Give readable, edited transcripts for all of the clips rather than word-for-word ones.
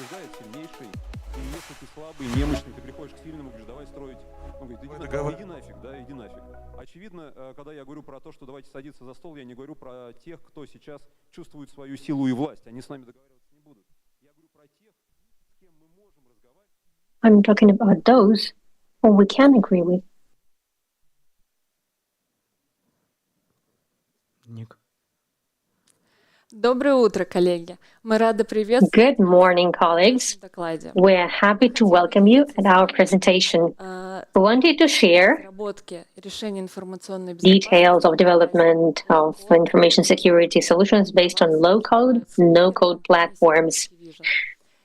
побеждает сильнейший. И если ты слабый, немощный, ты приходишь к сильному, говоришь, давай строить. Он говорит, иди нафиг, да, иди нафиг. Очевидно, когда я говорю про то, что давайте садиться за стол, я не говорю про тех, кто сейчас чувствует свою силу и власть. Они с нами договариваться не будут. Я говорю про тех, с кем мы можем разговаривать. I'm talking about those whom we can agree with. Ник. Доброе утро, коллеги. Мы рады приветствовать Good morning, colleagues. в докладе. We're happy to welcome you at our presentation. We wanted to share Разработки решений информационной details of development of information security solutions based on low-code, no-code platforms.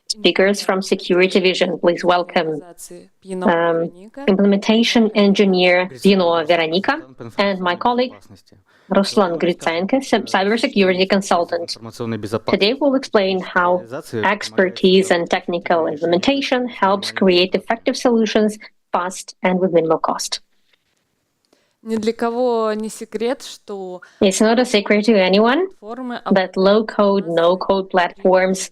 Speakers from Security Vision, please welcome implementation engineer Пинова Вероника and my colleague Ruslan Gritsenko, cybersecurity consultant. Today we'll explain how expertise and technical implementation helps create effective solutions fast and with minimal cost. Ни для кого не секрет, что It's not a secret to anyone формы that low-code, no-code platforms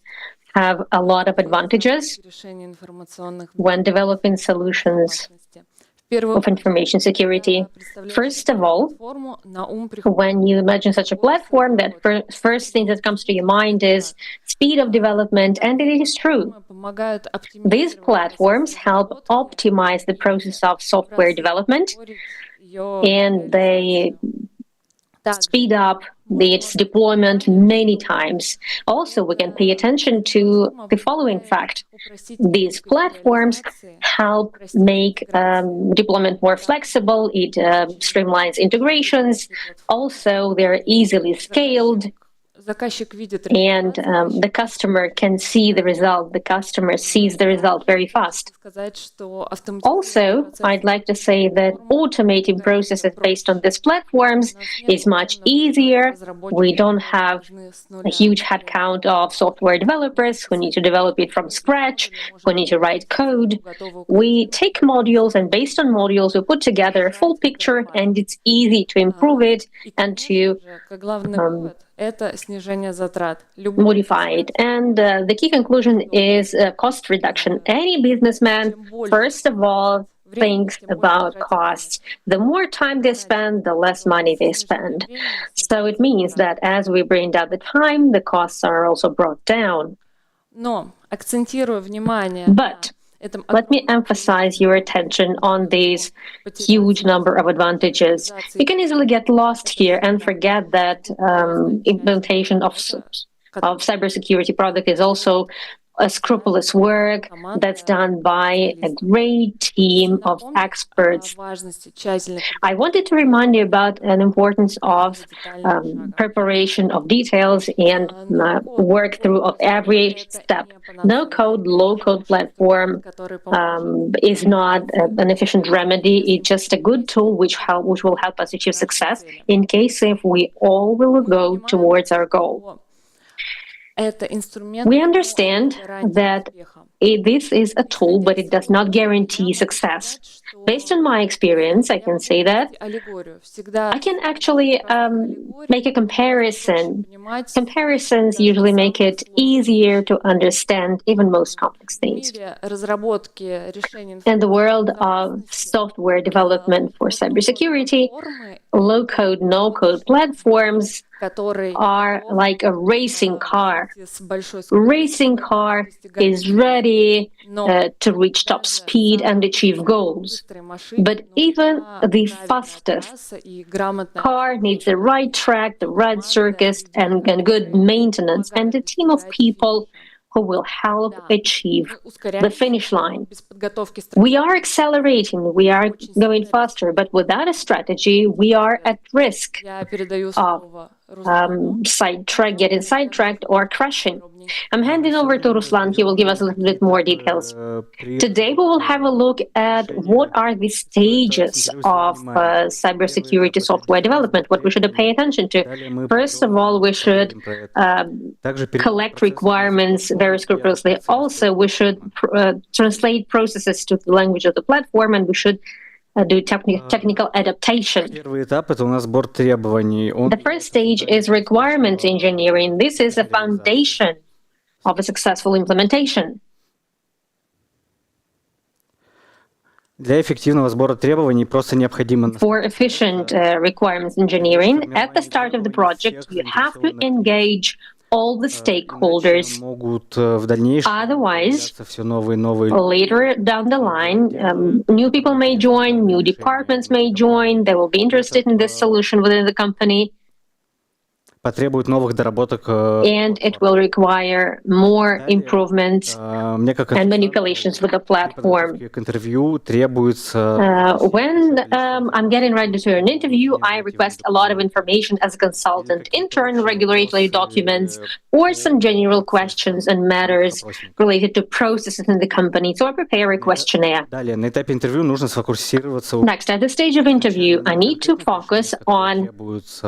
have a lot of advantages решения информационных when developing solutions of information security. First of all, форму на ум приходит when you imagine such a platform, that first thing that comes to your mind is speed of development, and it is true. помогают These platforms help optimize the process of software development, and they speed up its deployment many times. Also, we can pay attention to the following fact. These platforms help make deployment more flexible. It streamlines integrations. Also, they're easily scaled. Заказчик видит And the customer can see the result. The customer sees the result very fast. сказать, что Also, I'd like to say that automating processes based on these platforms is much easier. We don't have a huge headcount of software developers who need to develop it from scratch, who need to write code. We take modules, and based on modules, we put together a full picture, and it's easy to improve it and to как главный вывод это снижение затрат. Любой modify it. And the key conclusion is cost reduction. Any businessman, first of all, thinks about costs. The more time they spend, the less money they spend. So it means that as we bring down the time, the costs are also brought down. Но акцентирую внимание But на этом let me emphasize your attention on these huge number of advantages. You can easily get lost here and forget that implementation of cybersecurity product is also a scrupulous work that's done by a great team of experts. важности тщательной I wanted to remind you about an importance of preparation of details and work through of every step. No code, low code platform который поможет is not an efficient remedy. It's just a good tool which will help us achieve success in case if we all will go towards our goal. это инструмент We understand that this is a tool, but it does not guarantee success. Based on my experience, I can say that аллегорию всегда I can actually make a comparison. Comparisons usually make it easier to understand even most complex в things. мире разработки решений In the world of software development for cybersecurity, low-code, no-code platforms который are like a racing car. с большой Racing car is ready to reach top speed and achieve goals. быстрой машиной, But even the fastest и грамотно car needs the right track, the right circuit, and good maintenance, and a team of people who will help achieve the finish line. без подготовки We are accelerating, we are going faster, but without a strategy, we are at risk я передаю слово getting sidetracked or crashing. I'm handing over to Ruslan. He will give us a little bit more details. Today, we will have a look at what are the stages of cybersecurity software development, what we should pay attention to. First of all, we should collect requirements very scrupulously. Also, we should translate processes to the language of the platform, and we should do technical adaptation. Первый этап — это у нас сбор требований. The first stage is requirement engineering. This is a foundation of a successful implementation. Для эффективного сбора требований просто необходимо For efficient requirements engineering, at the start of the project, you have to engage all the stakeholders. могут в дальнейшем Otherwise, появляться все новые и новые later down the line, new people may join, new departments may join, they will be interested in this solution within the company, потребуют новых доработок. and it will require more improvements Мне как and manipulations with the platform. к интервью требуется When I'm getting ready to an interview, I request a lot of information as a consultant, internal regulatory documents, or some general questions and matters related to processes in the company. So I prepare a questionnaire. Далее, на этапе интервью нужно сфокусироваться. Next, at the stage of interview, I need to focus on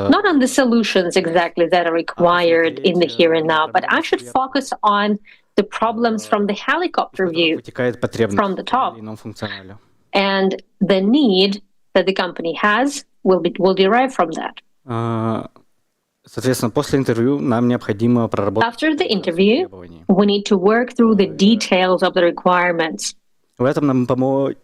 not on the solutions exactly that are required in the here and now, but I should focus on the problems from the helicopter view, вытекает потребность from the top. в ином функционале. And the need that the company has will derive from that. Соответственно, после интервью нам необходимо проработать After the interview, требования. we need to work through the details of the requirements. В этом нам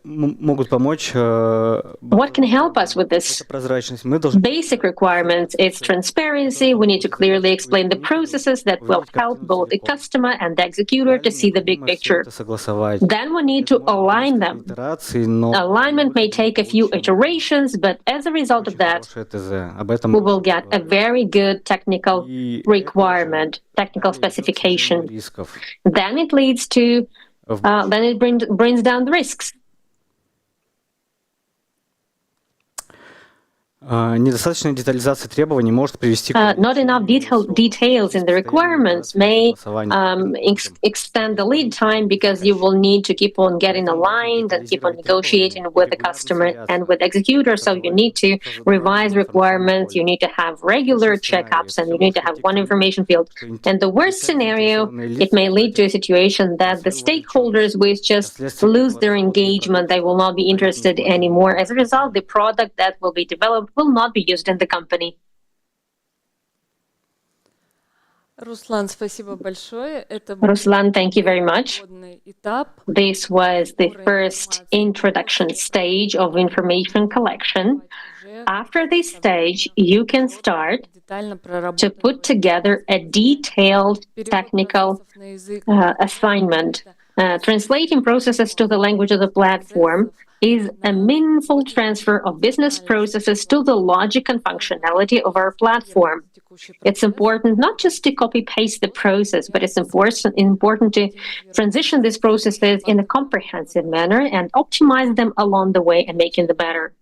могут помочь What can help us with this? прозрачность. Мы должны Basic requirements is transparency. We need to clearly explain the processes that will help both the customer and the executor to see the big picture. это согласовать. Then we need to align them. Итерации, но Alignment may take a few iterations, but as a result of that, хорошее ТЗ. Об этом we will get a very good technical И requirement, technical specification. рисков. Then it leads to, then it brings down the risks. Недостаточная детализация требований может привести к Not enough details in the requirements may extend the lead time because you will need to keep on getting aligned and keep on negotiating with the customer and with the executor. So you need to revise requirements, you need to have regular checkups, and you need to have one information field. And the worst scenario, it may lead to a situation that the stakeholders will just lose their engagement. They will not be interested anymore. As a result, the product that will be developed will not be used in the company. Руслан, спасибо большое. Это был Ruslan, thank you very much. вводный этап. This was the first introduction stage of information collection. After this stage, you can start Детально to проработать put together a detailed technical на язык. assignment. Translating processes to the language of the platform is a meaningful transfer of business processes to the logic and functionality of our platform. It's important not just to copy-paste the process, but it's important to transition these processes in a comprehensive manner and optimize them along the way and making them better.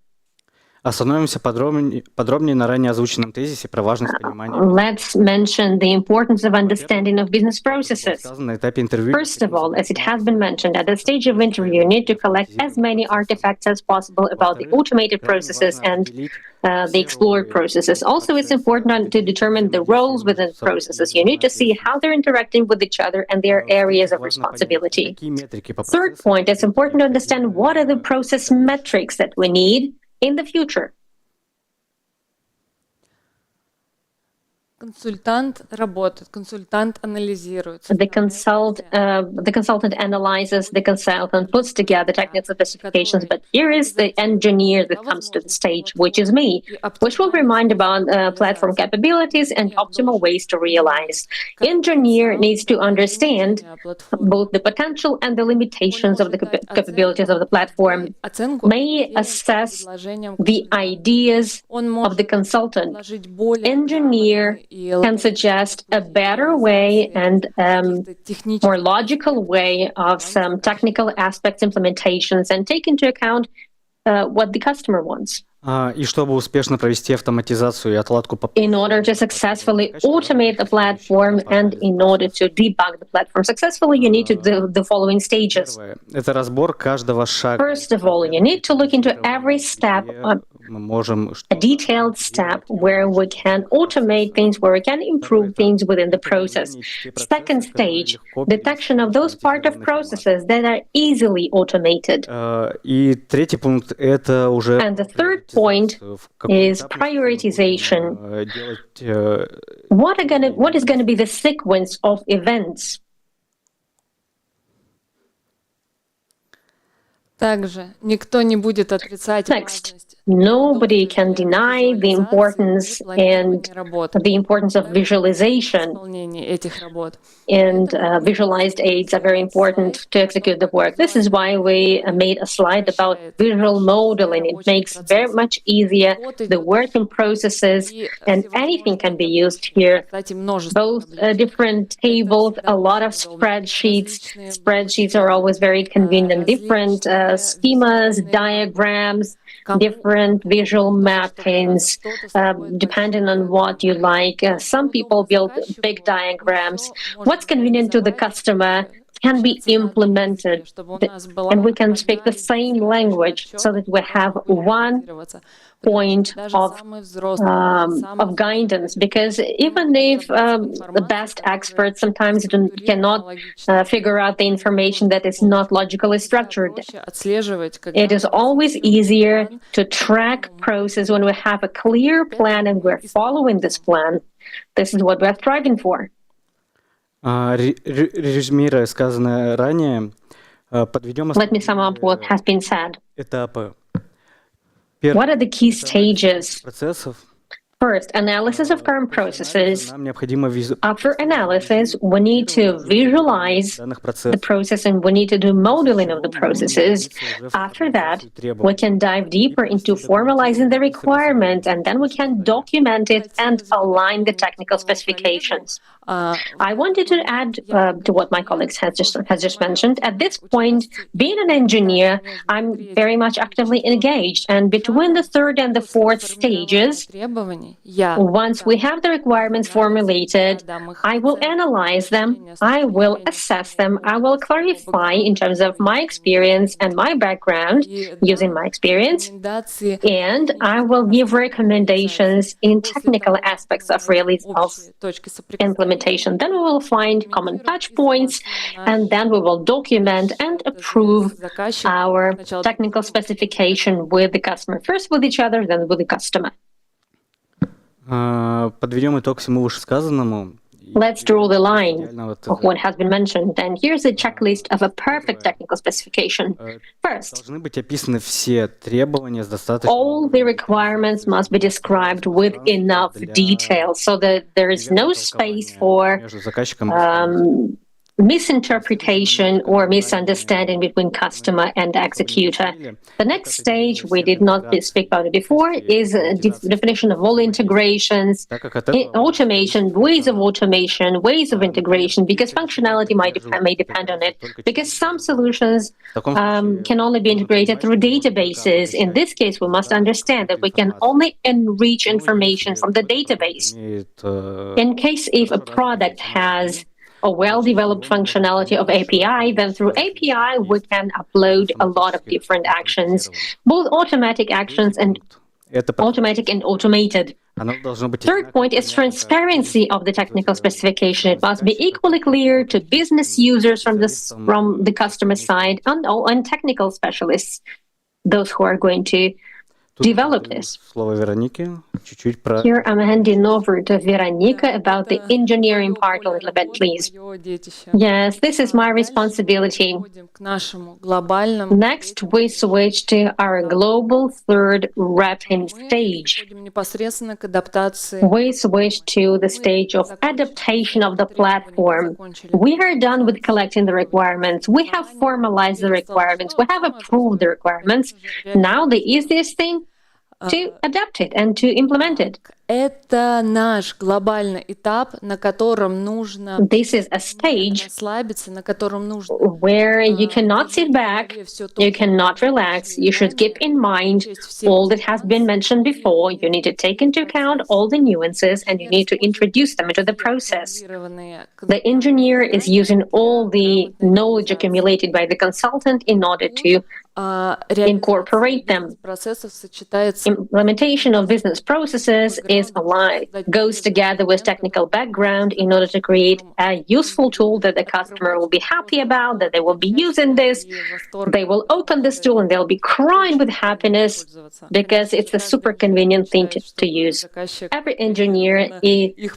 Остановимся подробнее на ранее озвученном тезисе про важность понимания. Let's mention the importance of understanding of business processes. Сказано на этапе интервью. First of all, as it has been mentioned, at the stage of interview, you need to collect as many artifacts as possible about the automated processes and the explored processes. Also, it's important to determine the roles within processes. You need to see how they're interacting with each other and their areas of responsibility. Third point, it's important to understand what are the process metrics that we need in the future. Консультант работает, консультант анализирует. The consultant analyzes, the consultant puts together technical specifications, but here is the engineer that comes to the stage, which is me, which will remind about platform capabilities and optimal ways to realize. Engineer needs to understand both the potential and the limitations of the capabilities of the platform, may assess the ideas of the consultant. Engineer can suggest a better way and more logical way of some technical aspects, implementations, and take into account what the customer wants. И чтобы успешно провести автоматизацию и отладку In order to successfully automate the platform and in order to debug the platform successfully, you need to do the following stages. Это разбор каждого шага. First of all, you need to look into every step, Мы можем a detailed step where we can automate things, where we can improve things within the process. Second stage, detection of those part of processes that are easily automated. И третий пункт это уже And the third point is prioritization. What is going to be the sequence of events также никто не будет отрицать Next, важность nobody продукции can для deny the визуализации importance и планирования and работ, the importance of visualization, исполнения этих работ. and Поэтому мы visualized aids are very important слайд to о execute том, the как work. This is why we made a slide about упрощает visual наш modeling. It рабочий makes very процесс. much easier Вот the идет working processes, и and anything всевозможные can be used таблички. here. Кстати, множество Both табличек. different Это tables, всегда a lot очень of удобно. spreadsheets. Различные Spreadsheets блоки, are always very convenient. Different различные schemas, визуальные мапы. diagrams, Кому different удобно visual для того, чтобы mappings, кто-то строит depending большие on what you диаграммы. like. Some Что people удобно build заказчику, big diagrams. мы всё What's можем convenient to the реализовать, customer чтобы can be общаться на одном implemented, языке, чтобы у нас была and we can одна speak the same единственная точка language so отсчёта, that we в которой have мы будем one ориентироваться. Потому point что даже of самый взрослый, даже самый of guidance, because even может if разобраться в the информации, best которая experts sometimes cannot структурирована логично. figure out the information that is not logically structured, Проще отслеживать, когда it is у нас always есть easier план, to track которому process when we have a clear к plan этому and мы we're и following this plan. This is what we're striving for. Резюмируя сказанное ранее, подведем Let me sum up what has been said. этапы. What are the key stages? Процессов. First, analysis of current processes. Нам необходимо After analysis, we need to visualize данных the процессов. process and we need to do modeling of the processes. After that, we can dive deeper into formalizing the requirement, and then we can document it and align the technical specifications. I wanted to add to what my colleagues has just mentioned. At this point, being an engineer, I'm very much actively engaged, and between the third and the fourth stages, once we have the requirements formulated, I will analyze them, I will assess them, I will clarify in terms of my experience and my background using my experience, and I will give recommendations in technical aspects of implementation. Then we will find common touch points, and then we will document and approve our technical specification with the customer, first with each other, then with the customer. Подведем итог всему вышесказанному. Let's draw the line of what has been mentioned. And here's a checklist of a perfect technical specification. First, Должны быть описаны все требования с достаточно. all the requirements must be described with enough detail so that there is no space for Между заказчиком misinterpretation or misunderstanding between customer and executor. The next stage, we did not speak about it before, is definition of all integrations, automation, ways of automation, ways of integration, because functionality may depend on it, because some solutions can only be integrated through databases. In this case, we must understand that we can only enrich information from the database. In case if a product has a well-developed functionality of API, then through API we can upload a lot of different actions, both automatic actions and automatic and automated. Third point is transparency of the technical specification. It must be equally clear to business users from the customer side and technical specialists, those who are going to develop this. Here I'm handing over to Veronika about the engineering part a little bit, please. Yes, this is my responsibility. Next, we switch to our global third wrapping stage. We switch to the stage of adaptation of the platform. We are done with collecting the requirements. We have formalized the requirements. We have approved the requirements. Now the easiest thing to adapt it and to implement it. Это наш глобальный этап, на котором нужно This is a stage расслабиться, на котором нужно where you cannot sit back, you cannot relax. You should keep in mind all that has been mentioned before. You need to take into account all the nuances and you need to introduce them into the process. The engineer is using all the knowledge accumulated by the consultant in order to incorporate them. Implementation of business processes goes together with technical background in order to create a useful tool that the customer will be happy about, that they will be using this, they will open this tool and they'll be crying with happiness because it's a super convenient thing to use. Every engineer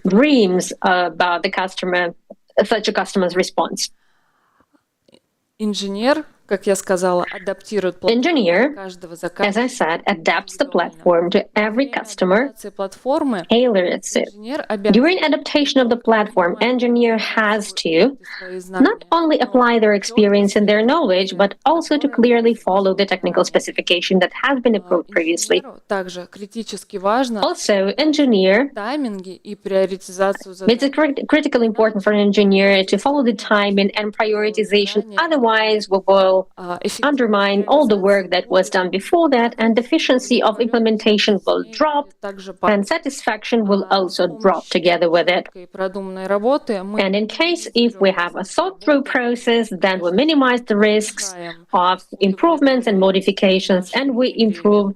dreams about the customer, such a customer's response. Инженер как я сказала, адаптирует Engineer, каждого as заказчика. I said, adapts the platform to every customer, Платформы tailors it. инженер обязан During adaptation of the platform, engineer has to not only apply their experience and their knowledge, but also to clearly follow the technical specification that has been approved previously. Также критически важно Also, engineer, тайминги и приоритизацию it's задач. critically important for an engineer to follow the timing and prioritization. Otherwise, we will undermine all the work that was done before that, and efficiency of implementation will drop, and satisfaction will also drop together with it. Продуманной работы мы And in case if we have a thought-through process, then we minimize the risks of improvements and modifications, and we improve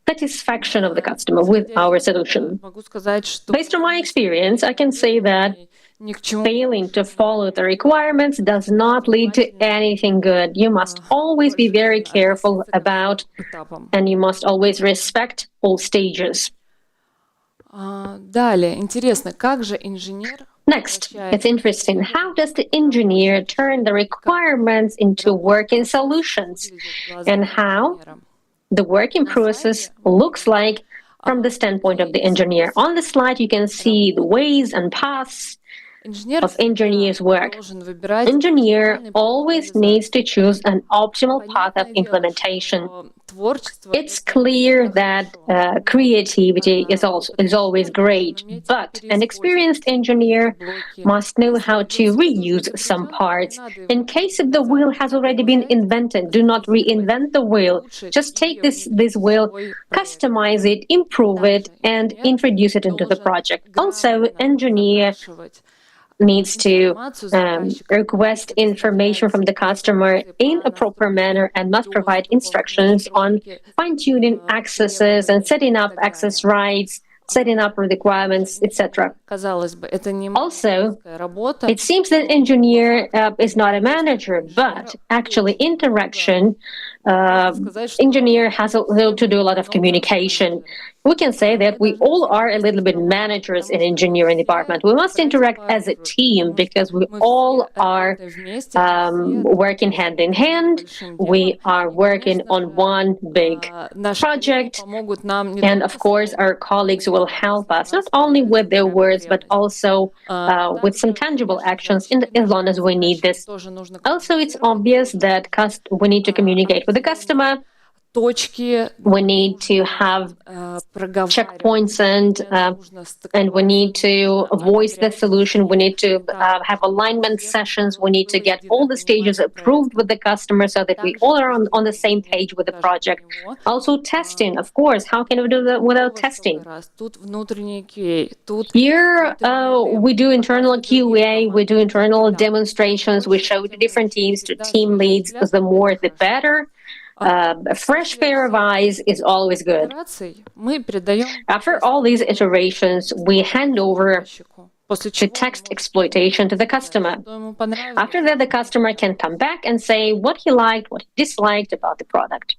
satisfaction of the customer with our solution. могу сказать, что Based on my experience, I can say that ни к чему failing to follow the requirements does not lead to anything good. You must always be very careful about, этапом. and you must always respect all stages. Далее, интересно, как же инженер Next, it's interesting. How does the engineer turn the requirements into working solutions, and how the working process looks like from the standpoint of the engineer? On the slide, you can see the ways and paths of engineers' work. Engineer always needs to choose an optimal path of implementation. It's clear that creativity is always great, but an experienced engineer must know how to reuse some parts. In case if the wheel has already been invented, do not reinvent the wheel. Just take this wheel, customize it, improve it, and introduce it into the project. Also, engineer needs to request information from the customer in a proper manner and must provide instructions on fine-tuning accesses and setting up access rights, setting up requirements, etc. Казалось бы, это не Also, работа. it seems that engineer is not a manager, but actually interaction, engineer has to do a lot of communication. We can say that we all are a little bit managers in engineering department. We must interact as a team because we all are working hand in hand. We are working on one big project. And of course, our colleagues will help us, not only with their words, but also with some tangible actions as long as we need this. Also, it's obvious that we need to communicate with the customer. We need to have checkpoints and we need to voice the solution. We need to have alignment sessions. We need to get all the stages approved with the customer so that we all are on the same page with the project. Also testing, of course. How can we do that without testing? Here we do internal QA, we do internal demonstrations, we show to different teams, to team leads. The more the better. A fresh pair of eyes is always good. After all these iterations, we hand over to text exploitation to the customer. After that, the customer can come back and say what he liked, what he disliked about the product.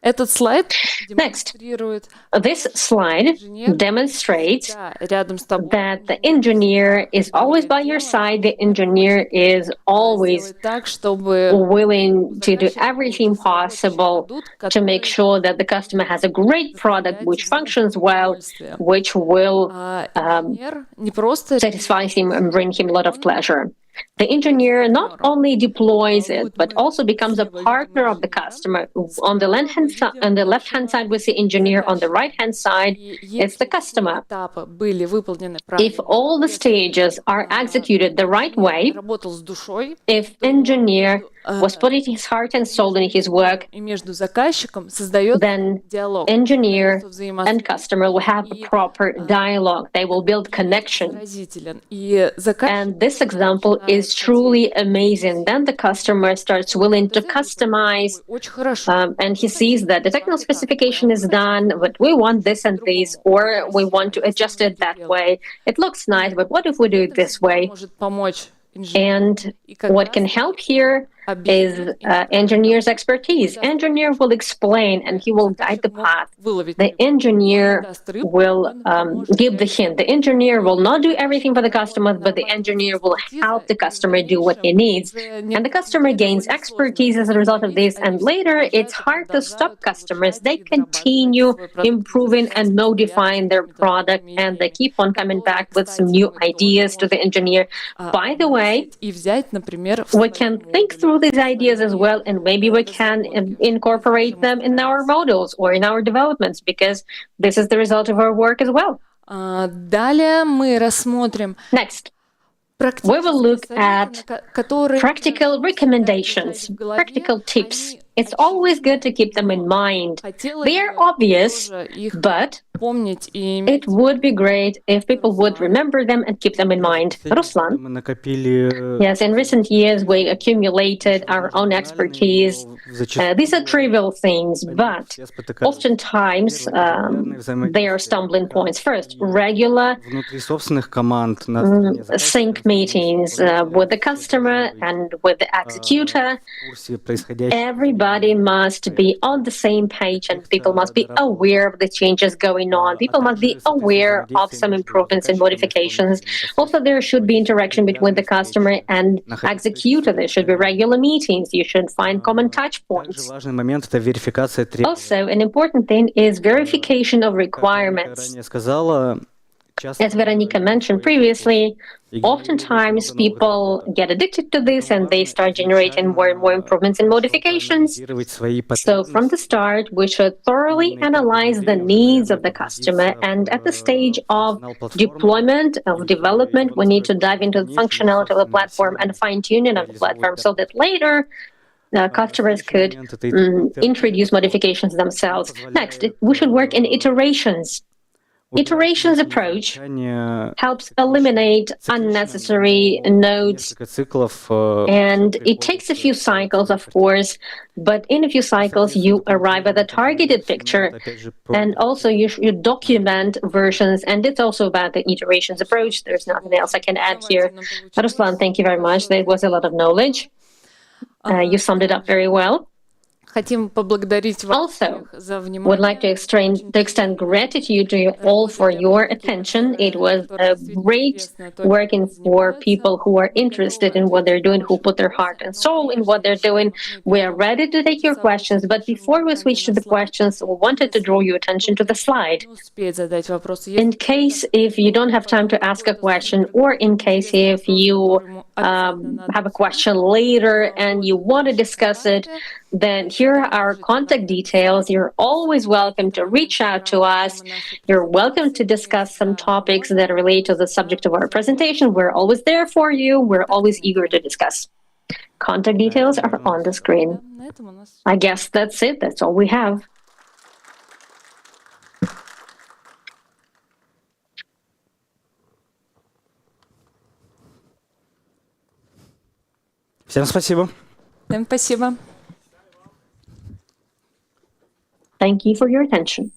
Этот слайд Next, демонстрирует, this slide demonstrates that the engineer is always by your side. The engineer is always так, чтобы willing to do everything possible to make sure that the customer has a great product which functions well, which will инженер не просто satisfy him and bring him a lot of pleasure. The engineer not only deploys it, but also becomes a partner of the customer. On the left-hand side, we see engineer. On the right-hand side, it's the customer. этапы были выполнены If all the stages are executed the right way, работал с душой, if engineer was putting his heart and soul in his work, и между заказчиком создает then диалог. engineer and customer will have a proper dialogue. They will build connection. Выразителен. И заказчик And this example is truly amazing. Then the customer starts willing to customize, очень хорошо. and he sees that the technical specification is done, but we want this and this, or we want to adjust it that way. It looks nice, but what if we do it this way? Может помочь инженеру. And what can help here is engineer's expertise. Engineer will explain and he will guide the path. The engineer will give the hint. The engineer will not do everything for the customer, but the engineer will help the customer do what he needs. And the customer gains expertise as a result of this. And later, it's hard to stop customers. They continue improving and modifying their product, and they keep on coming back with some new ideas to the engineer. By the way, we can think through these ideas as well, and maybe we can incorporate them in our models or in our developments, because this is the result of our work as well. Далее мы рассмотрим Next, we will look at practical recommendations, practical tips. It's always good to keep them in mind. They are obvious, but it would be great if people would remember them and keep them in mind. Ruslan? Yes, in recent years, we accumulated our own expertise. These are trivial things, but oftentimes they are stumbling points. First, regular sync meetings with the customer and with the executor. Everybody must be on the same page, and people must be aware of the changes going on. People must be aware of some improvements and modifications. Also, there should be interaction between the customer and executor. There should be regular meetings. You should find common touch points. Also, an important thing is verification of requirements. As Veronika mentioned previously, oftentimes people get addicted to this and they start generating more and more improvements and modifications. So from the start, we should thoroughly analyze the needs of the customer, and at the stage of deployment, of development, we need to dive into the functionality of the platform and fine-tuning of the platform so that later customers could introduce modifications themselves. Next, we should work in iterations. Iterations approach helps eliminate unnecessary nodes, and it takes a few cycles, of course, but in a few cycles you arrive at a targeted picture, and also you document versions, and it's also about the iterations approach. There's nothing else I can add here. Ruslan, thank you very much. There was a lot of knowledge. You summed it up very well. Also, would like to extend gratitude to you all for your attention. It was great working for people who are interested in what they're doing, who put their heart and soul in what they're doing. We are ready to take your questions, but before we switch to the questions, we wanted to draw your attention to the slide. In case if you don't have time to ask a question, or in case if you have a question later and you want to discuss it, then here are our contact details. You're always welcome to reach out to us. You're welcome to discuss some topics that relate to the subject of our presentation. We're always there for you. We're always eager to discuss. Contact details are on the screen. I guess that's it. That's all we have. Всем спасибо. Всем спасибо. Thank you for your attention.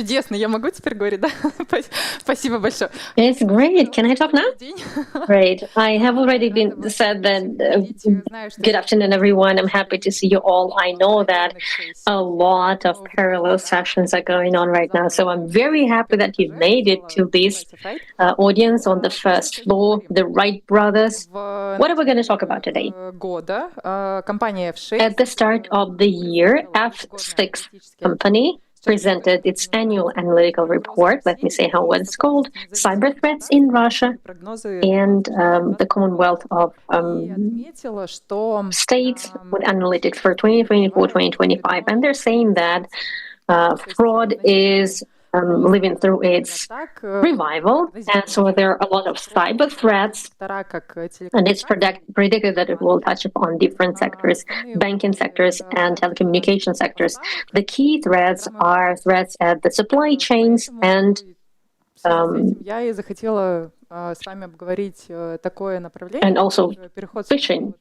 Чудесно, я могу теперь говорить, да? Спасибо большое. It's great. Can I talk now? День. Great. I have already been said that. Знаю, что Good afternoon, everyone. I'm happy to see you all. I know that a lot of parallel sessions are going on right now, so I'm very happy that you made it to this audience on the first floor, the Wright brothers. What are we going to talk about today? Года компания F6 At the start of the year, F6 company presented its annual analytical report, let me say how it's called, Cyber Threats in Russia and the Commonwealth of отметила, что States with analytics for 2024-2025. And they're saying that fraud is living through its revival. And so there are a lot of cyber threats, and it's predicted that it will touch upon different sectors, banking sectors and telecommunication sectors. The key threats are threats at the supply chains and я и захотела с вами обговорить такое направление. and also переход phishing.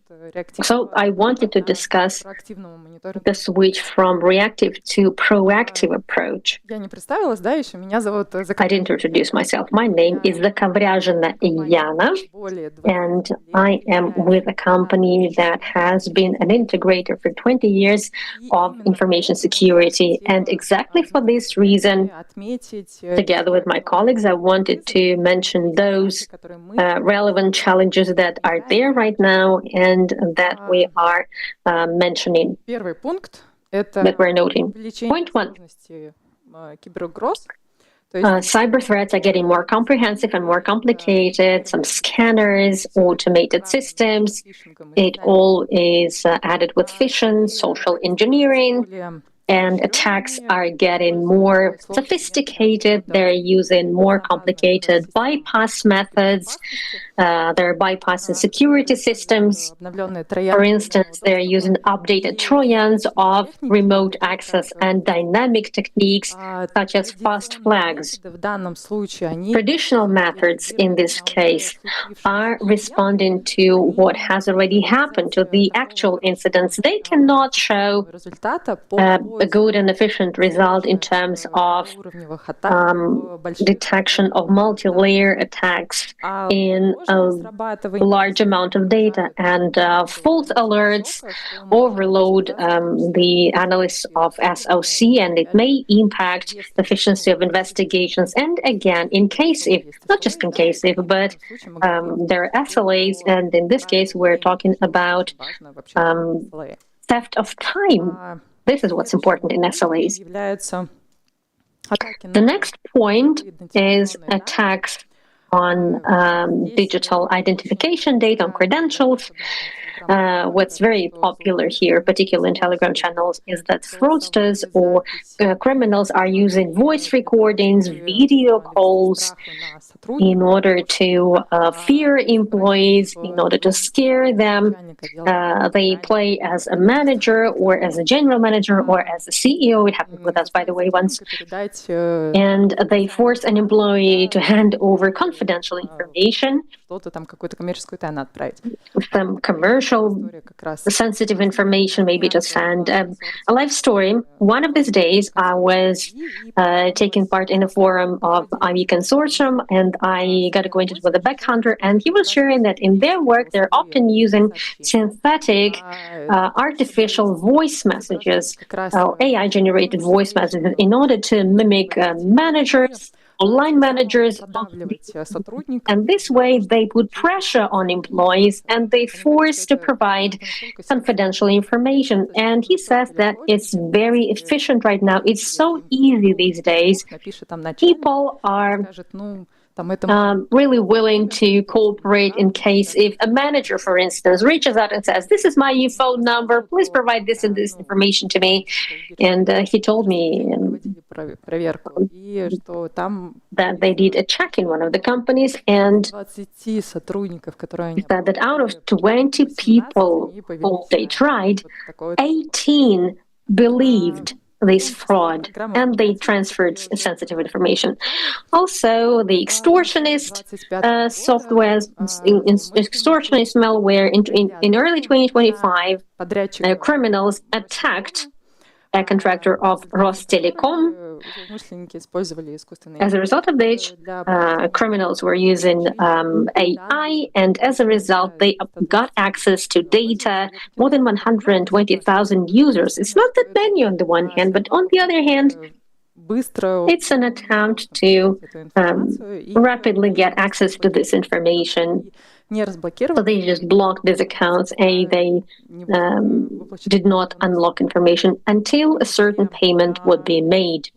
So I wanted to discuss the switch from reactive to proactive approach. Я не представилась, да, еще меня зовут I didn't introduce myself. My name is Zakovryazhina Yana, and I am with a company that has been an integrator for 20 years of information security. And exactly for this reason, together with my colleagues, I wanted to mention those relevant challenges that are there right now and that we are mentioning, Первый пункт — это that we're noting. увеличение Point one. сложности киберугроз. Cyber threats are getting more comprehensive and more complicated. Some scanners, automated systems. It all is added with phishing, social engineering. And attacks are getting more sophisticated. They're using more complicated bypass methods. They're bypassing security systems. For instance, they're using updated Trojans of remote access and dynamic techniques such as fast flags. Traditional methods in this case are responding to what has already happened, to the actual incidents. They cannot show a good and efficient result in terms of detection of multi-layer attacks in a large amount of data. And false alerts overload the analysts of SOC, and it may impact the efficiency of investigations. And again, not just invasive, but there are SLAs, and in this case, we're talking about theft of time. This is what's important in SLAs. The next point is attacks on digital identification data, on credentials. What's very popular here, particularly in Telegram channels, is that fraudsters or criminals are using voice recordings, video calls in order to fear employees, in order to scare them. They play as a manager or as a general manager or as a CEO. It happened with us, by the way, once. And they force an employee to hand over confidential information, some commercial sensitive information, maybe just send a life story. One of these days, I was taking part in a forum of IB Consortium, and I got acquainted with a back hunter, and he was sharing that in their work, they're often using synthetic artificial voice messages, AI-generated voice messages, in order to mimic managers, online managers, and this way they put pressure on employees and they force to provide confidential information. And he says that it's very efficient right now. It's so easy these days. People are really willing to cooperate in case if a manager, for instance, reaches out and says, "This is my phone number, please provide this and this information to me." And he told me that they did a check in one of the companies, and that out of 20 people who they tried, 18 believed this fraud, and they transferred sensitive information. Also, the extortionist software, extortionist malware in early 2025, criminals attacked a contractor of Rostelecom. Злоумышленники использовали искусственный As a result of which, criminals were using AI, and as a result, they got access to data, more than 120,000 users. It's not that many on the one hand, but on the other hand, it's an attempt to rapidly get access to this information. So they just blocked these accounts, and they did not unlock information until a certain payment would be made.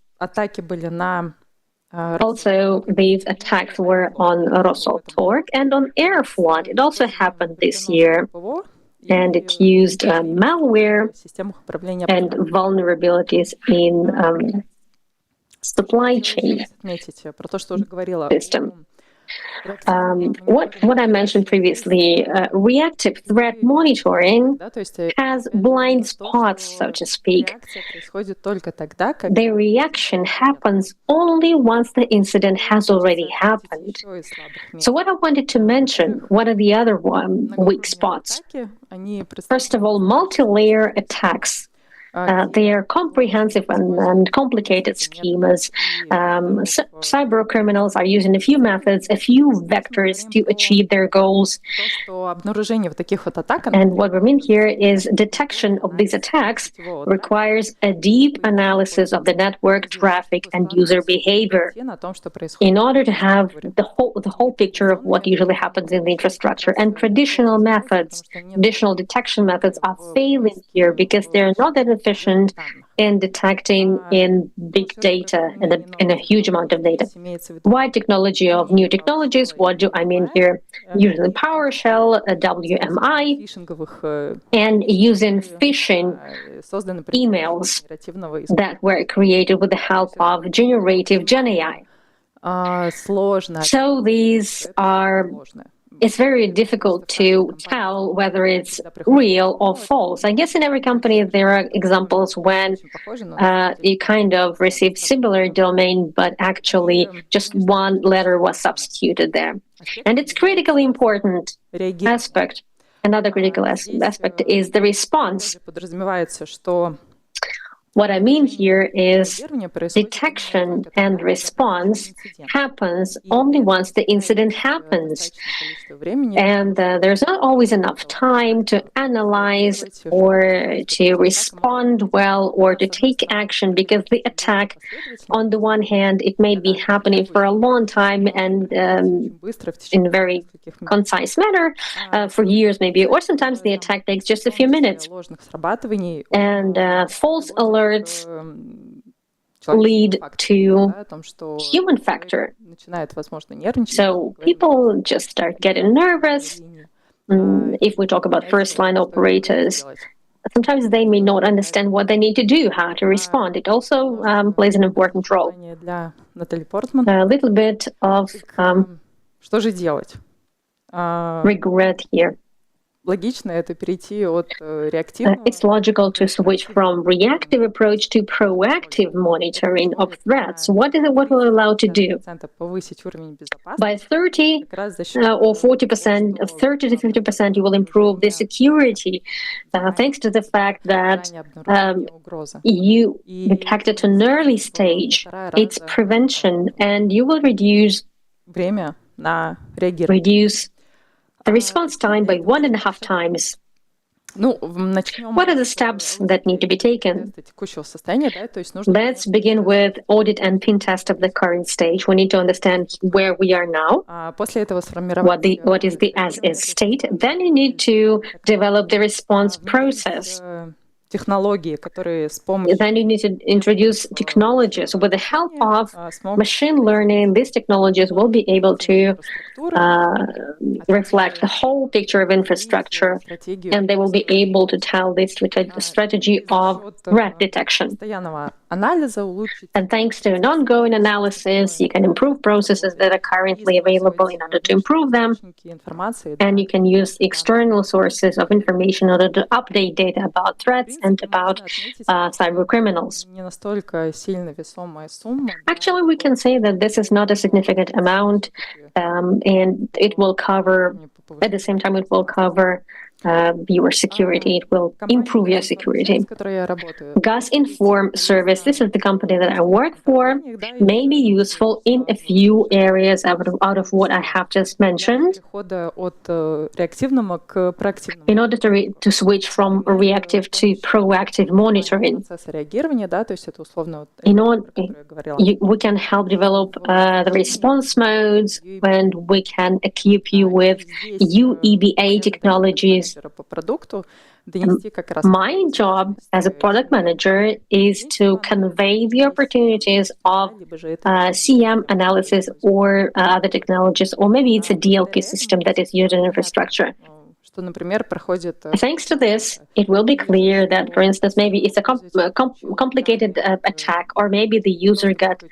Also, these attacks were on Rosotorg and on Airflood. It also happened this year, and it used malware and vulnerabilities in supply chain system. What I mentioned previously, reactive threat monitoring has blind spots, so to speak. The reaction happens only once the incident has already happened. So what I wanted to mention, what are the other weak spots? First of all, multi-layer attacks. They are comprehensive and complicated schemas. Cyber criminals are using a few methods, a few vectors to achieve their goals. And what we mean here is detection of these attacks requires a deep analysis of the network traffic and user behavior in order to have the whole picture of what usually happens in the infrastructure. And traditional detection methods are failing here because they're not that efficient in detecting in big data and in a huge amount of data. Wide technology of new technologies, what do I mean here? Using PowerShell, WMI, and using phishing emails that were created with the help of generative GenAI. So these are it's very difficult to tell whether it's real or false. I guess in every company there are examples when you kind of receive similar domain, but actually just one letter was substituted there. And it's critically important aspect. Another critical aspect is the response. What I mean here is detection and response happens only once the incident happens. And there's not always enough time to analyze or to respond well or to take action because the attack, on the one hand, it may be happening for a long time and in a very concise manner, for years maybe, or sometimes the attack takes just a few minutes. And false alerts lead to human factor. So people just start getting nervous. If we talk about first-line operators, sometimes they may not understand what they need to do, how to respond. It also plays an important role. A little bit of regret here. It's logical to switch from reactive approach to proactive monitoring of threats. What will allow to do? By 30 or 40%, 30 to 50%, you will improve the security thanks to the fact that you detect it at an early stage. It's prevention, and you will reduce the response time by 1.5 times. What are the steps that need to be taken? Let's begin with audit and pin test of the current stage. We need to understand where we are now, what is the as-is state. Then you need to develop the response process. Then you need to introduce technologies. With the help of machine learning, these technologies will be able to reflect the whole picture of infrastructure, and they will be able to tell the strategy of threat detection. And thanks to an ongoing analysis, you can improve processes that are currently available in order to improve them, and you can use external sources of information in order to update data about threats and about cyber criminals. Actually, we can say that this is not a significant amount, and it will cover, at the same time, it will cover your security. It will improve your security. GasInform service, this is the company that I work for, may be useful in a few areas out of what I have just mentioned. In order to switch from reactive to proactive monitoring. We can help develop the response modes, and we can equip you with UEBA technologies. My job as a product manager is to convey the opportunities of CM analysis or other technologies, or maybe it's a DLP system that is used in infrastructure. Thanks to this, it will be clear that, for instance, maybe it's a complicated attack, or maybe the user got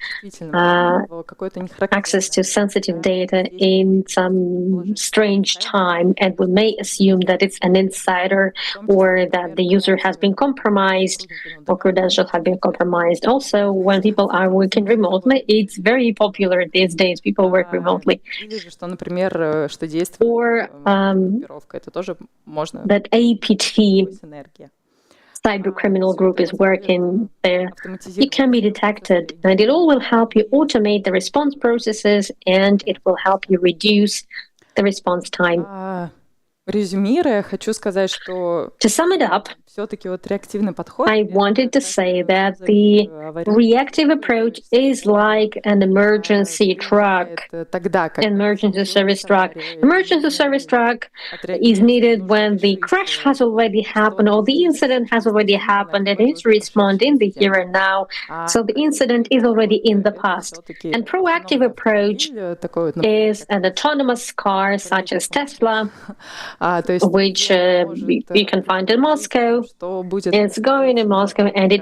access to sensitive data in some strange time, and we may assume that it's an insider or that the user has been compromised or credentials have been compromised. Also, when people are working remotely, it's very popular these days. People work remotely. Or that APT cyber criminal group is working there. It can be detected, and it all will help you automate the response processes, and it will help you reduce the response time. To sum it up, I wanted to say that the reactive approach is like an emergency truck, emergency service truck. Emergency service truck is needed when the crash has already happened or the incident has already happened, and needs to respond in the here and now. So the incident is already in the past. And proactive approach is an autonomous car such as Tesla, which you can find in Moscow. It's going in Moscow, and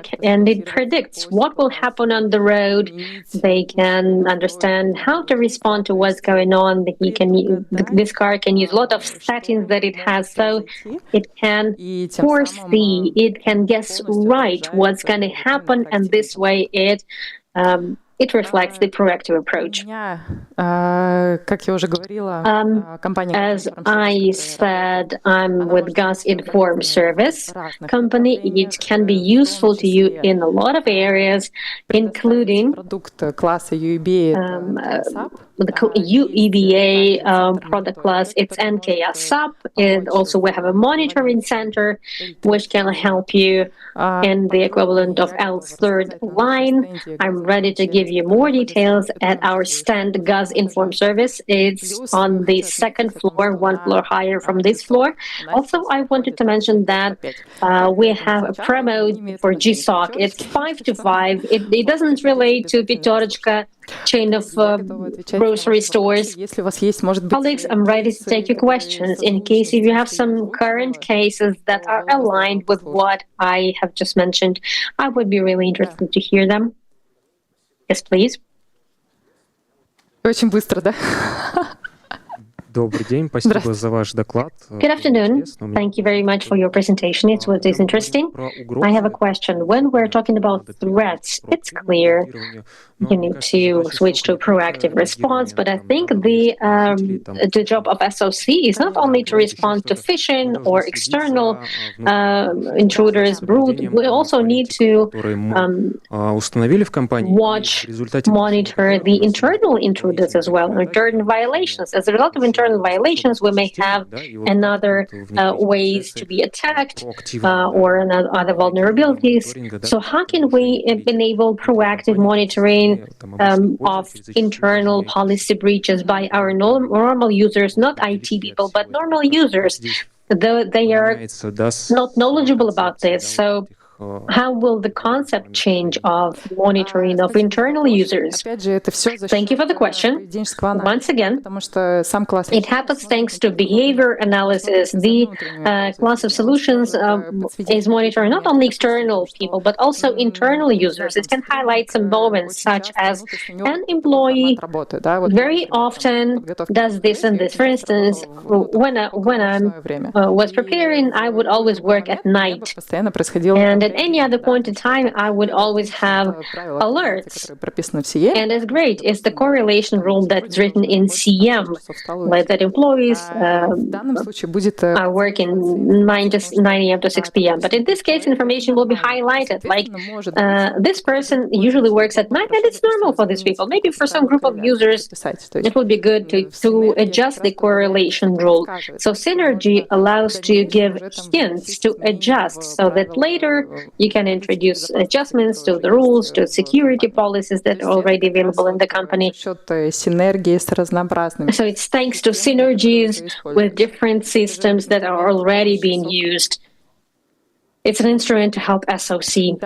it predicts what will happen on the road. They can understand how to respond to what's going on. This car can use a lot of settings that it has, so it can foresee, it can guess right what's going to happen, and this way it reflects the proactive approach. As I said, I'm with GasInform service company. It can be useful to you in a lot of areas, including the UEBA product class. It's NKS SAP, and also we have a monitoring center which can help you in the equivalent of L's third line. I'm ready to give you more details at our stand GasInform service. It's on the second floor, one floor higher from this floor. Also, I wanted to mention that we have a promo for GSOC. It's 5 to 5. It doesn't relate to Pitorechka chain of grocery stores. Colleagues, I'm ready to take your questions in case if you have some current cases that are aligned with what I have just mentioned. I would be really interested to hear them. Yes, please. Очень быстро, да? Добрый день, спасибо за ваш доклад. Good afternoon. Thank you very much for your presentation. It was interesting. I have a question. When we're talking about threats, it's clear you need to switch to a proactive response, but I think the job of SOC is not only to respond to phishing or external intruders, brood. We also need to watch, monitor the internal intruders as well, internal violations. As a result of internal violations, we may have another ways to be attacked or other vulnerabilities. So how can we enable proactive monitoring of internal policy breaches by our normal users, not IT people, but normal users, though they are not knowledgeable about this? So how will the concept change of monitoring of internal users? Thank you for the question. Once again, it happens thanks to behavior analysis. The class of solutions is monitoring not only external people, but also internal users. It can highlight some moments such as an employee very often does this and this. For instance, when I was preparing, I would always work at night. And at any other point in time, I would always have alerts. And it's great. It's the correlation rule that's written in CM, where that employees are working 9 a.m. to 6 p.m. But in this case, information will be highlighted. Like this person usually works at night, and it's normal for these people. Maybe for some group of users, it would be good to adjust the correlation rule. So Synergy allows to give hints to adjust so that later you can introduce adjustments to the rules, to security policies that are already available in the company. So it's thanks to synergies with different systems that are already being used. It's an instrument to help SOC.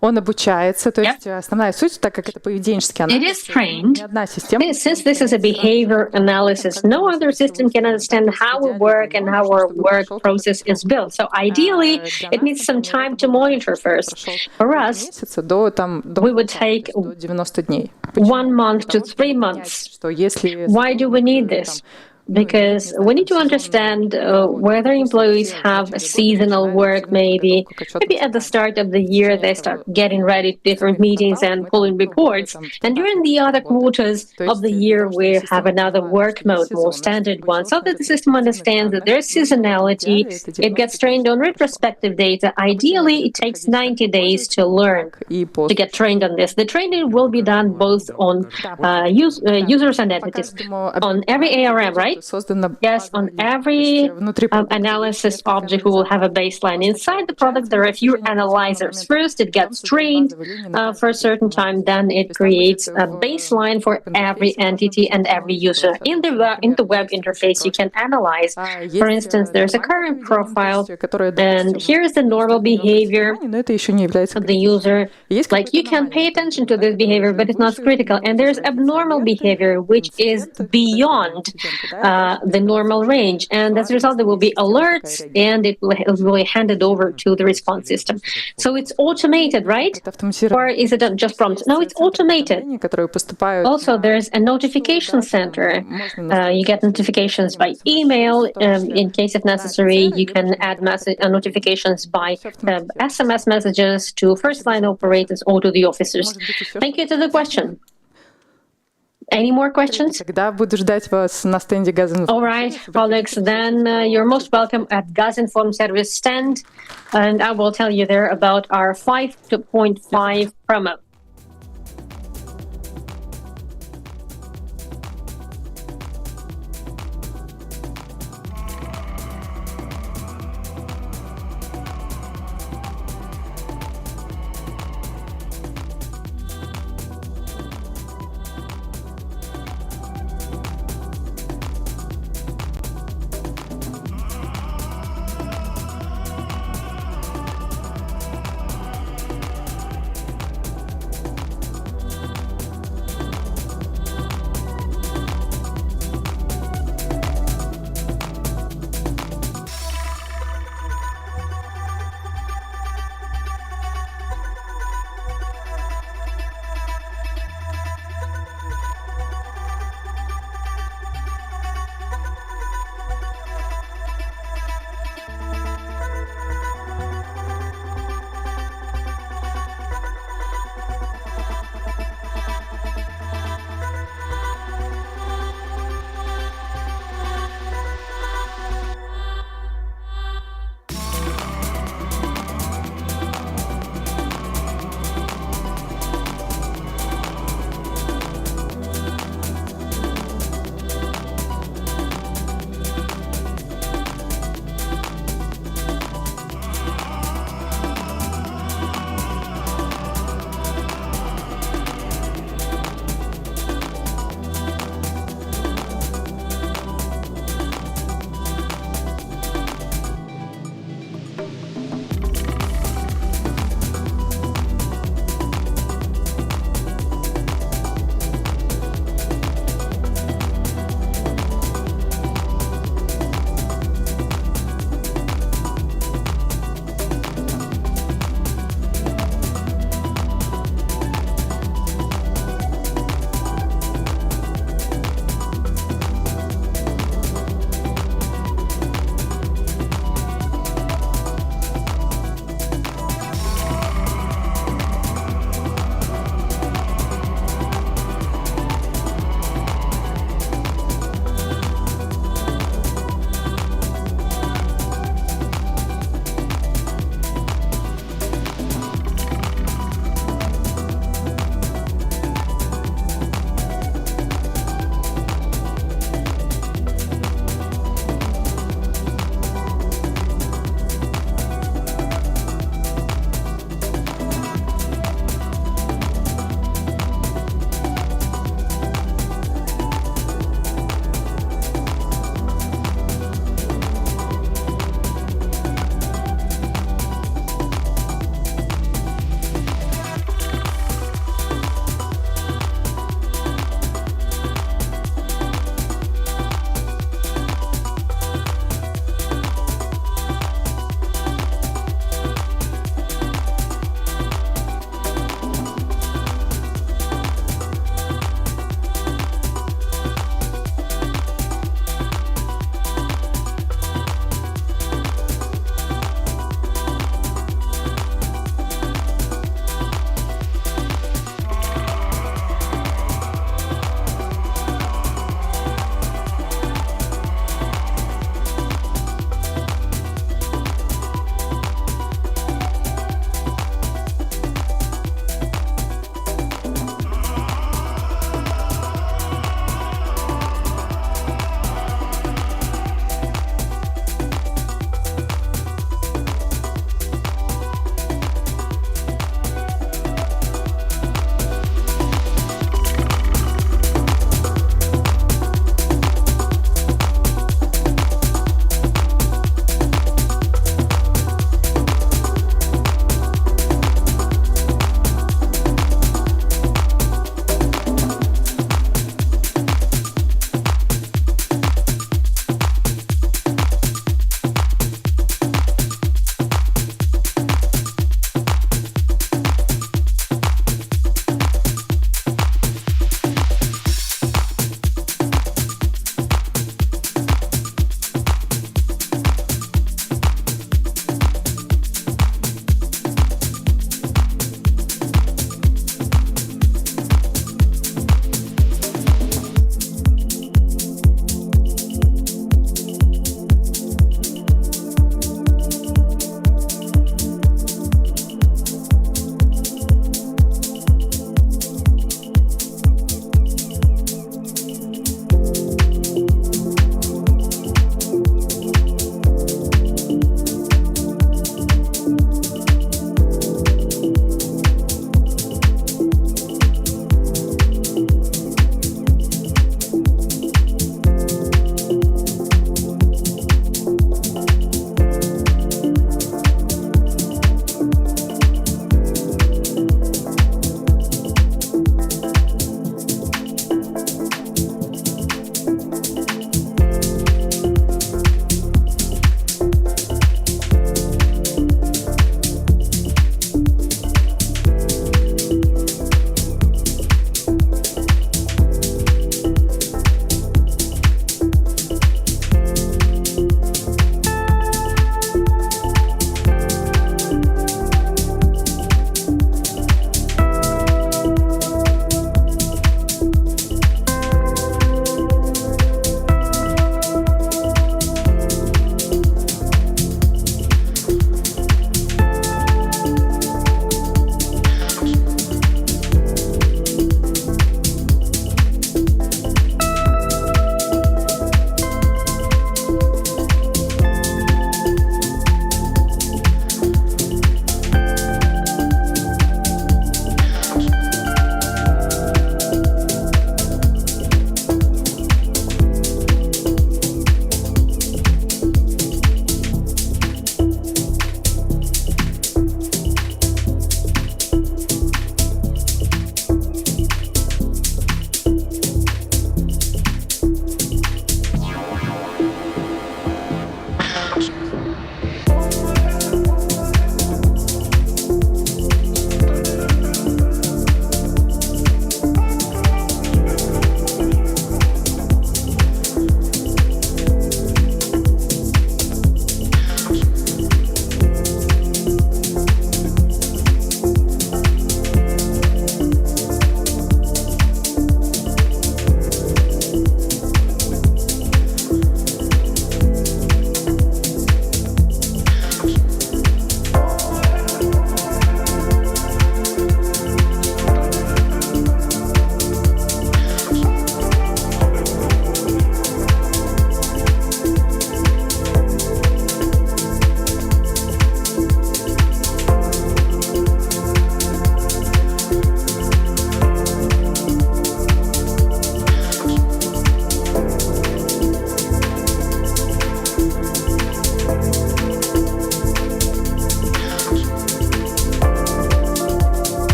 Он обучается, то есть основная суть, так как это поведенческий It анализ, is trained. ни одна система. Since this is a behavior analysis, no other system can understand how we work and how our work process is built. So ideally, it needs some time to monitor first. For us, Месяца до там we would take до 90 дней. 1 month to 3 months. Что если Why do we need this? Because we need to understand whether employees have a seasonal work, maybe at the start of the year they start getting ready to different meetings and pulling reports. And during the other quarters of the year, we have another work mode, more standard one, so that the system understands that there's seasonality. It gets trained on retrospective data. Ideally, it takes 90 days to learn, to get trained on this. The training will be done both on users and entities, on every ARM, right? Yes, on every analysis object, we will have a baseline. Inside the product, there are a few analyzers. First, it gets trained for a certain time, then it creates a baseline for every entity and every user. In the web interface, you can analyze. For instance, there's a current profile, and here's the normal behavior of the user. Like, you can pay attention to this behavior, but it's not critical. And there's abnormal behavior, which is beyond the normal range, and as a result there will be alerts and it will be handed over to the response system. So it's automated, right? Or is it just prompts? No, it's automated. Also, there's a notification center. You get notifications by email. In case if necessary, you can add notifications by SMS messages to first-line operators or to the officers. Thank you to the question. Any more questions? All right, Alex, then you're most welcome at Gazinform service stand, and I will tell you there about our 5.5 promo.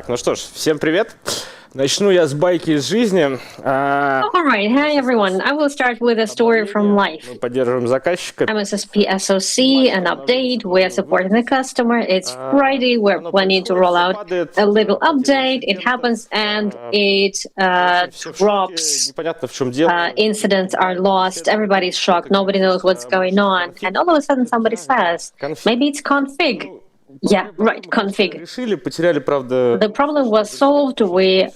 Так, ну что ж, всем привет. Начну я с байки из жизни. All right, hi everyone. I will start with a story from life. Мы поддерживаем заказчика. MSSP SOC, an update. We are supporting the customer. It's Friday. We're planning to roll out a little update. It happens and it drops. Непонятно, в чем дело. Incidents are lost. Everybody's shocked. Nobody knows what's going on. And all of a sudden somebody says, maybe it's config. Yeah, right, config. Решили, потеряли, правда. The problem was solved. We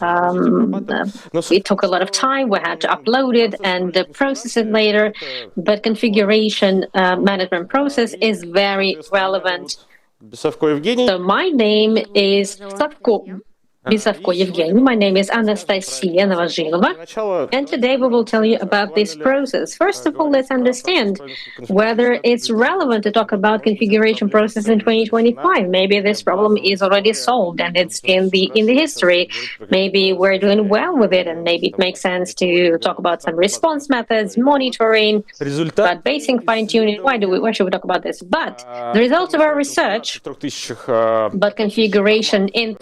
it took a lot of time. We had to upload it and process it later. But configuration management process is very relevant. Бесовко Евгений. So my name is Savko. Bisavko Evgeny. My name is Anastasia Novozhilova, and today we will tell you about this process. First of all, let's understand whether it's relevant to talk about configuration process in 2025. Maybe this problem is already solved and it's in the history. Maybe we're doing well with it, and maybe it makes sense to talk about some response methods, monitoring, but basic fine-tuning. Why should we talk about this? But the results of our research about configuration in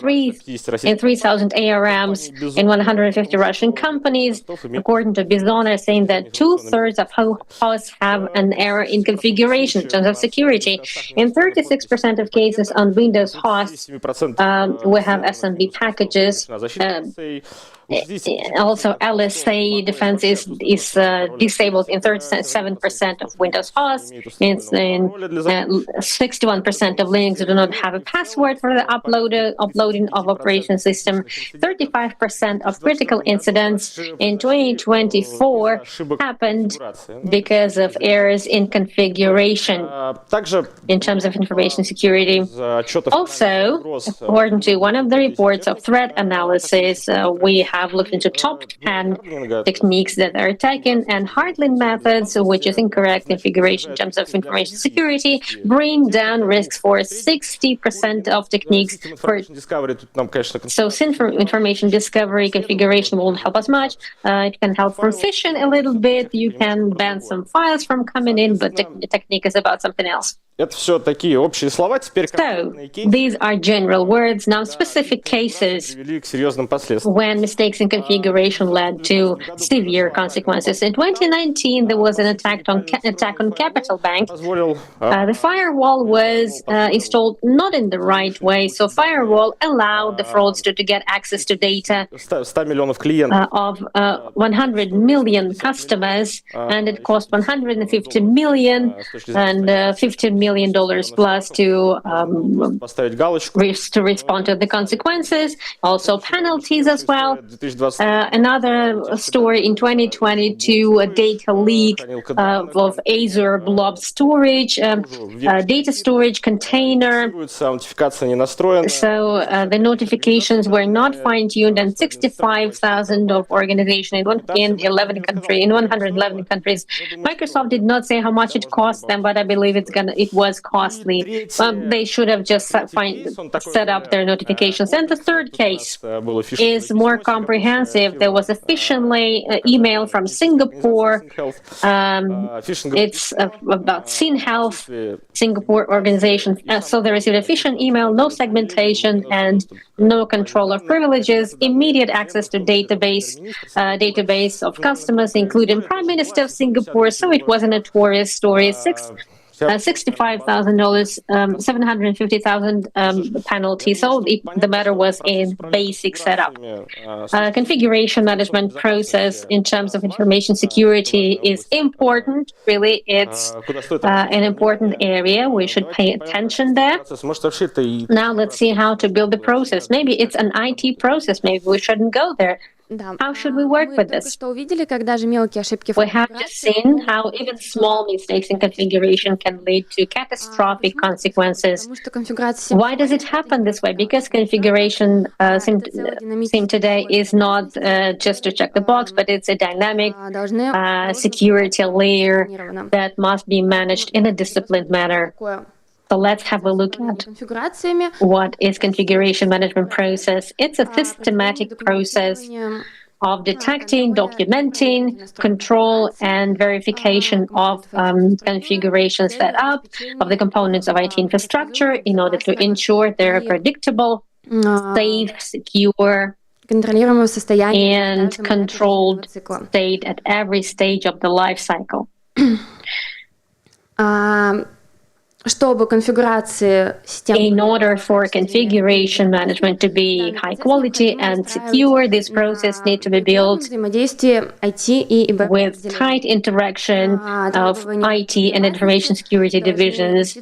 3,000 ARMs in 150 Russian companies, according to Bizon, are saying that 2/3 of hosts have an error in configuration in terms of security. In 36% of cases on Windows hosts, we have SMB packages. Also, LSA defense is disabled in 37% of Windows hosts. It's in 61% of Linux do not have a password for the uploading of operation system. 35% of critical incidents in 2024 happened because of errors in configuration in terms of information security. Also, according to one of the reports of threat analysis, we have looked into top 10 techniques that are taken, and Heartland methods, which is incorrect configuration in terms of information security, bring down risks for 60% of techniques. So information discovery configuration won't help us much. It can help from phishing a little bit. You can ban some files from coming in, but the technique is about something else. Это все такие общие слова. Теперь So, these are general words. Now, specific cases привели к серьезным последствиям. when mistakes in configuration led to severe consequences. In 2019, there was an attack on Capital Bank. The firewall was installed not in the right way. So, firewall allowed the fraudster to get access to data 100 миллионов клиентов. of 100 million customers, and it cost 150 million and $15 million plus to Поставить галочку. respond to the consequences. Also penalties as well. Another story in 2022, a data leak of Azure Blob storage, data storage container. Аутентификация не настроена. So the notifications were not fine-tuned, and 65,000 of organizations in 111 countries. Microsoft did not say how much it cost them, but I believe it was costly. They should have just set up their notifications. And the third case is more comprehensive. There was a phishing email from Singapore. It's about SynHealth, Singapore organization. So they received a phishing email, no segmentation and no control of privileges, immediate access to database of customers, including Prime Minister of Singapore. So it was a notorious story. $65,000, $750,000 penalty. So the matter was in basic setup. Configuration management process in terms of information security is important. Really, it's an important area. We should pay attention there. Now let's see how to build the process. Maybe it's an IT process. Maybe we shouldn't go there. How should we work with this? We have just seen how even small mistakes in configuration can lead to catastrophic consequences. Why does it happen this way? Because configuration SIEM today is not just to check the box, but it's a dynamic security layer that must be managed in a disciplined manner. So let's have a look at what is configuration management process. It's a systematic process of detecting, documenting, control, and verification of configuration setup of the components of IT infrastructure in order to ensure they're predictable, safe, secure, контролируемого состояния and каждого этапа controlled жизненного цикла. state at every stage of the life cycle. Чтобы конфигурации системы In order for configuration management to be high quality and secure, this process needs to be built взаимодействие IT и ИБ with tight interaction of IT and information security divisions.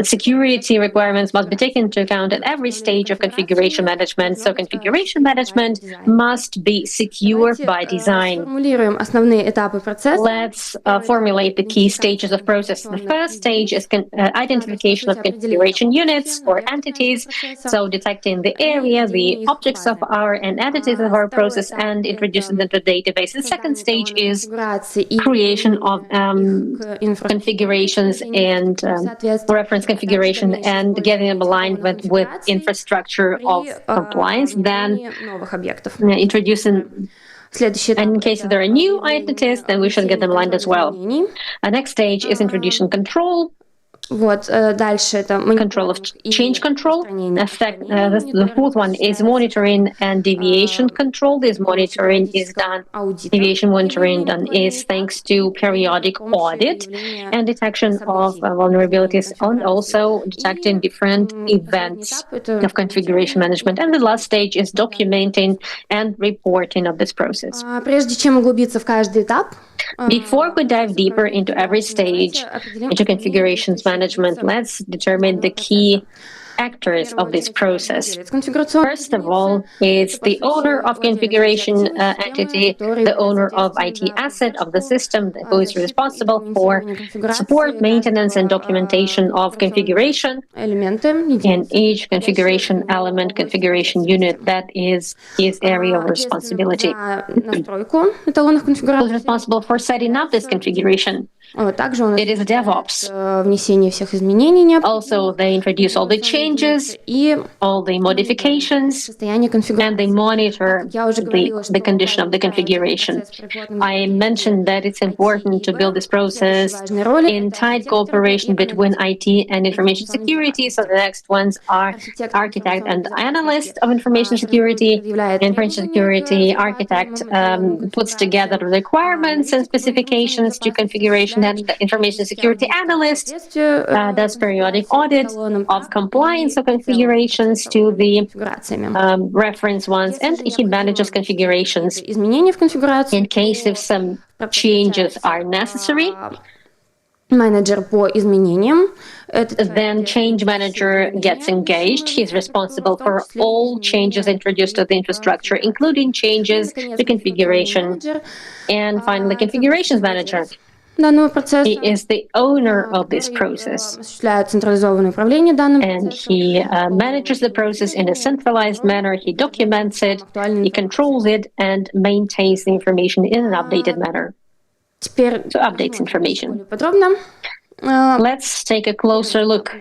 Security requirements must be taken into account at every stage of configuration management. So configuration management must be secure by design. Сформулируем основные этапы процесса. Let's formulate the key stages of process. The first stage is identification of configuration units or entities, so detecting the area, the objects of our and entities of our process and introducing them to the database. The second stage is creation of configurations and reference configuration and getting them aligned with infrastructure of compliance. Then introducing, and in case there are new entities, then we should get them aligned as well. Our next stage is introducing control. Control of change control. The fourth one is monitoring and deviation control. This monitoring is done, deviation monitoring done is thanks to periodic audit and detection of vulnerabilities, and also detecting different events of configuration management. And the last stage is documenting and reporting of this process. Прежде чем углубиться в каждый этап, before we dive deeper into every stage into configurations management, let's determine the key actors of this process. First of all, it's the owner of configuration entity, the owner of IT asset of the system, who is responsible for support, maintenance, and documentation of configuration. In each configuration element, configuration unit, that is his area of responsibility. Who's responsible for setting up this configuration? It is DevOps. Also, they introduce all the changes, all the modifications, and they monitor the condition of the configuration. I mentioned that it's important to build this process in tight cooperation between IT and information security. So the next ones are architect and analyst of information security. Information security architect puts together requirements and specifications to configuration, and the information security analyst does periodic audit of compliance of configurations to the reference ones, and he manages configurations. In case if some changes are necessary, then change manager gets engaged. He's responsible for all changes introduced to the infrastructure, including changes to configuration. And finally, configurations manager. He is the owner of this process, and he manages the process in a centralized manner. He documents it, he controls it, and maintains the information in an updated manner. So updates information. Let's take a closer look.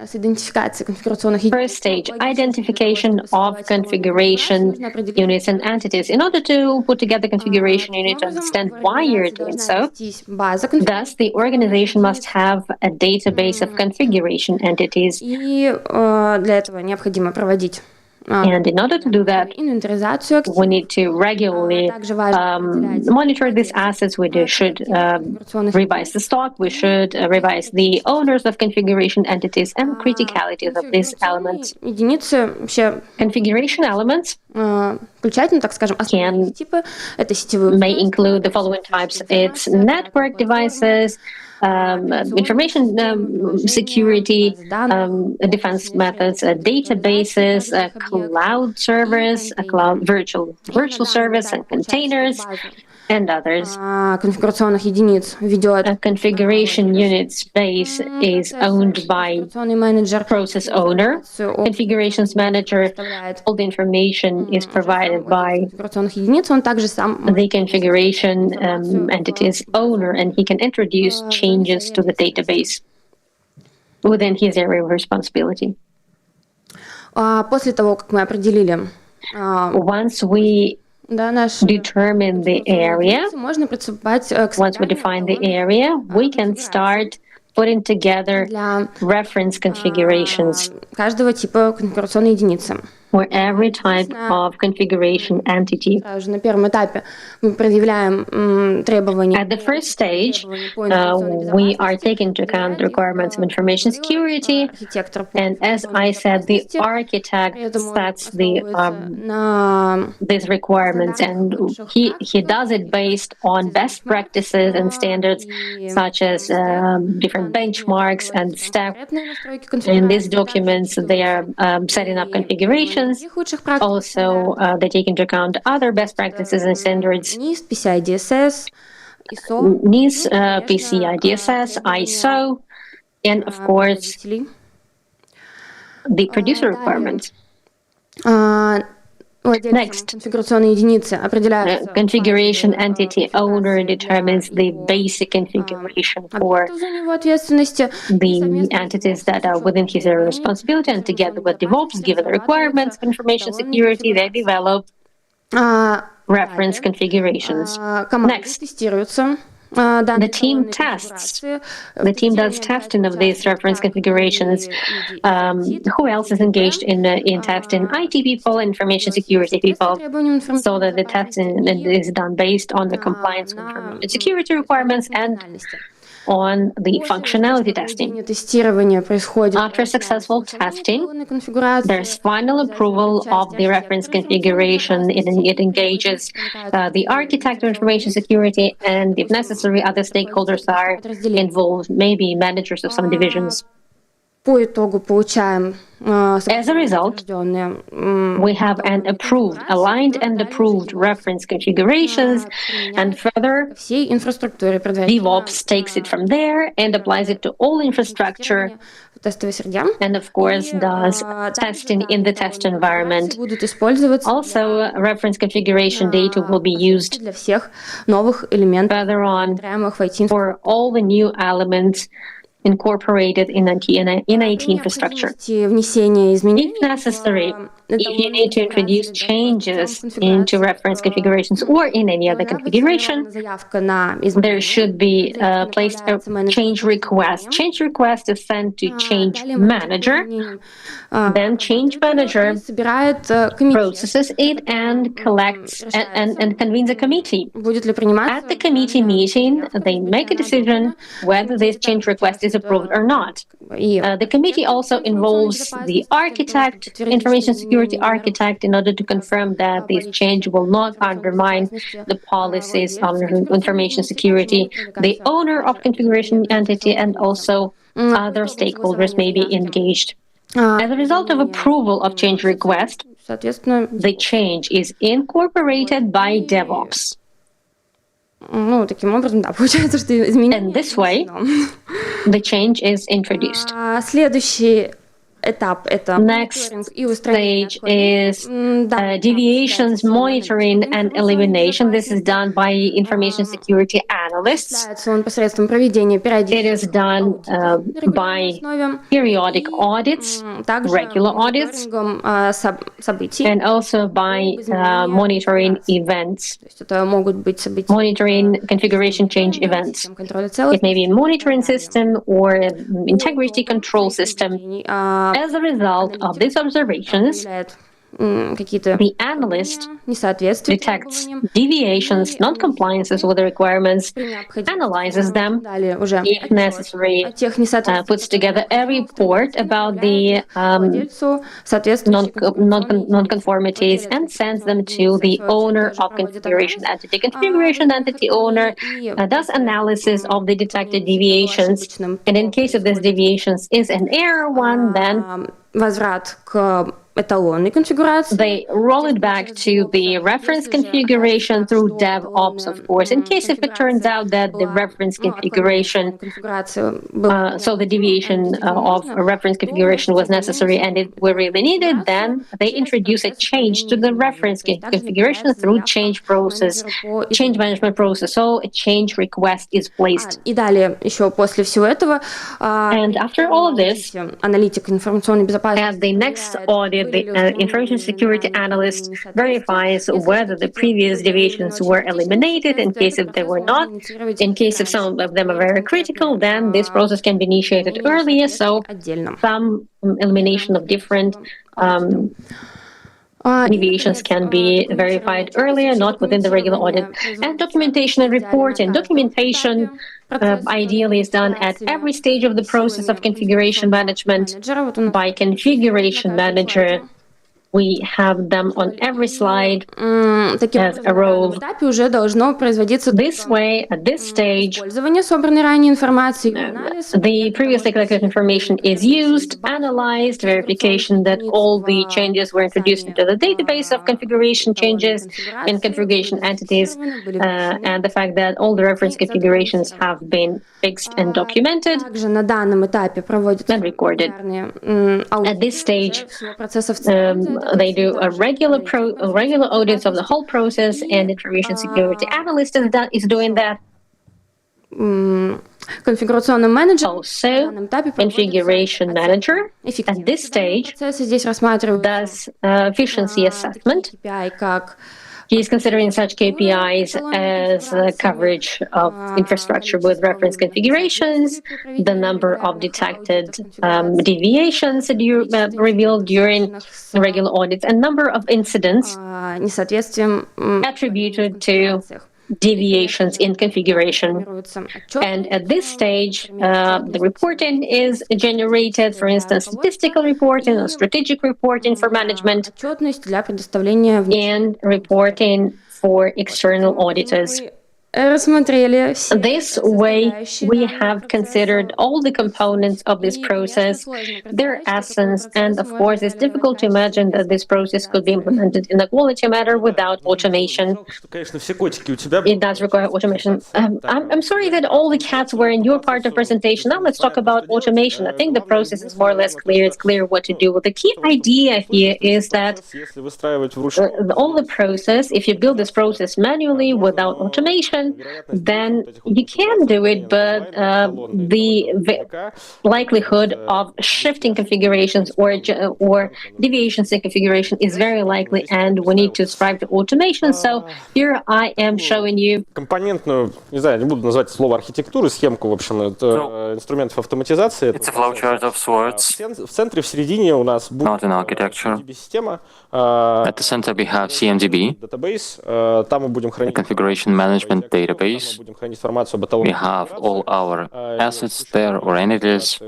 First stage, identification of configuration units and entities. In order to put together configuration unit to understand why you're doing so, thus the organization must have a database of configuration entities. And in order to do that, we need to regularly monitor these assets. We should revise the stock. We should revise the owners of configuration entities and criticalities of these elements. Configuration elements may include the following types. It's network devices, information security, defense methods, databases, cloud servers, cloud virtual service, and containers, and others. A configuration unit space is owned by process owner. Configurations manager, all the information is provided by the configuration entity's owner, and he can introduce changes to the database within his area of responsibility. Once we determine the area, once we define the area, we can start putting together для reference configurations каждого типа конфигурационной единицы. for every type of configuration entity. Сразу же на первом этапе мы предъявляем требования. At the first stage, we are taking into account the requirements of information security, and as I said, the architect sets these requirements, and he does it based on best practices and standards, such as different benchmarks and steps. In these documents, they are setting up configurations. Also, they take into account other best practices and standards, NIST, PCI DSS, ISO, NIST, PCI DSS, ISO, and of course, the producer requirements. Next, конфигурационные единицы определяются. Configuration entity owner determines the basic configuration for the entities that are within his area of responsibility, and together with DevOps, given the requirements of information security, they develop reference configurations. Next, the team tests. The team does testing of these reference configurations. Who else is engaged in testing? IT people, information security people, so that the testing is done based on the compliance with information security requirements and on the functionality testing. After successful testing, there's final approval of the reference configuration. It engages the architect of information security, and if necessary, other stakeholders are involved, maybe managers of some divisions. As a result, we have aligned and approved reference configurations, and further, DevOps takes it from there and applies it to all infrastructure, and of course does testing in the test environment. Also, reference configuration data will be used further on for all the new elements incorporated in IT infrastructure. If necessary, if you need to introduce changes into reference configurations or in any other configuration, there should be placed a change request. Change request is sent to change manager. Then change manager processes it and collects and convenes a committee. At the committee meeting, they make a decision whether this change request is approved or not. The committee also involves the architect, information security architect, in order to confirm that this change will not undermine the policies of information security. The owner of configuration entity and also other stakeholders may be engaged. As a result of approval of change request, the change is incorporated by DevOps. In this way, the change is introduced. Next stage is deviations monitoring and elimination. This is done by information security analysts. It is done by periodic audits, regular audits, and also by monitoring events, monitoring configuration change events. It may be a monitoring system or an integrity control system. As a result of these observations, the analyst detects deviations, non-compliances with the requirements, analyzes them, if necessary, puts together a report about the non-conformities and sends them to the owner of configuration entity. Configuration entity owner does analysis of the detected deviations, and in case of these deviations is an error one, then they roll it back to the reference configuration through DevOps, of course. In case if it turns out that the reference configuration, so the deviation of a reference configuration was necessary and it were really needed, then they introduce a change to the reference configuration through change management process. So a change request is placed. And after all of this, at the next audit, the information security analyst verifies whether the previous deviations were eliminated. In case if they were not, in case if some of them are very critical, then this process can be initiated earlier. So some elimination of different deviations can be verified earlier, not within the regular audit. And documentation and reporting. Documentation ideally is done at every stage of the process of configuration management by configuration manager. We have them on every slide as a role. This way, at this stage, the previously collected information is used, analyzed, verification that all the changes were introduced into the database of configuration changes in configuration entities, and the fact that all the reference configurations have been fixed and documented and recorded. At this stage, they do a regular audit of the whole process, and information security analyst is doing that. Also, configuration manager at this stage does efficiency assessment. He's considering such KPIs as coverage of infrastructure with reference configurations, the number of detected deviations revealed during regular audits, and number of incidents attributed to deviations in configuration. And at this stage, the reporting is generated, for instance, statistical reporting or strategic reporting for management, and reporting for external auditors. This way, we have considered all the components of this process, their essence, and of course, it's difficult to imagine that this process could be implemented in a quality manner without automation. It does require automation. I'm sorry that all the cats were in your part of presentation. Now let's talk about automation. I think the process is more or less clear. It's clear what to do. The key idea here is that all the process, if you build this process manually without automation, then you can do it, but the likelihood of shifting configurations or deviations in configuration is very likely, and we need to strive to automation. So here I am showing you компонентную, не знаю, не буду называть слово архитектуры, схемку, в общем, это инструментов автоматизации. It's a flowchart of sorts, В центре, в середине у нас будет not an architecture. DB-система. At the center we have CMDB, Database, там мы будем the хранить configuration management database. будем хранить информацию об эталонных We have all our assets there or entities.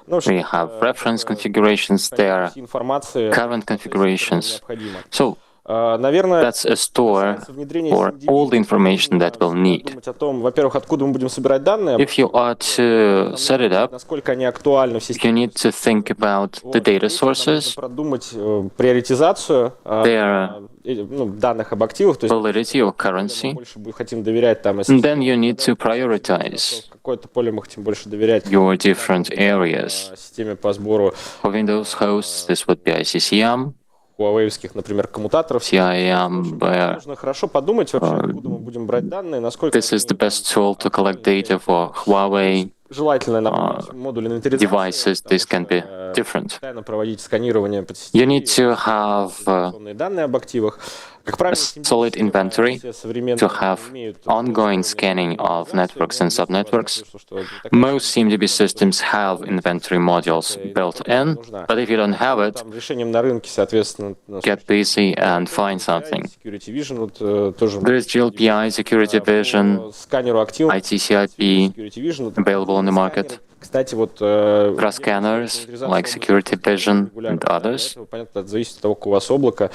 We have reference configurations there, информации, current configurations. необходимо. So Наверное, that's a store for all the information that we'll need. думать о том, во-первых, откуда мы будем собирать данные, If you are to set it up, насколько они актуальны в you системе. need to think about the data sources, Продумать приоритизацию their данных об активах, то есть validity or currency. больше хотим доверять там, And then you need to prioritize какое-то поле мы хотим больше доверять your different areas. системе по сбору For Windows hosts, this would be ICCM, Huawei-ских, например, коммутаторов. CIM, where Нужно хорошо подумать вообще, откуда мы будем брать данные, насколько this is the best tool to collect data for Huawei желательно нам модуль инвентаризации. devices. This can be different. Постоянно проводить сканирование под You need to have данные об активах. Как правило, a solid inventory to have ongoing scanning of networks and subnetworks. Most CMDB systems have inventory modules built in, but if you don't have it, решением на рынке, соответственно, get busy and find something. Security Vision вот тоже There is GLPI, Security Vision, сканеру активов ITCIP Security Vision available on the market. Кстати, вот Cross scanners like Security Vision and others. понятно, это зависит от того, какое у вас облако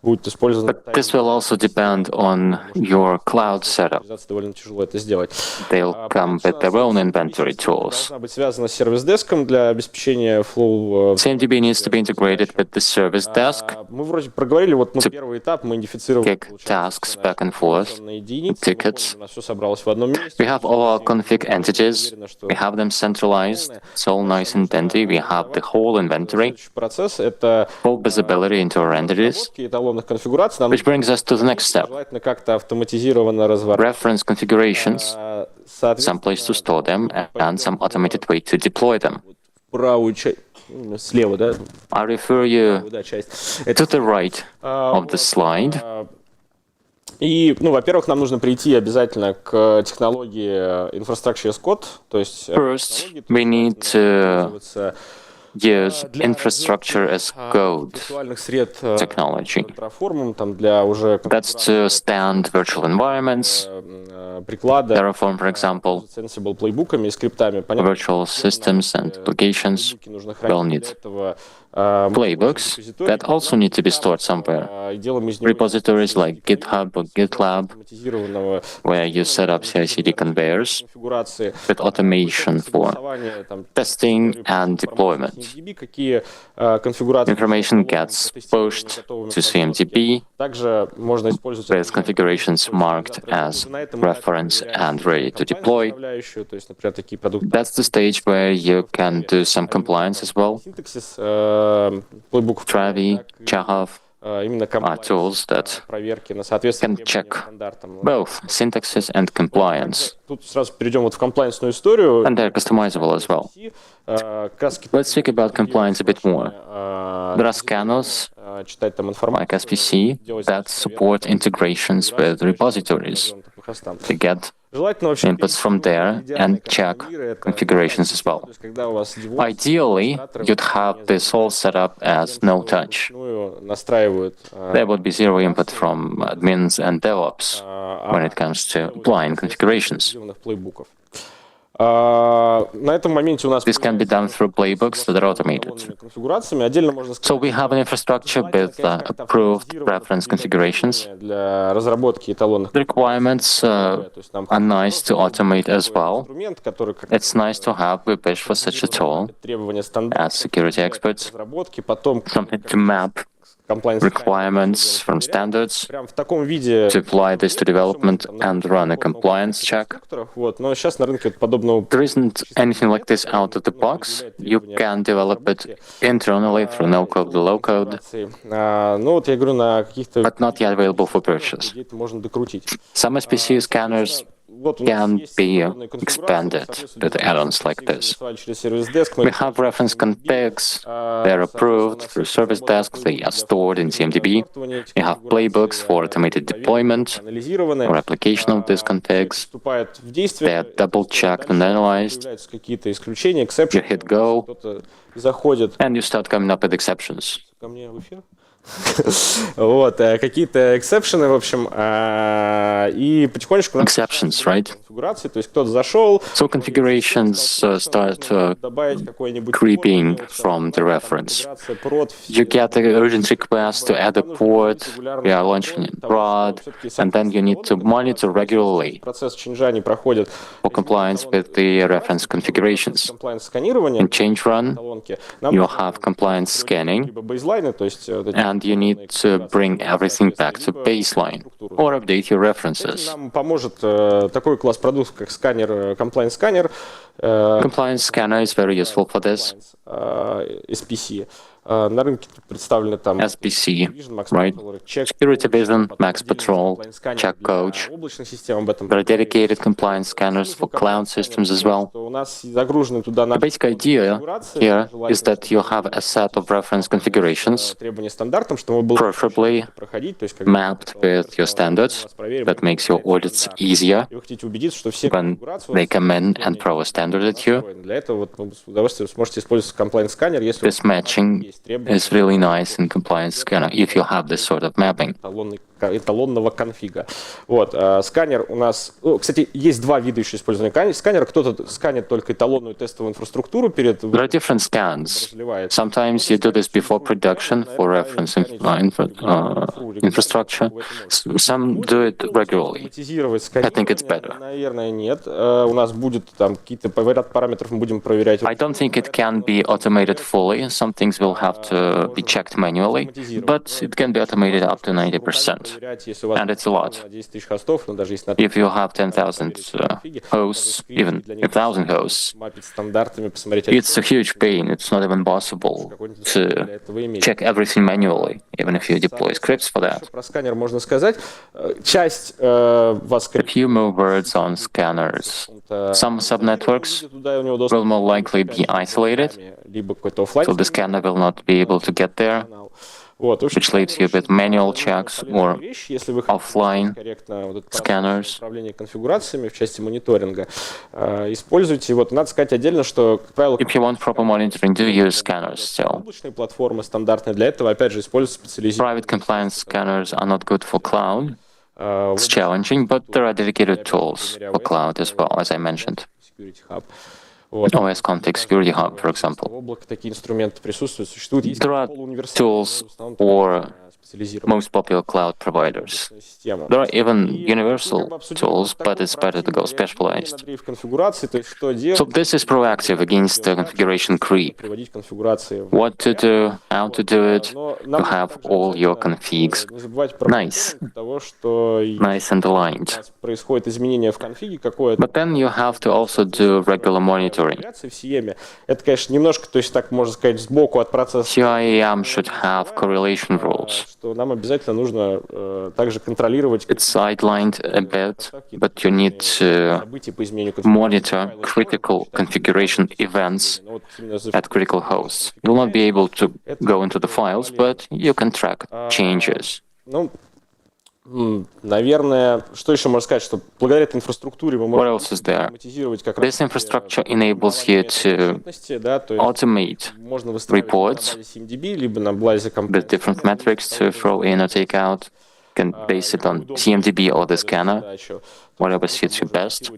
будет использовано. But this will also depend on your cloud setup. Довольно тяжело это сделать. They'll come with their own inventory tools. Должна быть связана с сервис-деском для обеспечения flow. CMDB needs to be integrated with the service desk, Мы вроде проговорили, вот первый этап мы идентифицировали kick tasks back and forth, tickets. У нас все собралось в одном месте. We have all our config entities. We have them centralized. It's all nice and dandy. We have the whole inventory, Процесс это full visibility into our entities, эталонных конфигураций. Нам which brings us to the next step. желательно как-то автоматизированно разворачивать. Reference configurations, some place to store them, and some automated way to deploy them. правую часть, слева, да? I refer you Правую, да, часть. to the right of the slide. И, ну, во-первых, нам нужно прийти обязательно к технологии Infrastructure as Code, то есть First, we need to use infrastructure as code виртуальных сред technology. Terraform, там для уже That's to stand virtual environments, приклада, Terraform, for example, Sensible плейбуками и скриптами. Понятно, virtual systems and applications нужно will хранить need для этого playbooks that also need to be stored somewhere. Repositories like GitHub or GitLab, where you set up CI/CD conveyors with automation for testing and deployment. Information gets pushed to CMDB with configurations marked as reference and ready to deploy. That's the stage where you can do some compliance as well. Travi, Chahov are tools that can check both syntaxes and compliance. And they're customizable as well. Let's speak about compliance a bit more. There are scanners like SPC that support integrations with repositories to get inputs from there and check configurations as well. Ideally, you'd have this all set up as no touch. There would be zero input from admins and DevOps when it comes to applying configurations. This can be done through playbooks that are automated. So we have an infrastructure with approved reference configurations. The requirements are nice to automate as well. It's nice to have. We push for such a tool as security experts, something to map requirements from standards, to apply this to development and run a compliance check. There isn't anything like this out of the box. You can develop it internally through no-code to low-code, but not yet available for purchase. Some SPC scanners can be expanded with add-ons like this. We have reference configs, they're approved through service desk, they are stored in CMDB. We have playbooks for automated deployment or application of these configs. They are double-checked and analyzed. You hit go, and you start coming up with exceptions. Вот, какие-то эксепшены, в общем, и потихонечку... Exceptions, right? То есть кто-то зашел... So configurations start creeping from the reference. You get an urgent request to add a port, we are launching in prod, and then you need to monitor regularly for compliance with the reference configurations. In change run, you have compliance scanning, and you need to bring everything back to baseline or update your references. Нам поможет такой класс продуктов, как сканер, compliance scanner. Compliance scanner is very useful for this. SPC. На рынке представлены там SPC, right? Security Vision, Max Patrol, Check Coach. There are dedicated compliance scanners for cloud systems as well. The basic idea here is that you have a set of reference configurations, preferably mapped with your standards. That makes your audits easier when they come in and throw a standard at you. This matching is really nice in compliance scanner if you have this sort of mapping. Эталонного конфига. Вот, сканер у нас... Кстати, есть два вида еще использования сканера. Кто-то сканит только эталонную тестовую инфраструктуру перед... There are different scans. Sometimes you do this before production for reference infrastructure. Some do it regularly. I think it's better. Наверное, нет. У нас будет там какие-то ряд параметров мы будем проверять. I don't think it can be automated fully. Some things will have to be checked manually, but it can be automated up to 90%, and it's a lot. If you have 10,000 hosts, even 1,000 hosts, it's a huge pain. It's not even possible to check everything manually, even if you deploy scripts for that. A few more words on scanners. Some subnetworks will more likely be isolated, so the scanner will not be able to get there, which leaves you with manual checks or offline scanners. If you want proper monitoring, do use scanners still. Private compliance scanners are not good for cloud. It's challenging, but there are dedicated tools for cloud as well, as I mentioned. OS Context Security Hub, for example. There are tools for most popular cloud providers. There are even universal tools, but it's better to go specialized. So this is proactive against the configuration creep. What to do, how to do it, to have all your configs nice and aligned. But then you have to also do regular monitoring. CIEM should have correlation rules. It's sidelined a bit, but you need to monitor critical configuration events at critical hosts. You'll not be able to go into the files, but you can track changes. Наверное, что еще можно сказать, что благодаря этой инфраструктуре мы можем автоматизировать как раз This infrastructure enables you to automate reports with different metrics to throw in or take out. You can base it on CMDB or the scanner, whatever suits you best.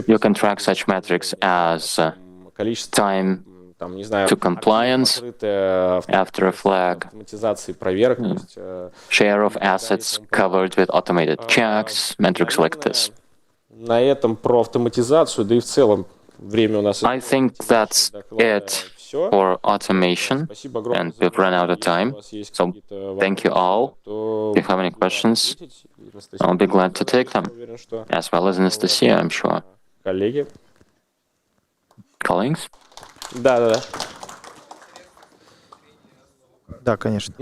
You can track such metrics as time to compliance, after a flag, share of assets covered with automated checks, metrics like this. I think that's it for automation, and we've run out of time. So thank you all. If you have any questions, I'll be glad to take them, as well as Anastasia, I'm sure. Colleagues? Да. Да, конечно.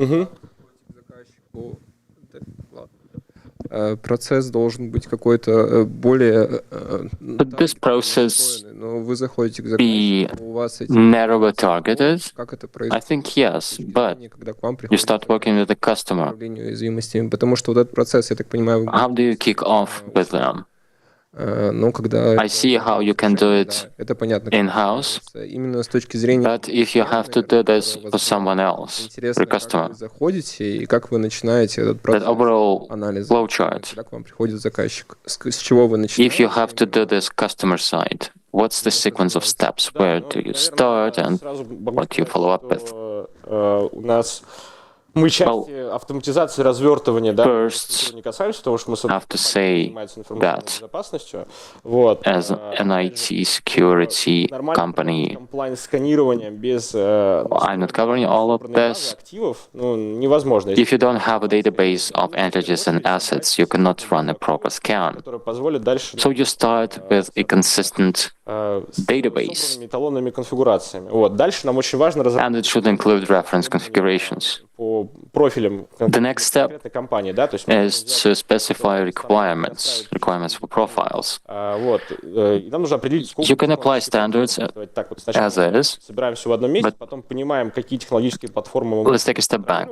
Процесс должен быть какой-то более... But this process be narrower targeted? I think yes, but you start working with the customer. Потому что вот этот процесс, я так понимаю... How do you kick off with them? I see how you can do it in-house, but if you have to do this for someone else, for a customer, that overall flowchart, if you have to do this customer side, what's the sequence of steps? Where do you start and what do you follow up with? Мы части автоматизации развертывания, да, не касаемся, потому что мы have to say that as an IT security company, I'm not covering all of this. If you don't have a database of entities and assets, you cannot run a proper scan. So you start with a consistent database. And it should include reference configurations. The next step is to specify requirements for profiles. You can apply standards as is, but let's take a step back.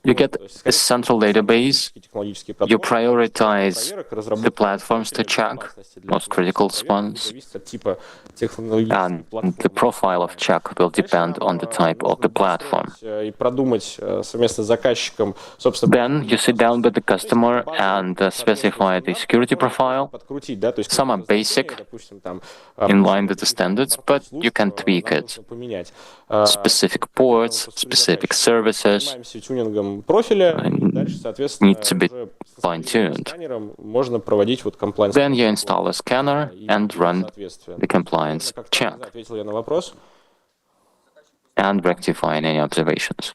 You get a central database, you prioritize the platforms to check, most critical ones, and the profile of check will depend on the type of the platform. Then you sit down with the customer and specify the security profile. Some are basic, in line with the standards, but you can tweak it. Specific ports, specific services need to be fine-tuned. Then you install a scanner and run the compliance check. and rectifying any observations.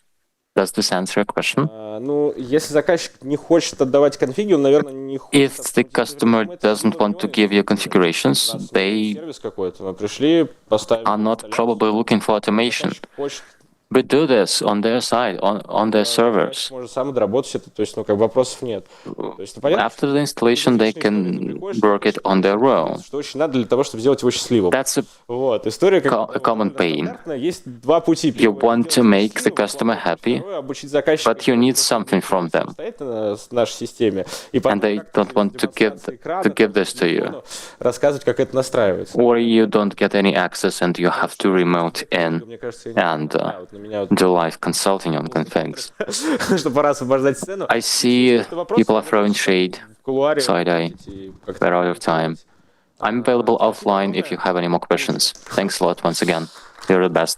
Does this answer your question? Ну, если заказчик не хочет отдавать конфиги, он, наверное, не хочет... If the customer doesn't want to give you configurations, they Сервис какой-то. Мы пришли, поставили... are not probably looking for automation. We do this on their side, on their servers. Может сам доработать это, то есть, ну, как бы вопросов нет. То есть, ну, понятно, After the installation, they can work it on their own. что очень надо для того, чтобы сделать его счастливым. That's Вот, история как a common pain. Есть два пути. You want to make the customer happy, Обучить заказчика but you need something from them, самостоятельно в нашей системе. И and they don't want to give this to you. Рассказывать, как это настраивается. Or you don't get any access and you have to remote in Мне кажется, and do live consulting on configs. что пора освобождать сцену. I see people are throwing shade, side eye. Как-то We're out of time. I'm available offline if you have any more questions. Thanks a lot once again. You're the best.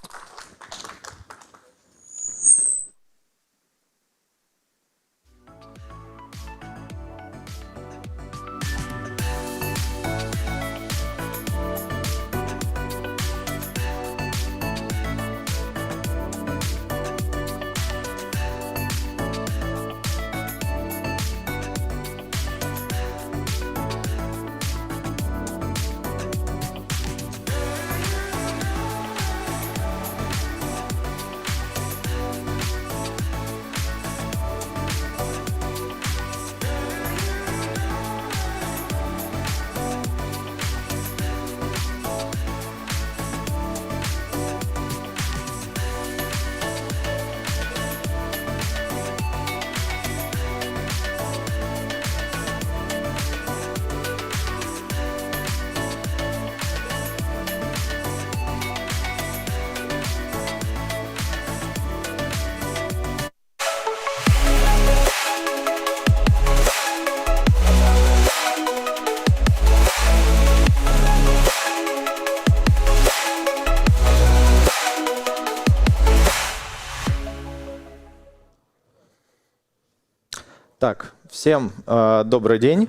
Так, всем добрый день.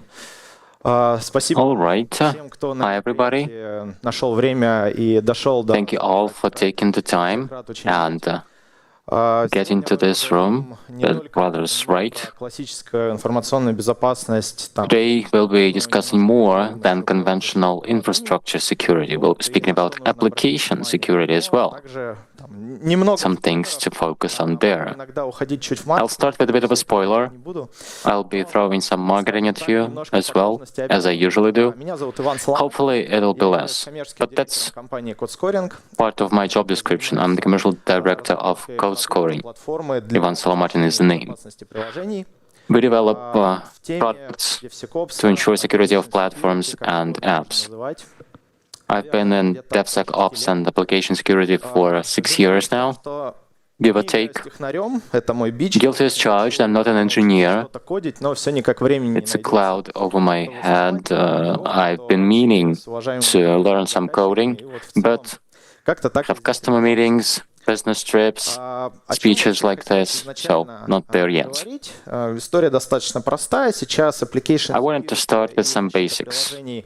Спасибо All right. всем, кто Hi, everybody. нашел время и дошел до... Thank you all for taking the time and getting to this room. The brothers, right? Классическая информационная безопасность. Там, Today we'll be discussing more than conventional infrastructure security. We'll be speaking about application security as well. также там, немного... Some things to focus on there. Иногда уходить чуть в I'll маркетинг. start with a bit of a spoiler. Не буду. I'll be throwing some marketing at you as well, as I usually do. Меня зовут Иван Слав. Hopefully it'll be less. Коммерческий But директор that's компании CodeScoring. part of my job description. I'm the commercial director of Code Scoring. Платформы для Ivan Solomatin is the name. безопасности приложений. We develop В теме products DevSecOps, to ensure security of platforms and apps. называть. I've been in DevSecOps and application security for 6 years now, Что give or take. технарем, это мой бич. Guilty as charged, I'm not an engineer. Что-то кодить, но все никак времени не It's a найдется. cloud over my head. I've been meaning С уважаемым to learn some coding, и вот в целом but как-то так. have customer meetings, business trips, О чем speeches like this, so изначально, not there yet. говорить? История достаточно простая. Сейчас application I wanted to start with some basics. приложений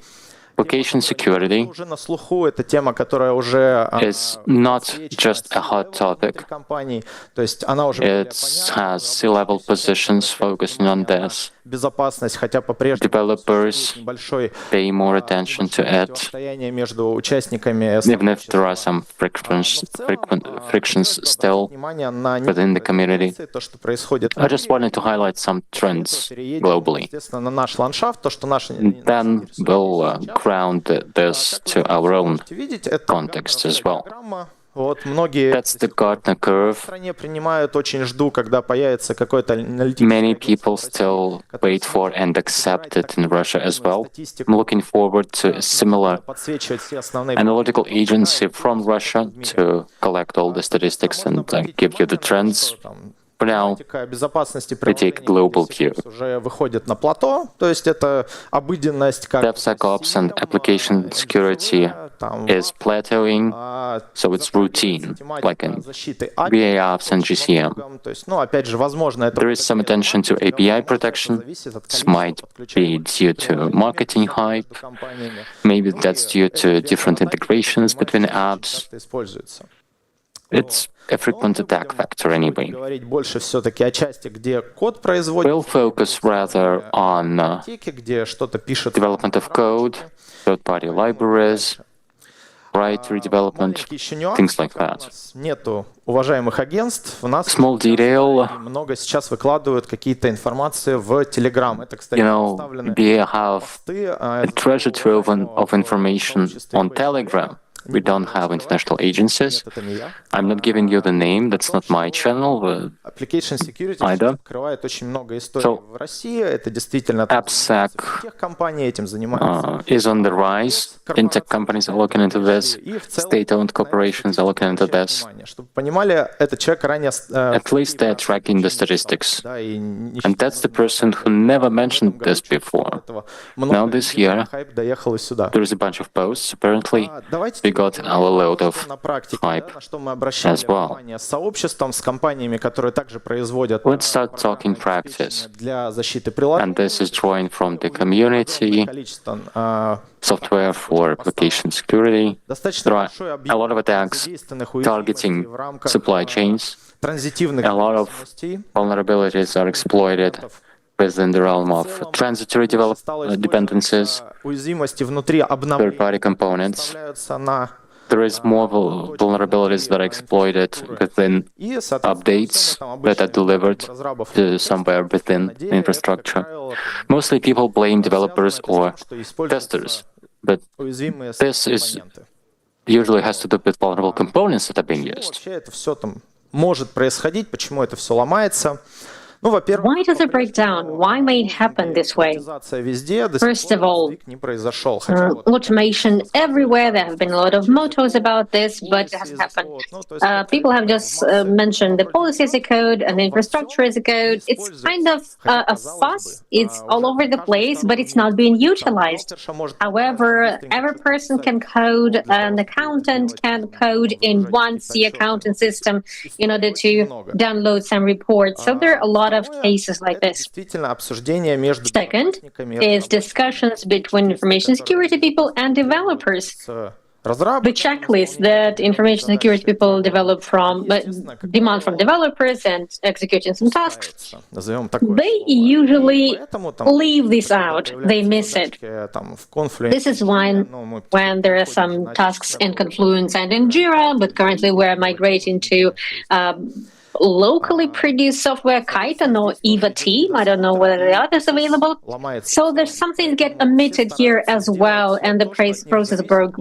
Application security уже на слуху. Это тема, которая уже is not just a hot topic. компаний. То есть она уже более It понятна. has C-level positions focusing on this. Безопасность, хотя по-прежнему Developers есть небольшой pay more attention to it, противостояние между участниками. even if there are some frictions still Внимание на within the community. то, что происходит. I just wanted to highlight some trends globally. Естественно, на наш ландшафт, то, что наши Then we'll ground this to our own видеть, это context as well. программа. Вот многие That's the Gartner curve. в стране принимают, очень жду, когда появится какой-то Many аналитический people still wait for and accept it in Russia as well. I'm looking forward to a similar подсвечивать все основные analytical agency from Russia to collect all the statistics and give you the trends. For now, Политика безопасности we take a global view. уже выходит на плато, то есть это обыденность, как DevSecOps and application security там, is plateauing, so it's routine, like in VAOps and GCM. То есть, ну, опять же, возможно, это There is some attention to API protection. This might be due to marketing hype. Maybe that's due to different integrations between apps. используется. it's a frequent attack vector anyway. Говорить больше все-таки о части, где код We'll производится, focus rather on где что-то пишет. development of code, third-party libraries, proprietary development, things like that. Нету уважаемых агентств, у нас Small detail, много сейчас выкладывают какие-то информации в Telegram. Это, кстати, we have a treasure trove of information on Telegram. We don't have international agencies. I'm not giving you the name, that's not my channel Application security either. открывает очень много историй в России. Это действительно AppSec тех компаний этим занимаются. is on the rise. Fintech companies are looking into this. State-owned corporations are looking into this. Чтобы понимали, этот человек ранее At least they're tracking the statistics. And that's the person who never mentioned this before. Now this year, доехал и сюда. there is a bunch of posts, apparently. We got our load of hype as well. С сообществом, с компаниями, которые также производят Let's start talking practice. для защиты приложений. And this is drawing from the community, software for application security. There are a lot of attacks targeting supply chains. A lot of vulnerabilities are exploited within the realm of transitory dependencies, third-party components. There is more vulnerabilities that are exploited within updates that are delivered to somewhere within the infrastructure. Mostly people blame developers or testers, but this usually has to do with vulnerable components that are being used. Может происходить, почему это все ломается? Why does it break down? Why may it happen this way? First of all, automation everywhere. There have been a lot of mottos about this, but it hasn't happened. People have just mentioned the policy as a code and the infrastructure as a code. It's kind of a fuss. It's all over the place, but it's not being utilized. However, every person can code, an accountant can code in one C accounting system in order to download some reports. So there are a lot of cases like this. Second is discussions between information security people and developers. The checklist that information security people demand from developers and executing some tasks, they usually leave this out. They miss it. This is when there are some tasks in Confluence and in Jira, but currently we're migrating to locally produced software, Kython or Eva Team. I don't know whether the other is available. So there's something get omitted here as well, and the process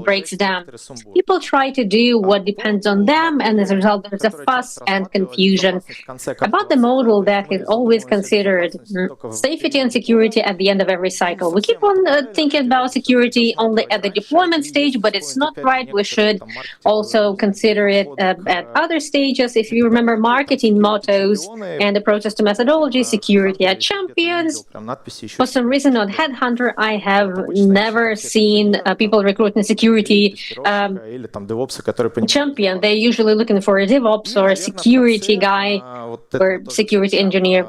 breaks down. People try to do what depends on them, and as a result, there's a fuss and confusion. About the model that is always considered safety and security at the end of every cycle. We keep on thinking about security only at the deployment stage, but it's not right. We should also consider it at other stages. If you remember marketing mottos and approaches to methodology, security at champions. For some reason on Headhunter, I have never seen people recruiting security champion. They're usually looking for a DevOps or a security guy or security engineer.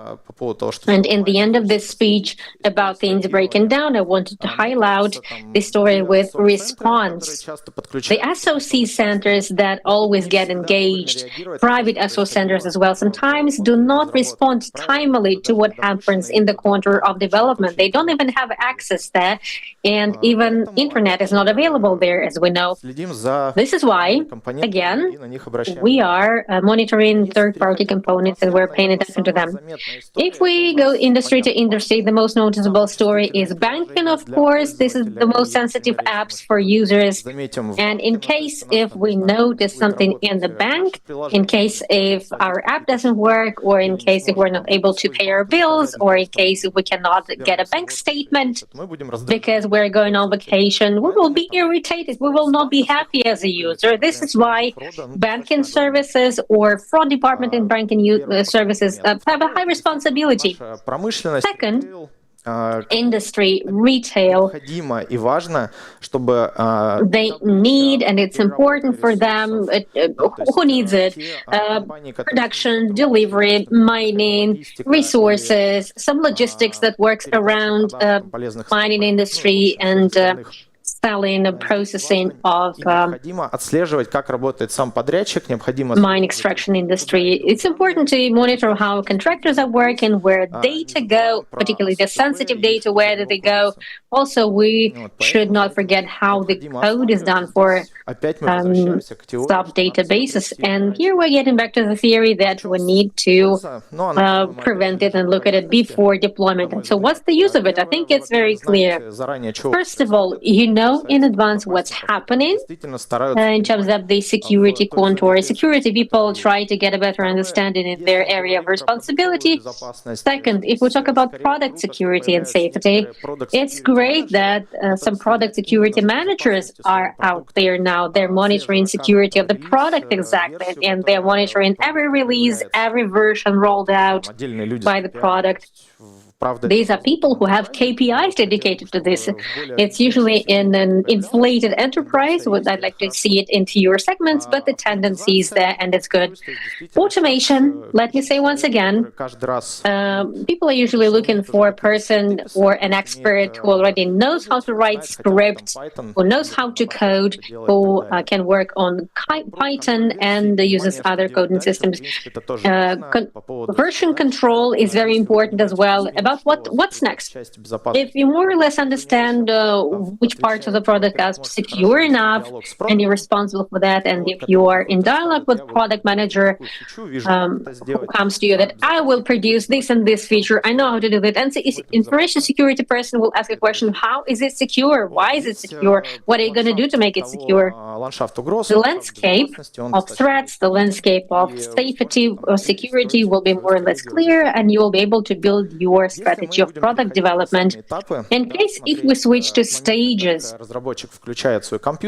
And in the end of this speech about things breaking down, I wanted to highlight the story with Response. The SOC centers that always get engaged, private SOC centers as well, sometimes do not respond timely to what happens in the corner of development. They don't even have access there, and even internet is not available there, as we know. This is why, again, we are monitoring third-party components and we're paying attention to them. If we go industry to industry, the most noticeable story is banking, of course. This is the most sensitive apps for users. And in case if we notice something in the bank, in case if our app doesn't work, or in case if we're not able to pay our bills, or in case if we cannot get a bank statement because we're going on vacation, we will be irritated. We will not be happy as a user. This is why banking services or fraud department in banking services have a high responsibility. Second, industry, retail, they need, and it's important for them, who needs it? Production, delivery, mining, resources, some logistics that works around mining industry, and selling, processing of Необходимо отслеживать, как работает сам подрядчик, необходимо mine extraction industry. It's important to monitor how contractors are working, where data go, particularly the sensitive data, where do they go. Also, we should not forget how the code is done for sub-databases. And here we're getting back to the theory that we need to prevent it and look at it before deployment. And so what's the use of it? I think it's very clear. First of all, you know in advance what's happening in terms of the security contour. Security people try to get a better understanding in their area of responsibility. Second, if we talk about product security and safety, it's great that some product security managers are out there now. They're monitoring security of the product exactly, and they're monitoring every release, every version rolled out by the product. These are people who have KPIs dedicated to this. It's usually in an inflated enterprise. I'd like to see it into your segments, but the tendency is there, and it's good. Automation, let me say once again, people are usually looking for a person or an expert who already knows how to write scripts, who knows how to code, who can work on Python and uses other coding systems. Version control is very important as well. About what's next? If you more or less understand which parts of the product are secure enough, and you're responsible for that, and if you are in dialogue with product manager who comes to you that I will produce this and this feature, I know how to do that, and information security person will ask a question: how is it secure? Why is it secure? What are you going to do to make it secure? The landscape of threats, the landscape of safety or security will be more or less clear, and you will be able to build your strategy of product development. In case if we switch to stages,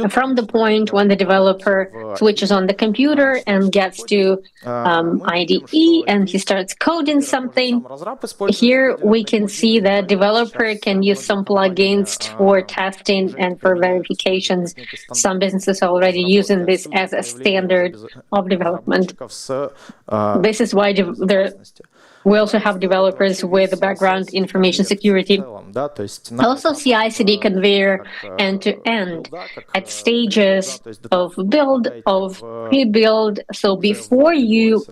from the point when the developer switches on the computer and gets to IDE and he starts coding something, here we can see that developer can use some plugins for testing and for verifications. Some businesses are already using this as a standard of development. This is why we also have developers with a background in information security. Also CI/CD conveyor end-to-end at stages of build, of pre-build. So before you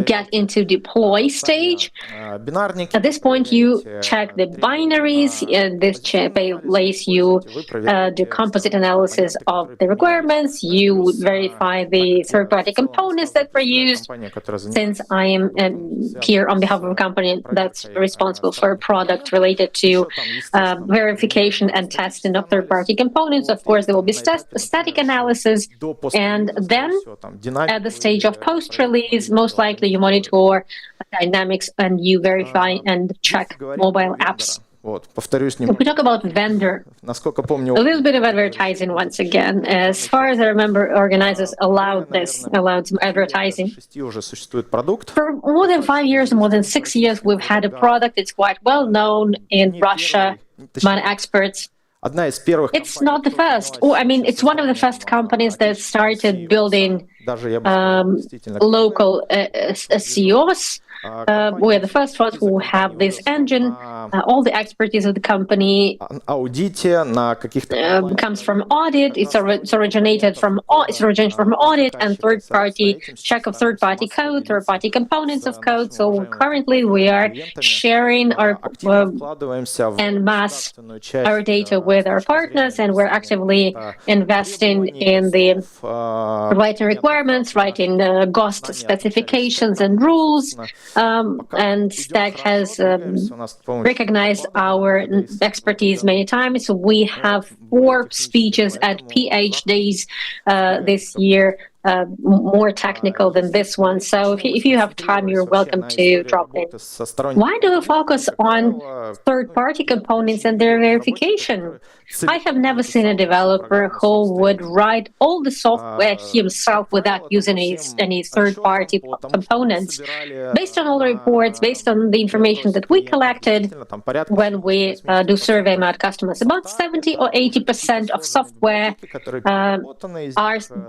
get into deploy stage, at this point you check the binaries, this lays you do composite analysis of the requirements, you verify the third-party components that were used. Since I am here on behalf of a company that's responsible for a product related to verification and testing of third-party components, of course, there will be static analysis. And then at the stage of post-release, most likely you monitor dynamics and you verify and check mobile apps. If we talk about vendor, a little bit of advertising once again. As far as I remember, organizers allowed some advertising. For more than 5 years, more than 6 years, we've had a product. It's quite well known in Russia by experts. It's not the first. It's one of the first companies that started building local SEOs. We're the first ones who have this engine. All the expertise of the company comes from audit. It's originated from audit and third-party check of third-party code, third-party components of code. So currently we are sharing our en masse our data with our partners, and we're actively investing in the writing requirements, writing GOST specifications and rules. And Stack has recognized our expertise many times. We have 4 speeches at PhDs this year, more technical than this one. So if you have time, you're welcome to drop in. Why do we focus on third-party components and their verification? I have never seen a developer who would write all the software himself without using any third-party components. Based on all the reports, based on the information that we collected when we do survey about customers, about 70 or 80% of software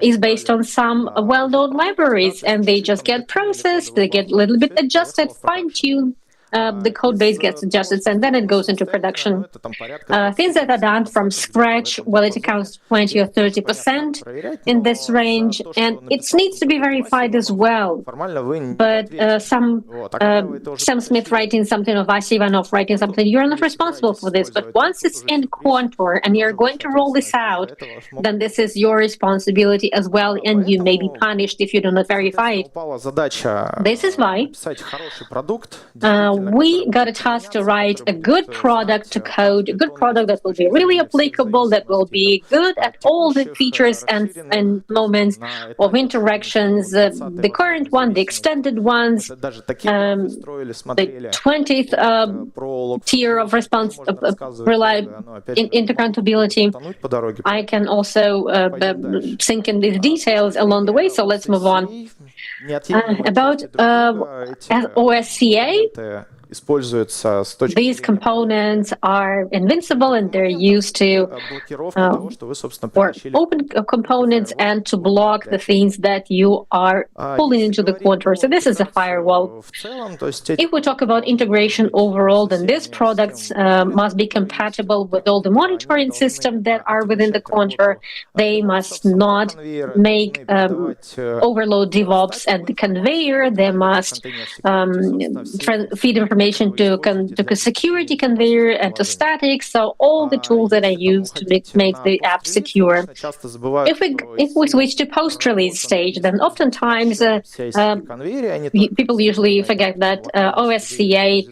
is based on some well-known libraries, and they just get processed, they get a little bit adjusted, fine-tuned, the code base gets adjusted, and then it goes into production. Things that are done from scratch, well, it accounts 20 or 30% in this range, and it needs to be verified as well. But Sam Smith writing something or Vasily Ivanov writing something, you're not responsible for this. But once it's in Contour and you're going to roll this out, then this is your responsibility as well, and you may be punished if you do not verify it. This is why we got a task to write a good product to code, a good product that will be really applicable, that will be good at all the features and moments of interactions, the current one, the extended ones, the 20th tier of response, intercountability. I can also sink in these details along the way, so let's move on. About OSCA, these components are invincible and they're used to or open components and to block the things that you are pulling into the contour. So this is a firewall. If we talk about integration overall, then these products must be compatible with all the monitoring systems that are within the contour. They must not make overload DevOps at the conveyor. They must feed information to a security conveyor and to static, so all the tools that I use to make the app secure. If we switch to post-release stage, then oftentimes people usually forget that OSCA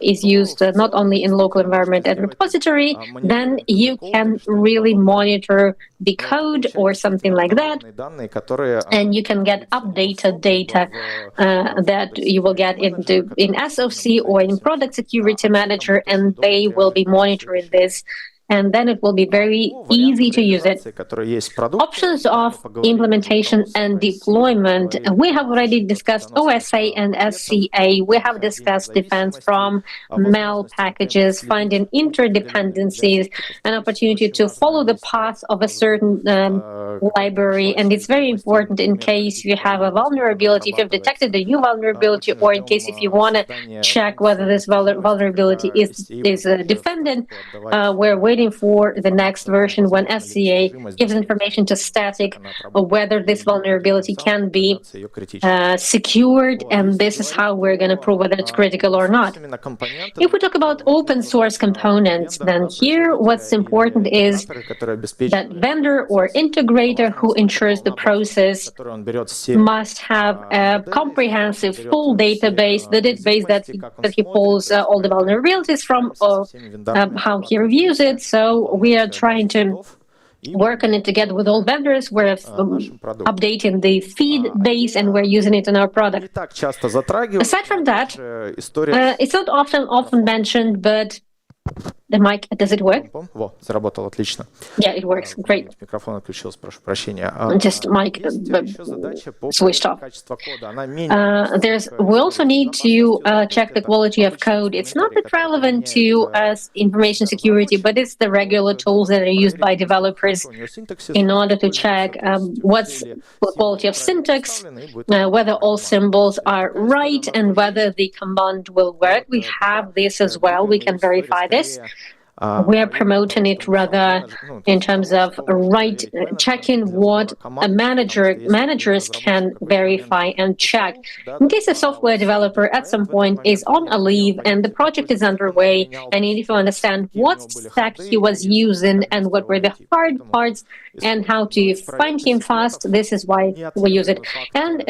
is used not only in local environment and repository. Then you can really monitor the code or something like that, and you can get updated data that you will get in SOC or in Product Security Manager, and they will be monitoring this. And then it will be very easy to use it. Options of implementation and deployment. We have already discussed OSA and SCA. We have discussed defense from MEL packages, finding interdependencies, an opportunity to follow the path of a certain library. And it's very important in case you have a vulnerability, if you've detected a new vulnerability, or in case if you want to check whether this vulnerability is defended, we're waiting for the next version when SCA gives information to static or whether this vulnerability can be secured, and this is how we're going to prove whether it's critical or not. If we talk about open source components, then here what's important is that vendor or integrator who ensures the process must have a comprehensive full database, the database that he pulls all the vulnerabilities from, or how he reviews it. So we are trying to work on it together with all vendors. We're updating the feed base and we're using it in our product. Aside from that, it's not often mentioned, but the mic, does it work? Yeah, it works. Great. Just mic switched off. We also need to check the quality of code. It's not that relevant to information security, but it's the regular tools that are used by developers in order to check what's the quality of syntax, whether all symbols are right, and whether the command will work. We have this as well. We can verify this. We are promoting it rather in terms of checking what managers can verify and check. In case a software developer at some point is on a leave and the project is underway, I need to understand what stack he was using and what were the hard parts and how to find him fast. This is why we use it. And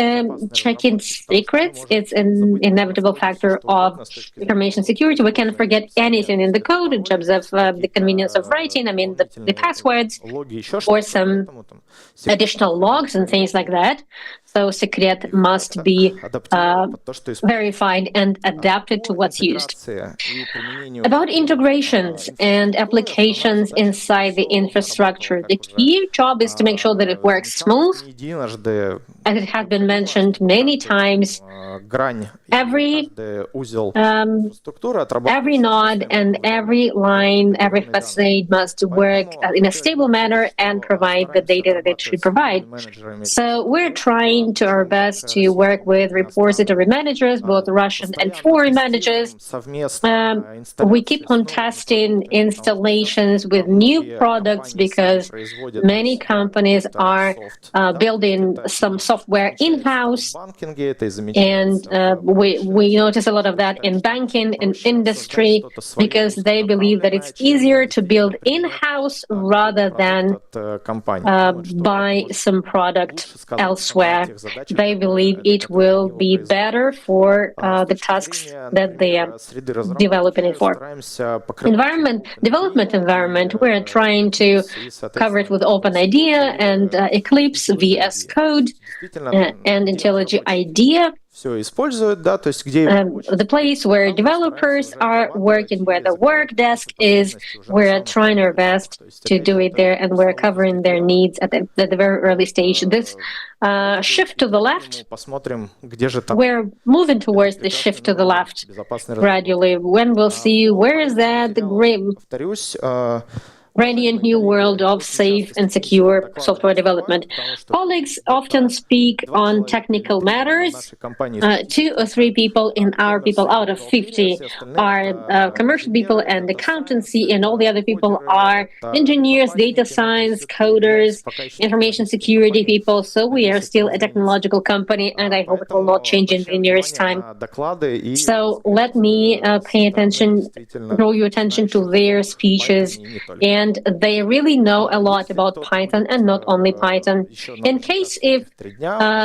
checking secrets, it's an inevitable factor of information security. We can't forget anything in the code in terms of the convenience of writing, the passwords, or some additional logs and things like that. So secret must be verified and adapted to what's used. About integrations and applications inside the infrastructure, the key job is to make sure that it works smooth. As it has been mentioned many times, every node and every line, every facade must work in a stable manner and provide the data that it should provide. So we're trying trying to our best to work with repository managers, both Russian and foreign managers. We keep on testing installations with new products because many companies are building some software in-house, and we notice a lot of that in banking and industry because they believe that it's easier to build in-house rather than buy some product elsewhere. They believe it will be better for the tasks that they are developing it for. Development environment, we're trying to cover it with OpenIDEA and Eclipse, VS Code, and IntelliJ IDEA. The place where developers are working, where the work desk is, we're trying our best to do it there, and we're covering their needs at the very early stage. This shift to the left, we're moving towards the shift to the left gradually. When we'll see where is that the radiant new world of safe and secure software development. Colleagues often speak on technical matters. 2 or 3 people in our people out of 50 are commercial people and accountancy, and all the other people are engineers, data science, coders, information security people. So we are still a technological company, and I hope it will not change in the nearest time. So let me draw your attention to their speeches, and they really know a lot about Python, and not only Python. In case if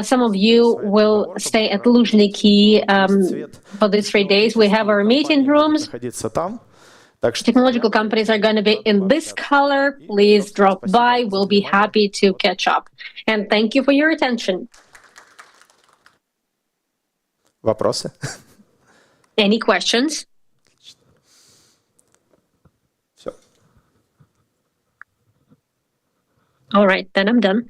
some of you will stay at Luzhniki for these 3 days, we have our meeting rooms. Technological companies are going to be in this color. Please drop by. We'll be happy to catch up. And thank you for your attention. Вопросы? Any questions? All right, then I'm done.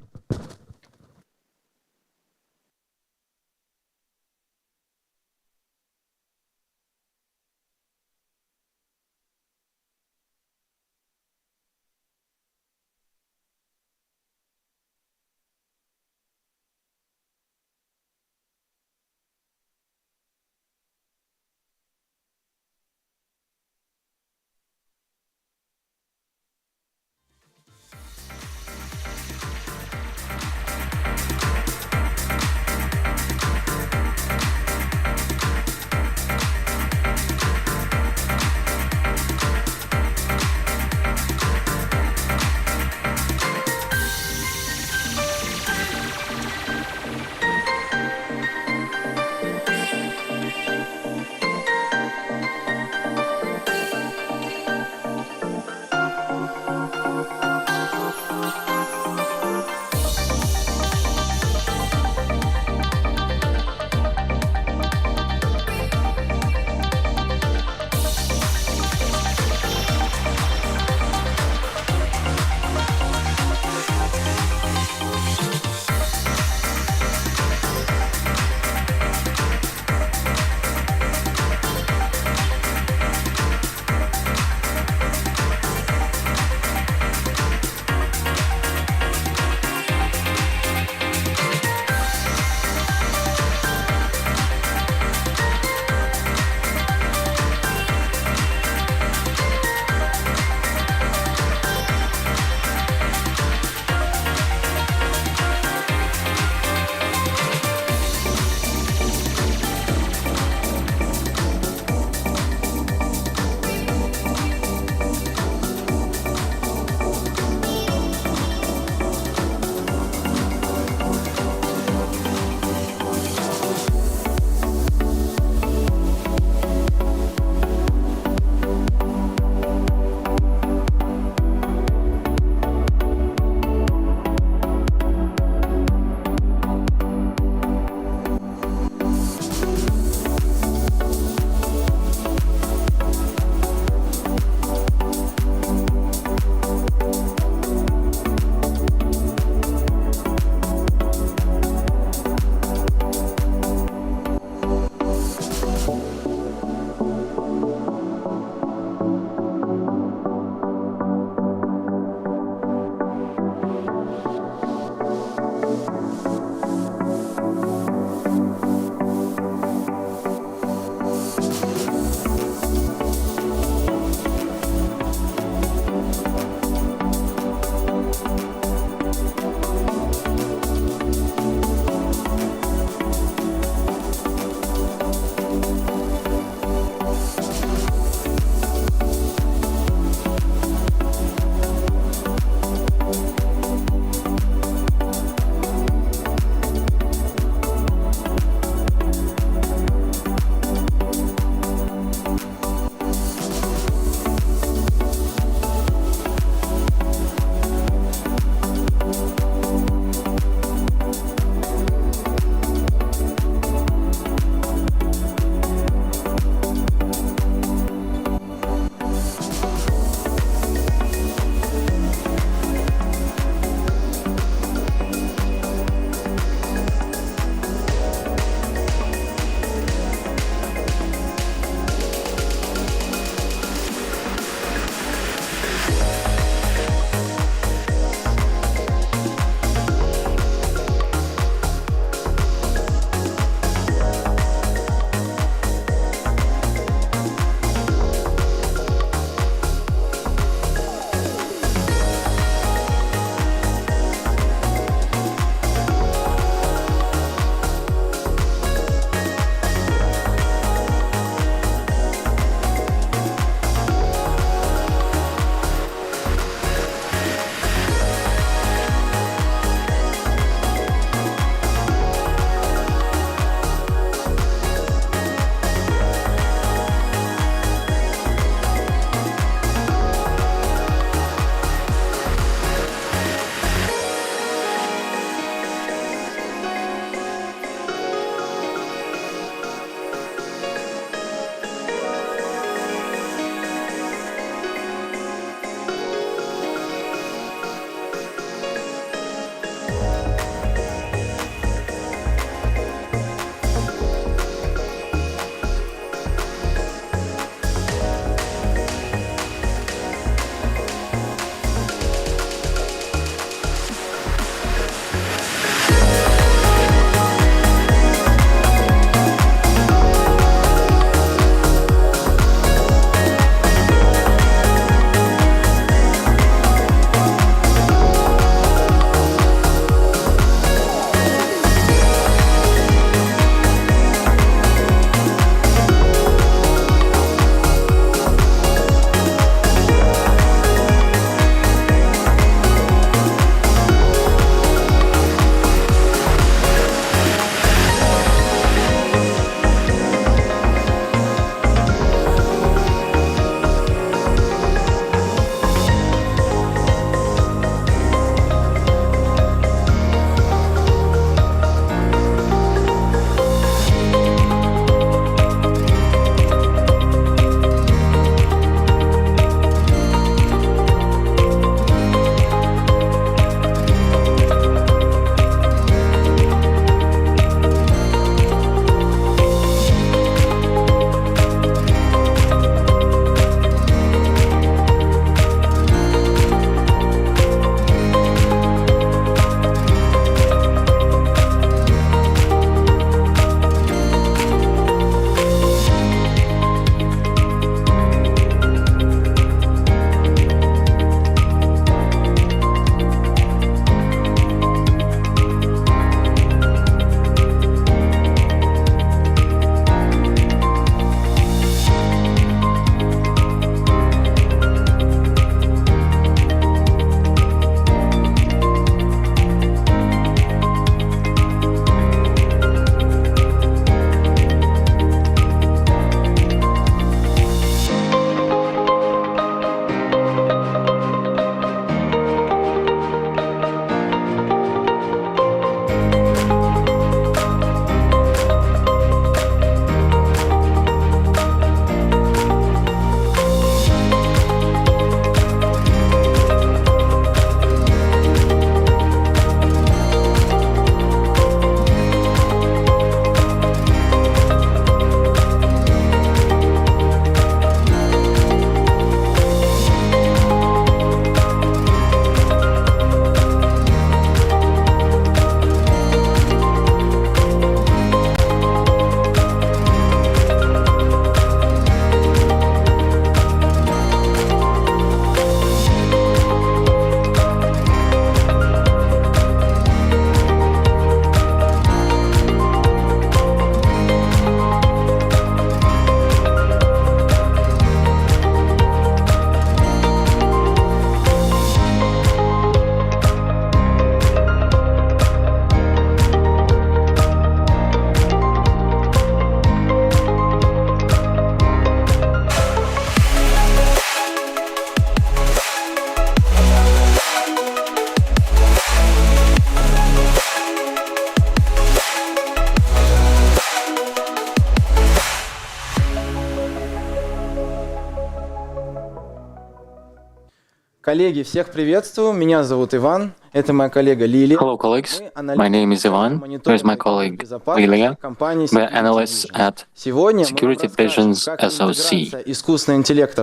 Коллеги, всех приветствую. Меня зовут Иван. Это моя коллега Лилия. Hello, colleagues. My name is Ivan. Here's my colleague Lilia. We're analysts at Security Visions SOC.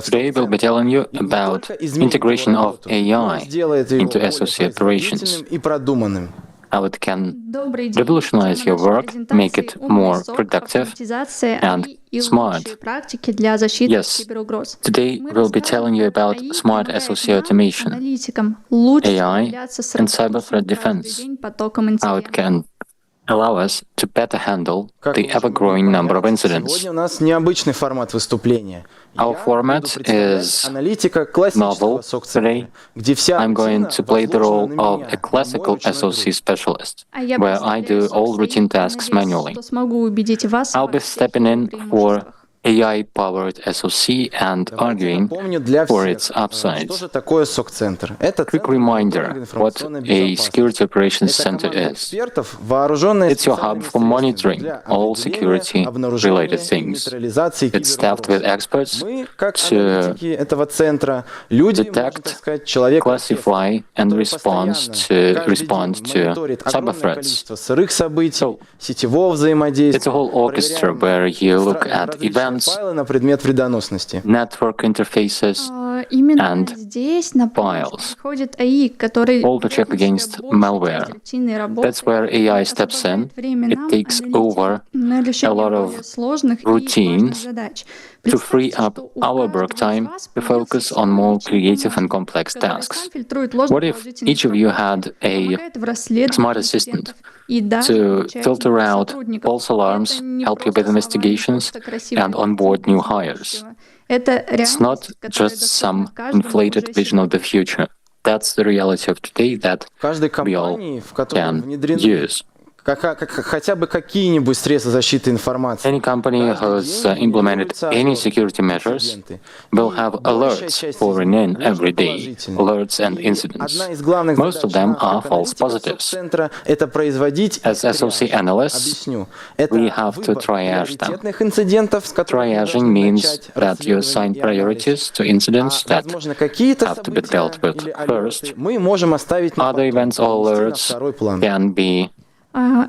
Today we'll be telling you about integration of AI into SOC operations, how it can revolutionize your work, make it more productive and smart. Yes, today we'll be telling you about smart SOC automation, AI, and cyber threat defense, how it can allow us to better handle the ever-growing number of incidents. Сегодня у нас необычный формат выступления. Our format is Аналитика классического novel. SOC-центра, Today, где вся I'm going to play the role возложена на of меня. a classical SOC specialist, where I do all routine tasks manually. I'll be stepping in for AI-powered SOC and arguing Напомню для for всех, its upsides. что же такое SOC-центр. Это Quick центр reminder what a security operations center команда is. экспертов, вооруженная It's your hub for monitoring all security-related things. It's staffed with experts Мы, как to аналитики этого центра, люди, можно detect, так сказать, человек, classify, and respond to cyber threats. сырых событий, So, сетевого It's взаимодействия, a whole orchestra where you look at events, файлы на предмет вредоносности. network interfaces, Именно and здесь на помощь files, приходит АИ, который all to check against malware. That's where AI steps in. It takes over a lot of routines to free up our work time to focus on more creative and complex tasks. What if each of you had a smart assistant to filter out false alarms, help you with investigations, and onboard new hires? It's not just some inflated vision of the future. That's the reality of today that В каждой we all компании, в которой can внедрены use. хотя бы какие-нибудь средства защиты информации, Any company who's implemented any security measures will have alerts pouring in every day, alerts and incidents. одна из главных Most of задач them наших are false аналитиков positives. SOC-центра — это производить As SOC analysts, Объясню. Это we have to выбор triage them. приоритетных инцидентов, с которыми мы Triaging должны means начать that you расследование assign и анализ. priorities to incidents that Возможно, какие-то have to be события dealt with или first. алерты мы можем оставить на Other потом, events or перенести на alerts второй план. can be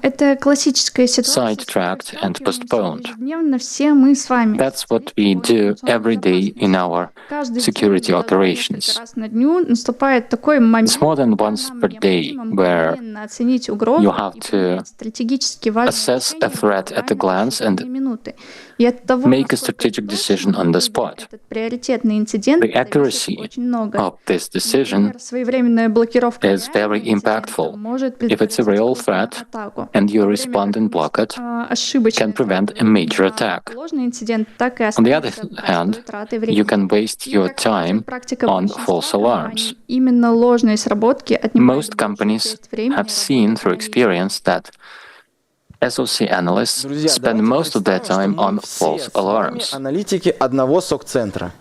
Это классическая ситуация. sidetracked and postponed. Ежедневно все мы с вами. That's what we do every day in our Каждый security день, даже operations. несколько раз на дню наступает такой момент, It's more than когда once нам per day необходимо where мгновенно оценить угрозу you have и to принять стратегически важные assess a решения в threat at a буквально glance and считанные минуты. И от того, make a насколько strategic точно decision on the выглядит spot. этот приоритетный инцидент, The зависит accuracy очень много. of this decision Например, своевременная блокировка is very реального инцидента impactful. может If it's a real предотвратить threat атаку. and you В то время respond как and block it, ошибочная can prevent a атака major на attack. ложный инцидент так и On the other остается hand, простой тратой you времени. can waste И, your как показывает time практика on большинства false alarms. компаний, именно ложные сработки отнимают Most большую companies часть времени have seen работы through аналитиков. experience that SOC analysts Друзья, spend давайте most of their представим, time что мы on все false с вами alarms. аналитики одного SOC-центра.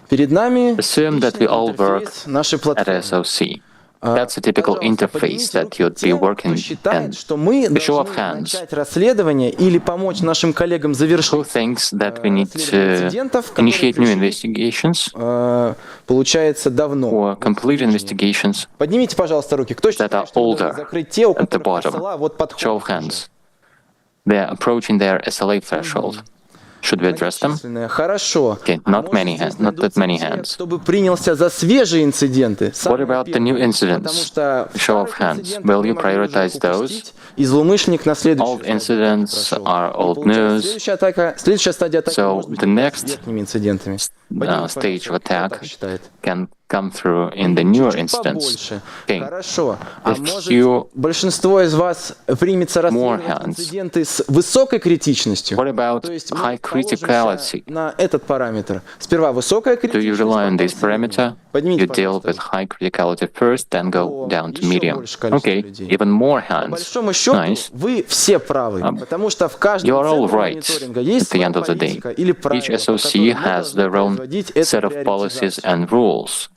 Перед нами Assume that we all work интерфейс нашей at платформы. SOC. That's a typical interface that you'd be working in. что мы The show of должны hands. начать расследование или помочь нашим коллегам Who завершить thinks that we need расследование to инцидентов, которые initiate new пришли, investigations получается, давно. or complete investigations Поднимите, пожалуйста, руки. Кто считает, are что мы older должны закрыть те, у at the которых bottom? SLA вот подходит Show of уже? hands. They're approaching their SLA threshold. Should we address them? Многочисленные. Хорошо. Okay, А not может, many здесь hands, not that найдутся many те, hands. кто бы принялся за свежие инциденты? What самые about the первые? new incidents? Потому что Show of старых hands. инцидентов Will мы you могли уже prioritize those? упустить, и злоумышленник на следующий Old incidents are old news. Следующая стадия атаки So может быть the next верхними инцидентами. Поднимите, stage of пожалуйста, кто attack так считает. can come through in the newer Чуть incidents. побольше. Okay. Хорошо. А If может, you- большинство из вас примется расследовать hands. инциденты с высокой критичностью? What about То есть мы high положимся criticality? на этот параметр. Сперва высокая Do критичность, you rely on потом this parameter? средняя. Поднимите, You deal пожалуйста. with high criticality first, then go down to еще medium. больше количество Okay, людей. even more По hands. большому счету, Nice. вы все правы, потому что в каждом You are all центре right мониторинга есть at the своя end of the day. политика или правила, Each по SOC которым мы has должны their own производить эту set of policies приоритизацию. and rules.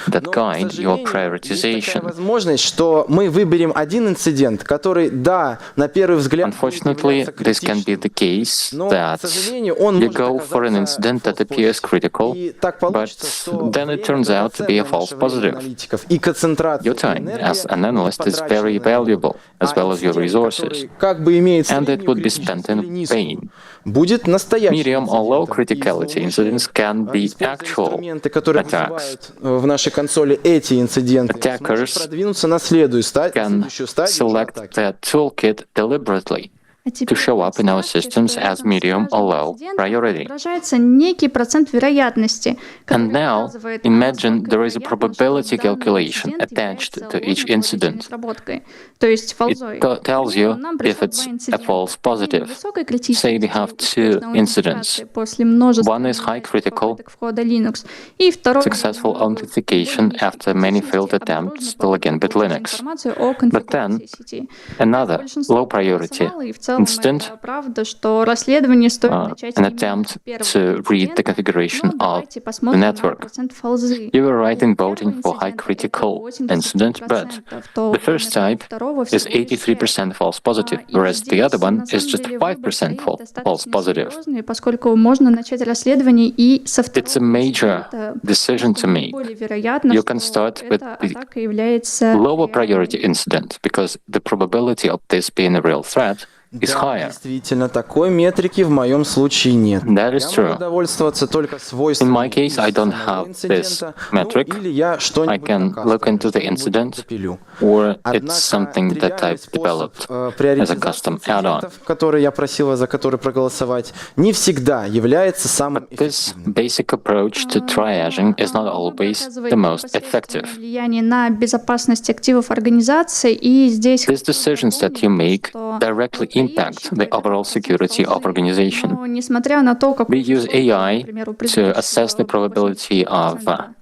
that Но, к guide your сожалению, есть такая prioritization. возможность, что мы выберем один инцидент, который, да, на первый взгляд будет Unfortunately, являться this can be критичным, the case но, к that сожалению, он you может go for an оказаться incident that false appears positive. critical, И так but получится, что then it время turns out to be a драгоценное, false наше время positive. аналитиков, и концентрация, Your и time энергия as an analyst is потрачены very на это. valuable, as well as your Инцидент, resources, который как бы имеет and it среднюю would be критичность spent или in низкую, pain. будет настоящим Medium or low инцидентом. И criticality злоумышленник, incidents can be используя actual инструменты, которые attacks. вызывают в нашей консоли эти инциденты, сможет Attackers продвинуться на следующую can стадию уже select атаки. their toolkit deliberately to show up in our systems as medium or low priority. Отображается некий процент вероятности, And который now, показывает, imagine насколько there is a вероятно, что probability данный calculation инцидент attached является to each ложной incident. разработкой, то есть It фалзой. tells you Нам if пришло it's два a инцидента. false positive. Высокой Say критичности we have и two успешной аутентификации incidents. после множества One is high critical, попыток входа Linux, и второй successful authentication after many failed attempts to log in with Linux. информацию о But then, конфигурации сети. another Большинство low priority профессионалов, и в целом incident, это правда, что расследование стоит начать an именно attempt с первого to read the инцидента. configuration Но of давайте the посмотрим на network. процент фалзы. You were right in Первый voting for high инцидент — это critical 80%, incident, but то the время first type второго is всего лишь 83% false positive, И whereas the здесь, other one на is самом just деле, 5% выбор стоит false достаточно positive. серьезный, поскольку можно начать расследование и со второго It's a major инцидента, decision to make. более вероятно, You что can start with эта the атака является lower реальной. priority incident because the probability of this being a real threat is Да, higher. действительно, такой метрики в моем случае нет. That is Я true. могу довольствоваться только свойствами In my case, I don't самого have инцидента, this metric. или я I что-нибудь can накастую, look into the что-нибудь incident, запилю. or Однако it's something that I've тривиальный способ developed as a приоритизации custom add-on. инцидентов, который я просил, за который проголосовать, не всегда является самым But this эффективным. basic approach to triaging is not always the most effective. Влияние на безопасность активов организации, и здесь These decisions that you make directly impact the overall security of organization. Но несмотря на то, как We use AI to assess the probability of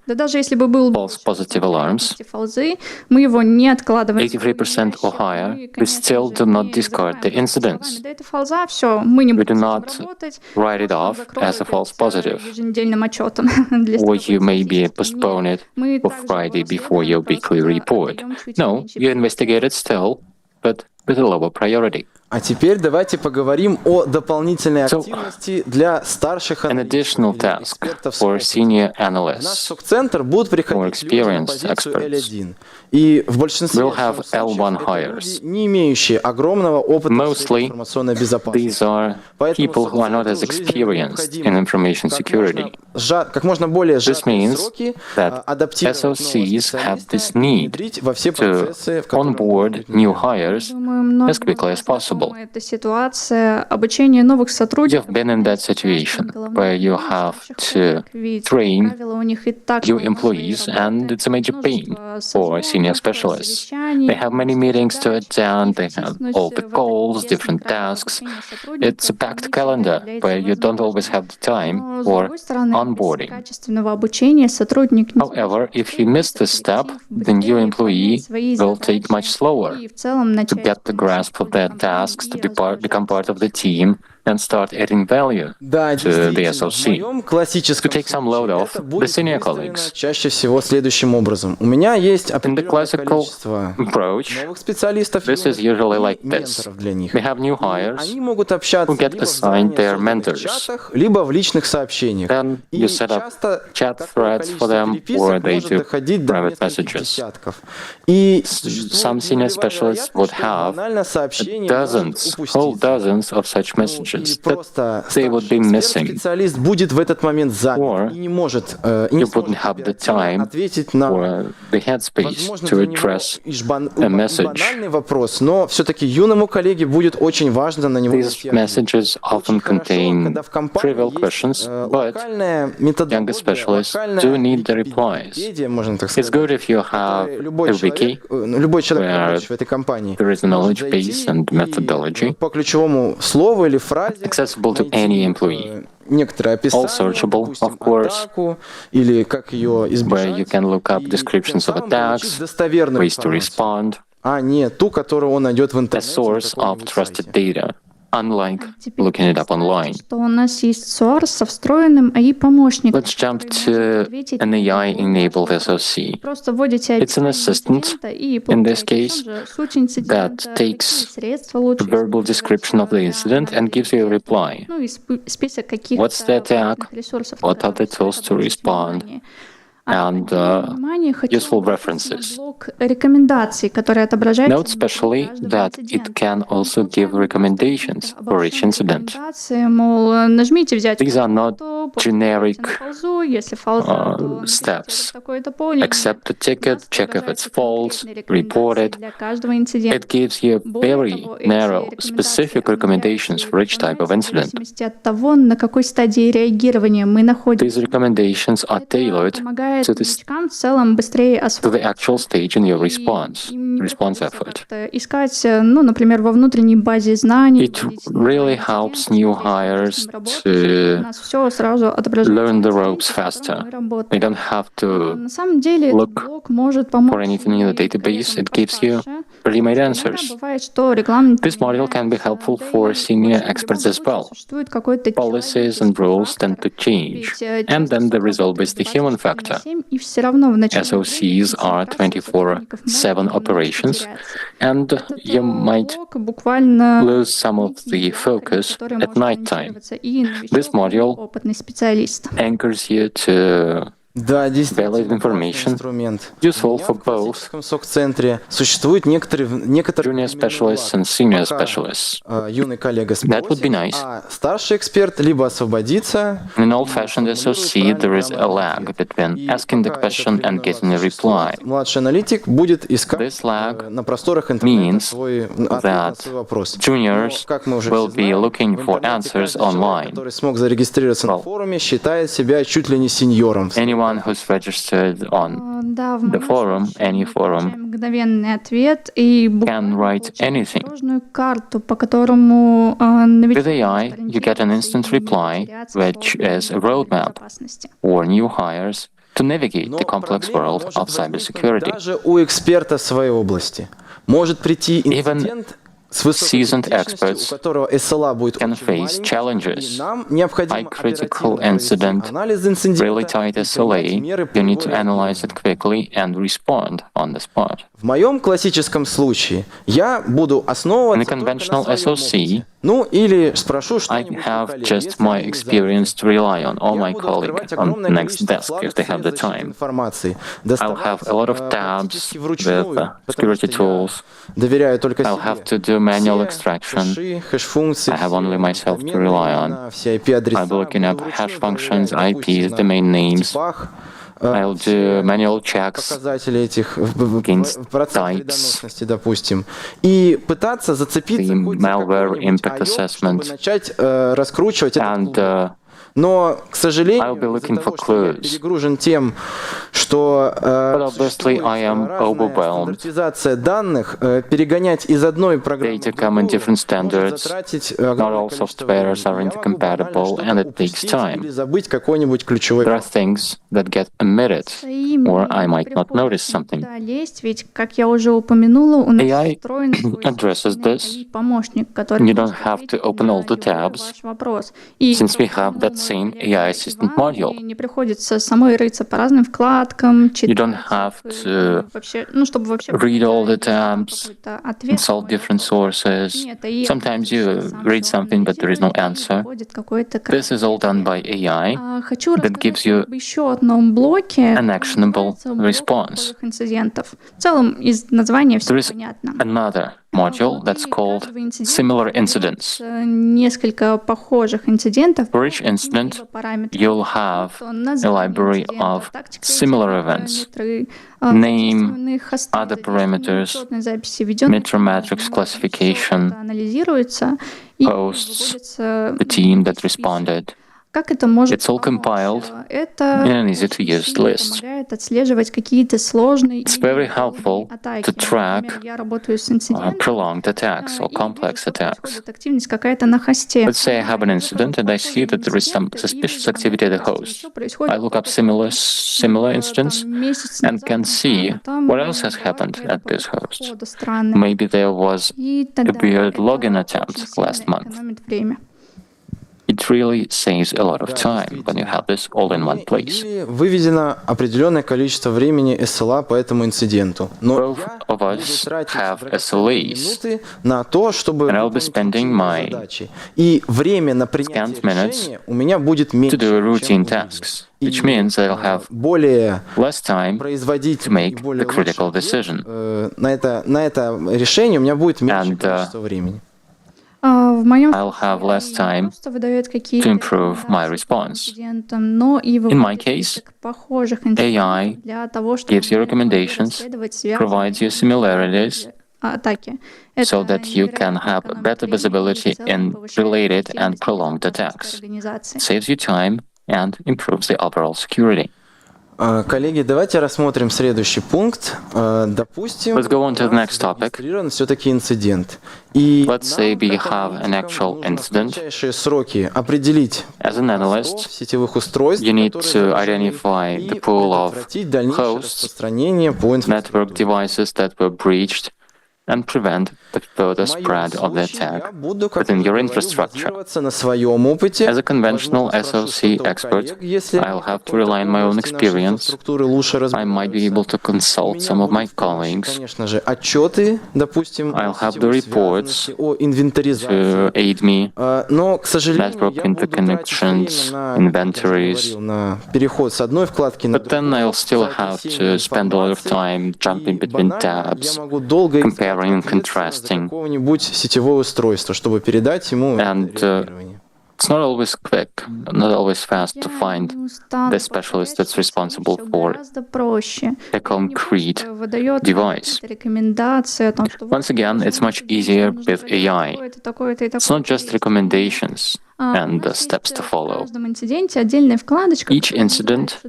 да даже если бы был false positive alarms, фалзы, мы его не откладываем. 83% or higher, we still do not discard the incidents. Да это фалза, все, мы не We do будем not работать. write it off as a false positive, Еженедельным отчетом для or you страховой maybe статистики. postpone it Мы for также Friday его before your расследуем, weekly просто report. отдаем чуть No, меньше you investigate it still, but with a lower priority. А теперь давайте поговорим о дополнительной So, активности для старших An аналитиков additional или task экспертов с for опытом. senior В наш analysts. СОК-центр будут приходить люди на experienced позицию experts. L1. И в большинстве We'll have случаев L1 это hires. люди, не имеющие огромного опыта в сфере Mostly, информационной безопасности. these are Поэтому people who are not as СОК-центру жизненно experienced необходимо in information security. как можно более This сжатые means сроки that адаптировать нового SOCs have специалиста this и need внедрить во все to процессы, в которых он onboard будет new внедрен. hires Думаю, многим as quickly as знакома possible. эта ситуация обучения новых сотрудников. You've been in that situation where you have to train your employees, and it's a major pain for senior specialists. They have many meetings to attend, they have all the calls, different tasks. It's a packed calendar where you don't always have the time for onboarding. Качественного обучения сотрудник не However, if you miss this step, the new employee will take much slower и в целом to начать get the grasp of their tasks, to become part of the team, and start adding value Да, to the действительно, в SOC. моем классическом To take some load случае off это the будет senior выстроено colleagues. чаще всего следующим образом. У меня есть In the определенное classical количество approach, новых специалистов this is usually like и this. менторов для них. We have new И hires, они могут общаться who get либо в assigned заранее their созданных mentors. чатах, либо в личных сообщениях. Then И you set up часто chat такое threads for количество them, переписок or they может do доходить до private нескольких messages. десятков. И Some senior specialists would have dozens, whole dozens of such messages that they would be missing, специалист будет в этот момент занят or и не может и не you wouldn't сможет have the оперативно time ответить на or the headspace возможно to для него address и a message. банальный вопрос, но все-таки юному коллеге будет очень важно на него These найти ответ. messages often Очень хорошо, contain когда в компании trivial есть, questions, but локальная younger методология, specialists локальная do need the Википедия, replies. можно так It's сказать. good if you have Любой a wiki человек, любой человек, where работающий в этой компании, there is a может knowledge зайти base and и, methodology по ключевому слову или фразе accessible to найти, any employee. Некоторое описание, All searchable, допустим, of course, атаку, или как ее избежать, where you can look up и descriptions тем of самым получить attacks, достоверную ways to информацию, respond, а не ту, которую он найдет в a интернете на source of каком-нибудь trusted сайте. data. unlike looking it up online. Что у нас есть SOAR со встроенным AI-помощником. Let's jump to an AI-enabled SOC. Просто вводите It's an assistant, in this case, that takes a verbal description of the incident and gives you a reply. Ну и список каких-то What's the attack? ресурсов, What are the которые tools to respond? And внимание, хочу useful обратить на references. блок рекомендаций, который отображает Note specially that it can also give recommendations for each incident. рекомендации, мол, нажмите взять These are not фото, generic на фолзу, если фолза, то steps. такое-то поле. Accept the ticket, check if it's false, report it. Для каждого инцидента. It gives you very narrow, specific recommendations for each type of В incident. зависимости от того, на какой стадии реагирования мы находимся. These recommendations are tailored Помогает to the новичкам в целом быстрее to the освоить. actual stage in your И response им не response приходится effort. как-то искать, ну, например, во внутренней базе знаний. It really helps new hires У to нас все сразу отображается. learn the на ropes сайте, по faster. которому мы работаем. They don't have to На самом деле этот look блок может помочь for anything in the и database. коллегам It gives you постарше. ready-made Иногда answers. бывает, что регламент This module can be helpful for senior experts as well. Существует какой-то Policies and rules tend to change, and then there is always the human factor. И все равно в начале SOCs are 24/7 operations, and you might буквально lose some of the focus at night time. This module опытный специалист. anchors you to Да, valid действительно, information, инструмент. useful У меня for в both классическом СОК-центре существует некоторые junior specialists and senior Пока, specialists. юный коллега That would be спросит, nice. а старший эксперт либо освободится, In an old-fashioned SOC, there is a lag between asking the question and getting a reply. младший аналитик будет искать This lag на просторах интернета means свой ответ на that свой вопрос. juniors Но, как мы уже will все be знаем, looking в for интернете answers каждый человек, online. который смог зарегистрироваться на Well, форуме, считает себя чуть ли не сеньором. Anyone who's registered on Да, в the моем forum, случае any мы получаем forum, мгновенный ответ и can буквально write получаем anything. дорожную карту, по которому новичок With AI, может you get an ориентироваться instant и не reply, потеряться в which сложной is a roadmap безопасности. for new hires to navigate Но the complex проблема world может of возникнуть cybersecurity. даже у эксперта в своей области. Может прийти инцидент с высокой seasoned критичностью, experts у которого SLA будет can очень face маленький, challenges. и нам необходимо High critical оперативно провести incident, анализ инцидента really и tight принять SLA, меры по you need его to реагированию. analyze it quickly and respond on the spot. В моем классическом случае я буду основываться In a только на conventional своем SOC, опыте. Ну или спрошу I что-нибудь у have коллег, just если my они не experience to rely on, or заняты. Я my буду colleague открывать on огромное the next количество desk if they have the вкладок средств защиты time. информации. I'll Доставать, have a lot of tabs практически with вручную, потому security что я tools. доверяю только I'll себе. have to do manual Все extraction. хэши, хэш-функции, I have only myself to доменные rely on. имена, все IP-адреса I'll be looking up буду hash вручную functions, проверять, допустим, IPs, на domain names. типах, I'll все do manual checks показатели этих against процент types. вредоносности, допустим, и пытаться зацепиться The хоть за malware какой-нибудь impact IOP, чтобы assessment. начать раскручивать этот And клубок. Но, к сожалению, I'll be из-за looking того, for что я clues. перегружен тем, что obviously существует I am разная overwhelmed. стандартизация данных, перегонять из одной программы Data в come in другую different может standards. затратить Not огромное all количество softwares are времени. Я могу банально incompatible, что-то and it takes упустить time. или забыть какой-нибудь ключевой There are things that get omitted, or I might not notice something. Да, лезть, ведь, как я уже упомянула, у нас AI встроен свой addresses собственный this. AI-помощник, который You don't может have to ответить open на all the любой tabs, ваш вопрос. И since we просто have that мой same коллега AI assistant Иван, module. и не приходится самой рыться по разным вкладкам, читать You don't have их, to и вообще, ну, чтобы вообще read all the получить tabs, какой-то ответ. consult different sources. Нет, AI Sometimes you сам read всё something, but there is no анализирует и answer. находит какой-то This is all done by AI. Хочу that рассказать gives you об еще одном блоке, an который actionable называется блок response. похожих инцидентов. В целом из названия все There is понятно. another module that's called similar incidents. Несколько похожих инцидентов. For each incident, you'll have a library of similar events, name, other parameters, Metromatrix classification, анализируется и posts, выводится the team that responded, Как это может It's all compiled Это in an easy-to-use очень list. помогает отслеживать какие-то сложные It's и very долгие helpful атаки. to track Например, я работаю с инцидентом, prolonged attacks or и complex вижу, что attacks. происходит активность какая-то на хосте. Let's say I have an incident and I see that there is some suspicious activity at the host. I look up similar instance and can see what else has happened at this host. Maybe there was a weird login attempt last month. It really saves a lot of time when you have this all in one place. Или выведено определенное количество времени SLA по этому инциденту. Но Both я of буду us тратить have драгоценные SLAs, минуты на то, чтобы and I'll be выполнить spending рутинные my задачи. И время на принятие scant minutes решения у меня будет to меньше, do routine чем у людей. tasks, which means I'll have более less time to производительный и make более the critical лучший decision. ответ, на это решение у меня будет меньше And, количество времени. В моем I'll have less time просто выдает какие-то to improve my рекомендации по response. инцидентам, но и In my выводит case, список похожих AI инцидентов для того, чтобы gives you recommendations, расследовать связанные provides you similarities, атаки. so that you can have better visibility in related and prolonged attacks. It saves you time and improves the overall security. Коллеги, давайте рассмотрим следующий пункт. Допустим, Let's go on to the next topic. зарегистрирован все-таки инцидент. И Let's say we нам, как have an аналитикам, actual нужно в incident. кратчайшие сроки определить As an analyst, сетевых устройств, you need которые to заражены, identify и the pool of предотвратить дальнейшее hosts, распространение по инфраструктуре. network devices that were breached, and prevent the further В моем spread of the случае я attack буду, как within я your говорю, infrastructure. базироваться на своем опыте. As a conventional Возможно, спрошу SOC что-то у expert, коллег, если I'll они в have to какой-то rely on my own области нашей experience. инфраструктуры лучше I might be able разбираются. to У consult меня some of my будут в помощь, colleagues конечно же, отчеты, допустим, I'll о have the сетевой reports связанности, о инвентаризации. to aid me, Но, к сожалению, network я буду тратить interconnections, время на, как я уже inventories, говорил, на переход с одной вкладки на but then другую, I'll still за have описанием to spend a lot of информации, time jumping и between банально я tabs, могу долго искать comparing and ответственность за contrasting. какого-нибудь сетевое устройство, чтобы передать ему And, это регулирование. It's not always quick, not always fast to find the specialist that's responsible for a concrete device. Once again, it's much easier with AI. It's not just recommendations and the steps to follow. Each incident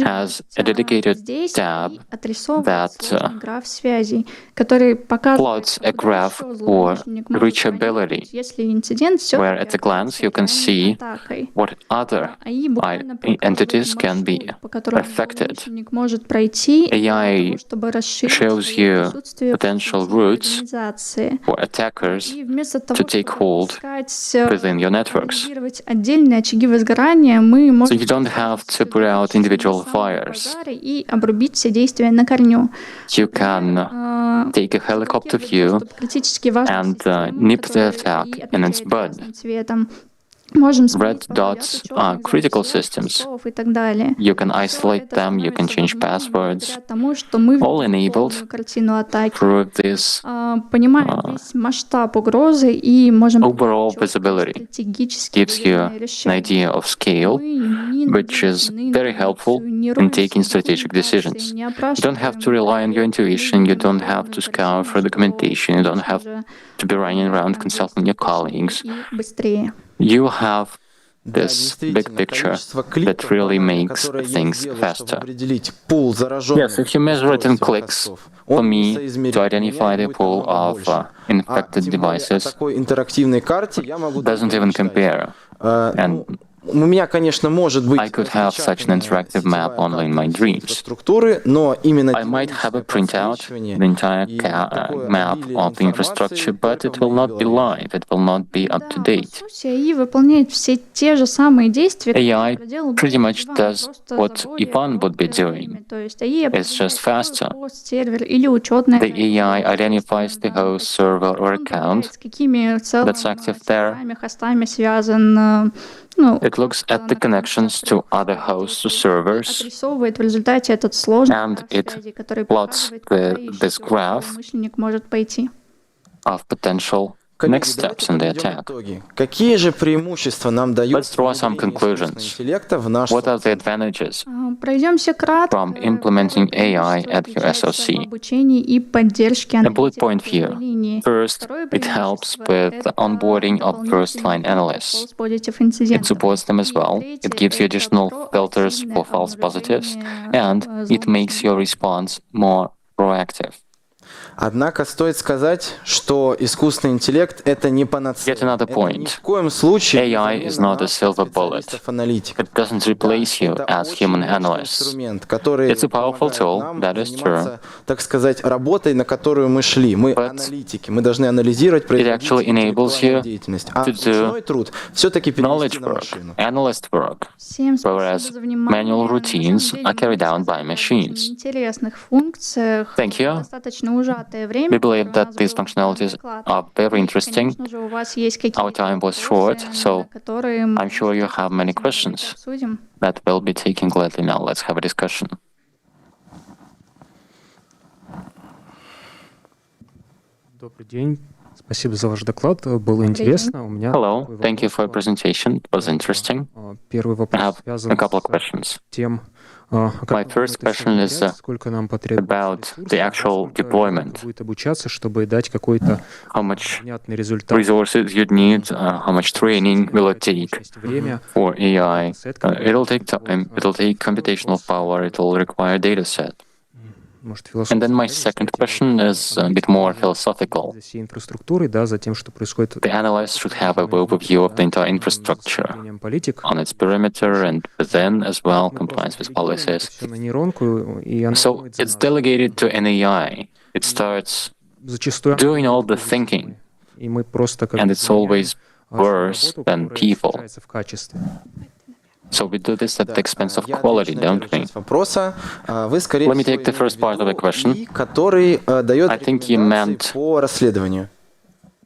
has a dedicated tab that plots a graph or reachability, where at a glance you can see what other entities can be affected. AI shows you potential routes for attackers to take hold within your networks. So you don't have to put out individual fires. You can take a helicopter view and nip the attack in its bud. Red dots are critical systems. You can isolate them, you can change passwords, all enabled through this overall visibility. Gives you an idea of scale, which is very helpful in taking strategic decisions. You don't have to rely on your intuition, you don't have to scour for documentation, you don't have to be running around consulting your colleagues. You have this big picture that really makes things faster. Yes, if you measure it in clicks, for me to identify the pool of infected devices doesn't even compare. And I could have such an interactive map only in my dreams. I might have a printout, the entire map of the infrastructure, but it will not be live, it will not be up to date. AI pretty much does what Ivan would be doing. It's just faster. The AI identifies the host, server, or account that's active there. It looks at the connections to other hosts or servers, and it plots this graph of potential next steps in the attack. Какие же преимущества нам дает Let's draw some conclusions. интеллекта в наш What are the advantages Пройдемся кратко from implementing AI at your в SOC? обучении и поддержке A bullet point аналитиков here. первой линии. First, it helps with the onboarding of first-line analysts. It supports them as well. It gives you additional filters for false positives, and it makes your response more proactive. Однако стоит сказать, что искусственный интеллект это не панацея. Yet another Это point. ни в коем случае не AI is замена not a silver bullet. специалистов-аналитиков. It doesn't replace you Это as очень human мощный analysts. инструмент, который It's a powerful помогает tool, нам that is заниматься, так сказать, работой, на которую мы шли. Мы But аналитики, мы должны анализировать, производить actually enables интеллектуальную you деятельность. А to do ручной труд все-таки перенести knowledge на work, машину. analyst work, Всем спасибо whereas за внимание. manual На routines самом деле, are carried мы out by рассказали о machines. очень интересных функциях. Thank you. Достаточно ужатое время. We believe которое у that нас these было на functionalities доклад. are very И, interesting. конечно же, у вас есть какие-то Our time was вопросы, short, so на которые мы I'm sure you have many questions обсудим. that we'll be taking gladly now. Let's have a discussion. Добрый день. Спасибо за ваш доклад. Было интересно. У меня Hello, такой thank you for your вопрос. presentation. It was interesting. Первый I вопрос have связан a couple of с questions. тем, My как first question is сколько нам потребуется about ресурсов, the actual сколько deployment. будет обучаться, чтобы дать какой-то How much понятный результат. resources you'd need, how much training will it take Время. for AI. It'll take time, it'll take computational power, it'll require data set. Может, And then my second question is a bit more philosophical. За всей инфраструктурой, да, за тем, что происходит The analyst should have a overview of the entire infrastructure политик. on its perimeter and within as well, compliance with policies. Всё на нейронку, и она So it's delegated to an AI. It starts зачастую doing all the thinking, и мы просто как and it's always worse than people. в качестве. So we do this at the expense of quality, don't we? Вопроса. Вы, скорее Let me всего, take the first part of the question. который дает I think you рекомендации meant по расследованию.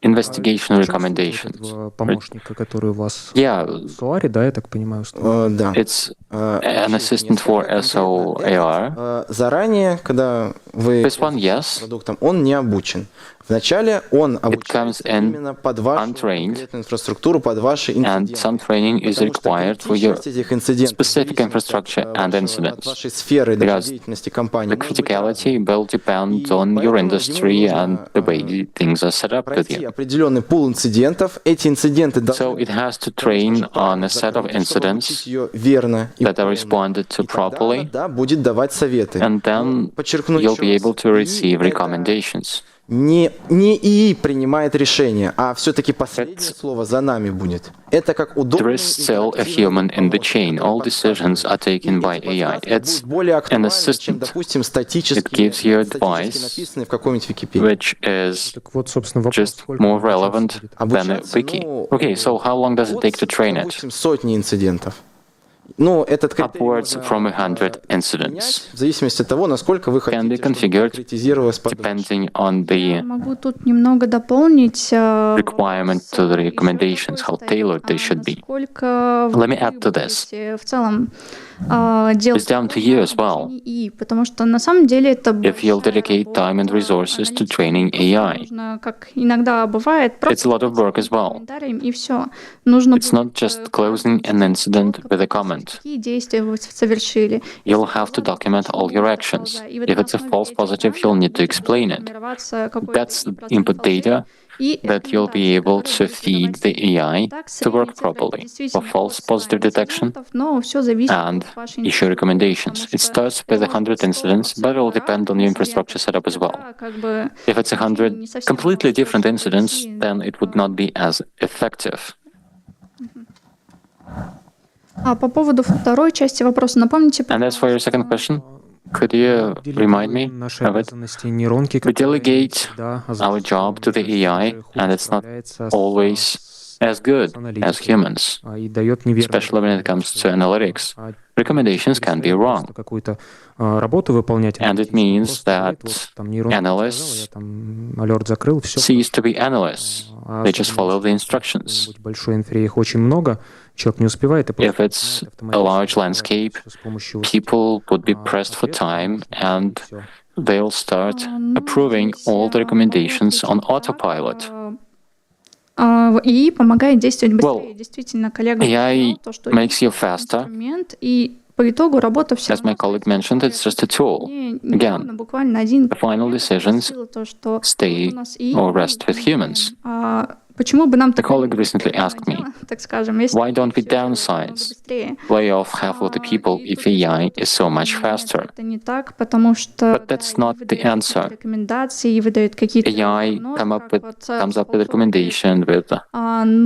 investigation recommendations. Помощника, который у вас Yeah, в Суаре, да, я так понимаю, устроен. Да. it's an assistant for SOAR. Заранее, когда вы This one, yes, продуктом, он не обучен. Вначале он обучается comes in именно под вашу untrained, конкретную инфраструктуру, под ваши and инциденты. some training is Потому что required for your критичность этих инцидентов specific зависит infrastructure от and вашего- incidents. от вашей сферы, даже Because деятельности компании. The может быть criticality will depend И on your поэтому industry ему and нужно, the way things are set up with пройти you. определенный пул инцидентов. Эти инциденты So it has to train on a set of incidents ее верно и that are правильно. responded to И тогда она, properly, да, будет давать советы. and then Подчеркну you'll еще be раз, able to и receive это recommendations. не ИИ принимает решение, а все-таки последнее слово за нами будет. Это как удобный There is still a human in the chain. All decisions are taken by AI. It's более актуально, чем, assistant. допустим, It статически gives you статически advice, написанные в какой-нибудь Википедии. which is Так вот, собственно, вопрос, just сколько more обучаться relevant будет? than a Обучаться, wiki. ну, Okay, so how long does it take to train it? допустим, сотни инцидентов. Ну, этот критерий Upwards можно, from 100 менять incidents, в зависимости от того, насколько вы can be хотите, чтобы configured конкретизировалось подальше. depending on the Могу тут немного дополнить. requirement to the recommendations, how tailored they should be. Сколько Let me add to this. в целом делать It's down to you as well. ИИ, потому что на самом деле это If you'll dedicate time and resources to training AI, нужно, как иногда бывает, it's a lot of work as well. комментарием и все. Нужно It's not just closing an incident with a comment. какие действия вы совершили. You'll have to document all your actions. If it's a false positive, you'll need to explain it. That's the input data that you'll be able to feed the AI to work properly for false positive detection and issue recommendations. It starts with 100 incidents, but it will depend on your infrastructure setup as well. If it's 100 completely different incidents, then it would not be as effective. По поводу второй части вопроса, напомните, And as for your second question, could you remind me Наши of it? обязанности нейронки, We которые delegate всегда our job to the AI, and it's not справляется always as good as humans, и дает неверные especially when it comes to analytics. Recommendations can be wrong, какую-то работу выполнять. and it means that analysts алерт закрыл, все. cease to be analysts. They just follow the instructions. В большой инфре их очень много, человек не успевает. If it's a large landscape, people would be pressed for time, and they'll start approving all the recommendations on autopilot. И помогает действовать быстрее. Well, Действительно, коллега AI сказал, то, что makes you faster. инструмент, и по итогу работа все As my colleague mentioned, it's just a tool. Again, буквально один the final decisions то, что stay у нас и or rest with humans. Почему бы нам A colleague recently asked me, так скажем, если why don't we всё было downsize, быстрее? lay off half of the people if AI is so much faster? Это не так, потому что But that's not the answer. рекомендации и выдают какие-то AI comes up with a recommendation, with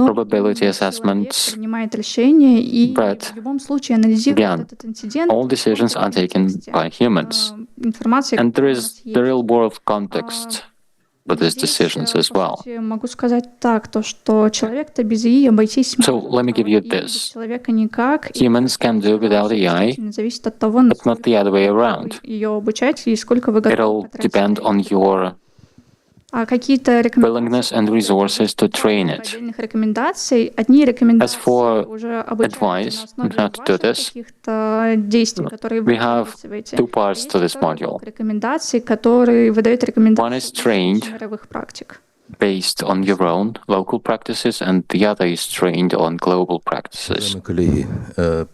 probability assessments, принимает решение и but в любом случае анализирует again, этот инцидент. all decisions are taken by humans, Информация, and there которая у is нас the есть. real world context for these decisions as well. По сути, могу сказать так, то что человек-то без ИИ обойтись So может, let me give you и без this. человека никак. И Humans can do without AI, зависит от того, but not the other way around. ее обучать и сколько вы готовы It'll потратить. depend on your А какие-то willingness and resources to train it. отдельных рекомендаций, одни рекомендации As for уже обучаются advice на основе on how to do ваших this, каких-то действий, которые вы we have описываете. two parts to this Второй module. блок рекомендаций, которые выдают рекомендации One is trained мировых практик. based on your own local practices, and the other is trained on global practices. Уважаемые коллеги,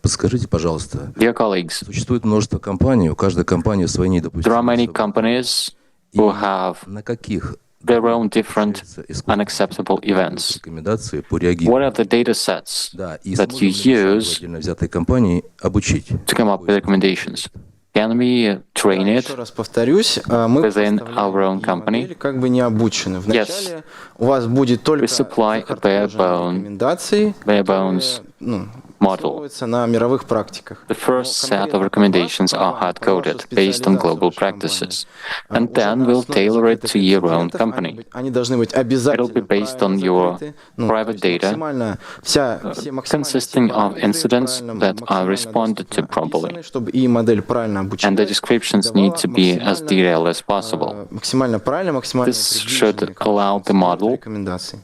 подскажите, пожалуйста, Dear colleagues, существует множество компаний, у каждой компании свои there are недопустимые many события. companies who have На каких their own different unacceptable events. рекомендации по What реагированию? are the data sets Да, и that you сможем ли мы сами в use отдельно взятой компании обучить? to come up with recommendations? Can we train it Еще раз повторюсь, мы within поставляем our own и модели company? как бы не обучены. Вначале у вас будет только We supply a bare рекомендации, bones model. основываются на мировых практиках. The first set of recommendations are hard-coded based on global practices, and then we'll tailor it to your own company. Они должны быть обязательно It'll be based on your private data, consisting of incidents that are responded to properly, чтобы и модель правильно обучена. and the descriptions need to be as detailed as possible. Максимально правильно, максимально This should allow the model рекомендации.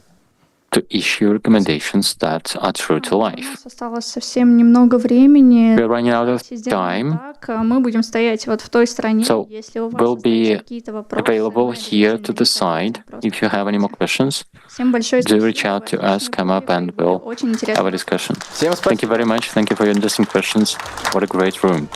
to issue recommendations that are true to У life. нас осталось совсем немного времени. We're running out of Если сделаем time, так, мы будем стоять вот в той стороне. so Если у вас we'll остались be какие-то вопросы, available мы here to обязательно the side. If you have any more questions, Всем большое do спасибо. reach out to us, come up, and we'll Очень have интересно. a discussion. Всем Thank you very much. Thank you for your interesting questions. What a great room.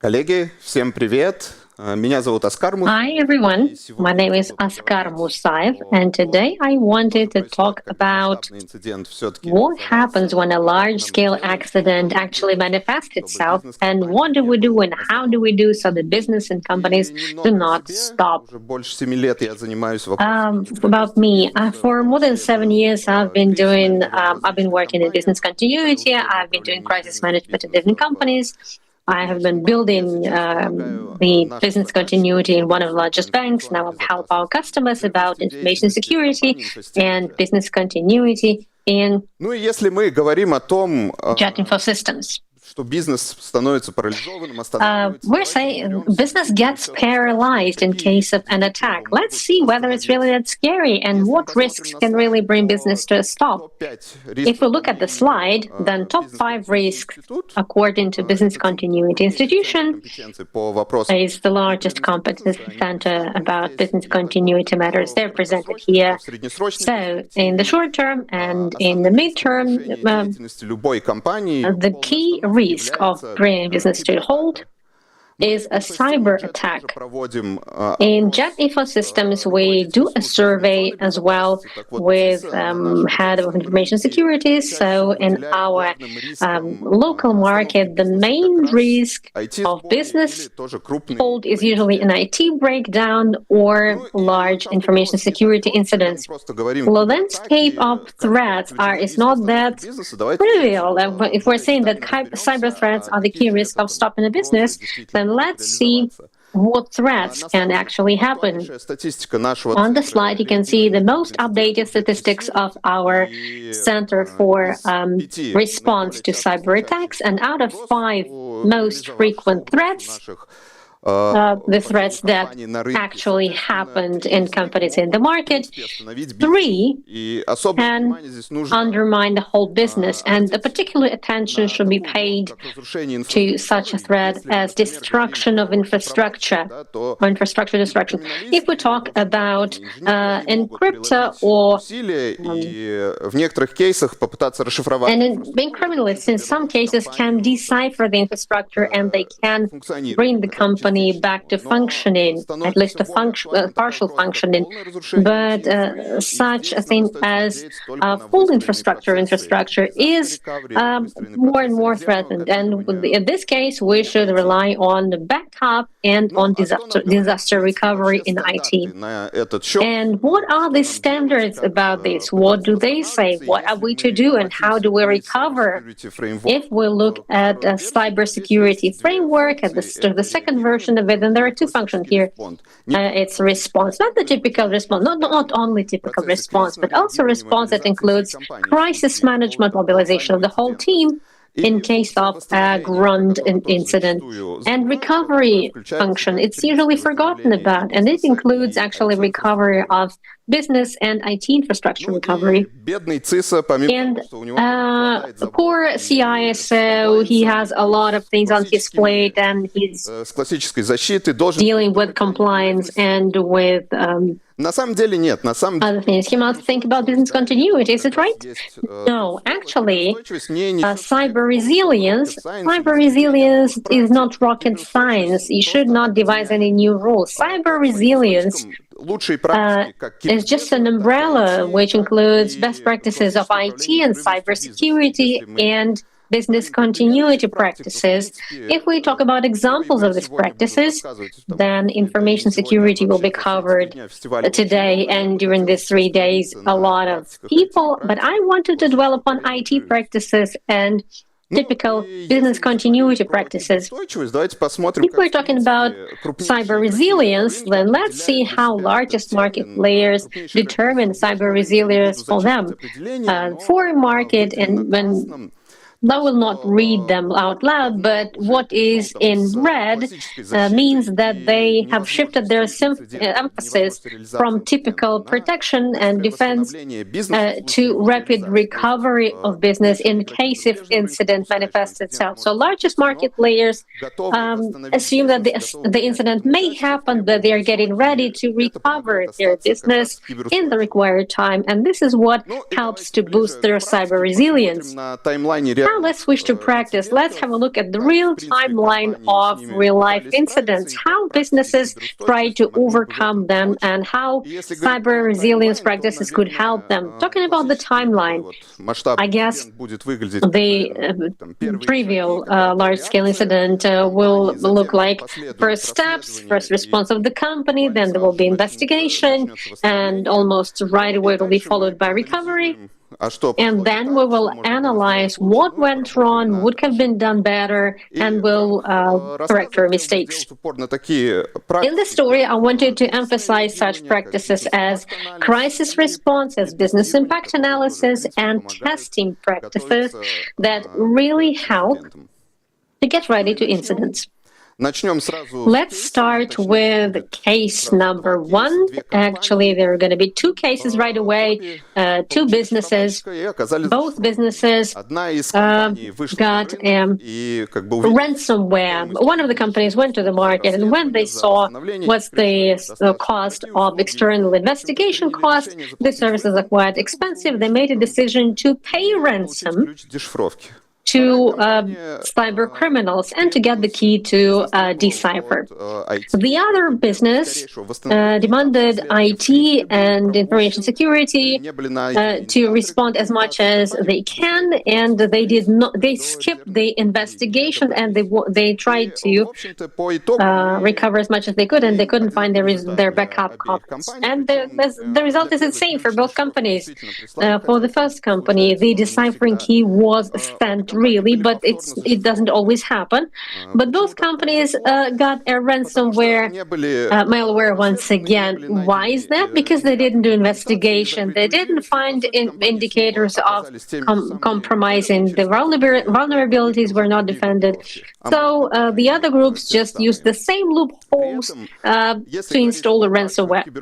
Коллеги, всем привет. Меня зовут Оскар Мусаев. Hi everyone, my name is Oskar Musaev, and today I wanted to talk about what happens when a large-scale accident actually manifests itself, and what do we do and how do we do so that business and companies do not stop. About me, for more than 7 years I've been working in business continuity. I've been doing crisis management in different companies. I have been building the business continuity in one of the largest banks. Now I help our customers about information security and business continuity in Jet Info Systems. We're saying business gets paralyzed in case of an attack. Let's see whether it's really that scary and what risks can really bring business to a stop. If we look at the slide, then top 5 risks, according to Business Continuity Institution, is the largest competence center about business continuity matters. They're presented here. So, in the short term and in the midterm, the key risk of bringing business to a halt is a cyber attack. In Jet Info Systems, we do a survey as well with head of information security. So in our local market, the main risk of business halt is usually an IT breakdown or large information security incidents. The landscape of threats is not that trivial. If we're saying that cyber threats are the key risk of stopping a business, then let's see what threats can actually happen. On the slide, you can see the most updated statistics of our Center for Response to Cyber Attacks, and out of 5 most frequent threats, the threats that actually happened in companies in the market, 3 can undermine the whole business, and the particular attention should be paid to such a threat as destruction of infrastructure or infrastructure destruction. If we talk about encryptor or being criminalists, in some cases can decipher the infrastructure and they can bring the company back to functioning, at least a partial functioning, but such a thing as full infrastructure is more and more threatened. And in this case, we should rely on the backup and on disaster recovery in IT. And what are the standards about this? What do they say? What are we to do and how do we recover? If we look at a cybersecurity framework, at the second version of it, then there are 2 functions here. It's response, not the typical response, not only typical response, but also response that includes crisis management, mobilization of the whole team in case of a ground incident, and recovery function. It's usually forgotten about, and it includes actually recovery of business and IT infrastructure recovery. And poor CISO, he has a lot of things on his plate, and he's dealing with compliance and with other things. He must think about business continuity, is it right? No, actually, cyber resilience is not rocket science. You should not devise any new rules. Cyber resilience is just an umbrella which includes best practices of IT and cybersecurity and business continuity practices. If we talk about examples of these practices, then information security will be covered today and during these 3 days, a lot of people. But I wanted to dwell upon IT practices and typical business continuity practices. If we're talking about cyber resilience, then let's see how largest market players determine cyber resilience for them. For a market, and when I will not read them out loud, but what is in red means that they have shifted their emphasis from typical protection and defense to rapid recovery of business in case if incident manifests itself. So largest market players assume that the incident may happen, but they are getting ready to recover their business in the required time, and this is what helps to boost their cyber resilience. Now let's switch to practice. Let's have a look at the real timeline of real-life incidents, how businesses try to overcome them, and how cyber resilience practices could help them. Talking about the timeline, I guess the trivial large-scale incident will look like first steps, first response of the company, then there will be investigation, and almost right away it will be followed by recovery. And then we will analyze what went wrong, what could have been done better, and will correct our mistakes. In the story, I wanted to emphasize such practices as crisis response, as business impact analysis, and testing practices that really help to get ready to incidents. Let's start with case number 1. Actually, there are going to be 2 cases right away, 2 businesses. Both businesses got ransomware. One of the companies went to the market, and when they saw what's the cost of external investigation cost, the services are quite expensive. They made a decision to pay ransom to cyber criminals and to get the key to decipher. The other business demanded IT and information security to respond as much as they can, and they did not. They skipped the investigation and they tried to recover as much as they could, and they couldn't find their backup copies. And the result is the same for both companies. For the first company, the deciphering key was sent really, but it doesn't always happen. But both companies got a ransomware malware once again. Why is that? Because they didn't do investigation. They didn't find indicators of compromising. The vulnerabilities were not defended. So the other groups just used the same loopholes to install the ransomware. If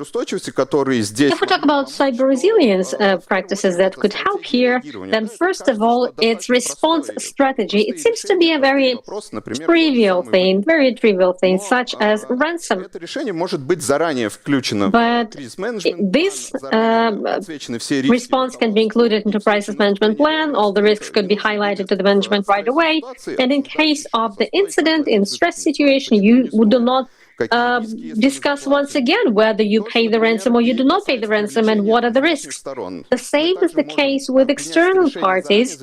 we talk about cyber resilience practices that could help here, then first of all, it's response strategy. It seems to be a very trivial thing, such as ransom. But this response can be included into crisis management plan. All the risks could be highlighted to the management right away. And in case of the incident, in stress situation, you do not discuss once again whether you pay the ransom or you do not pay the ransom and what are the risks. The same is the case with external parties.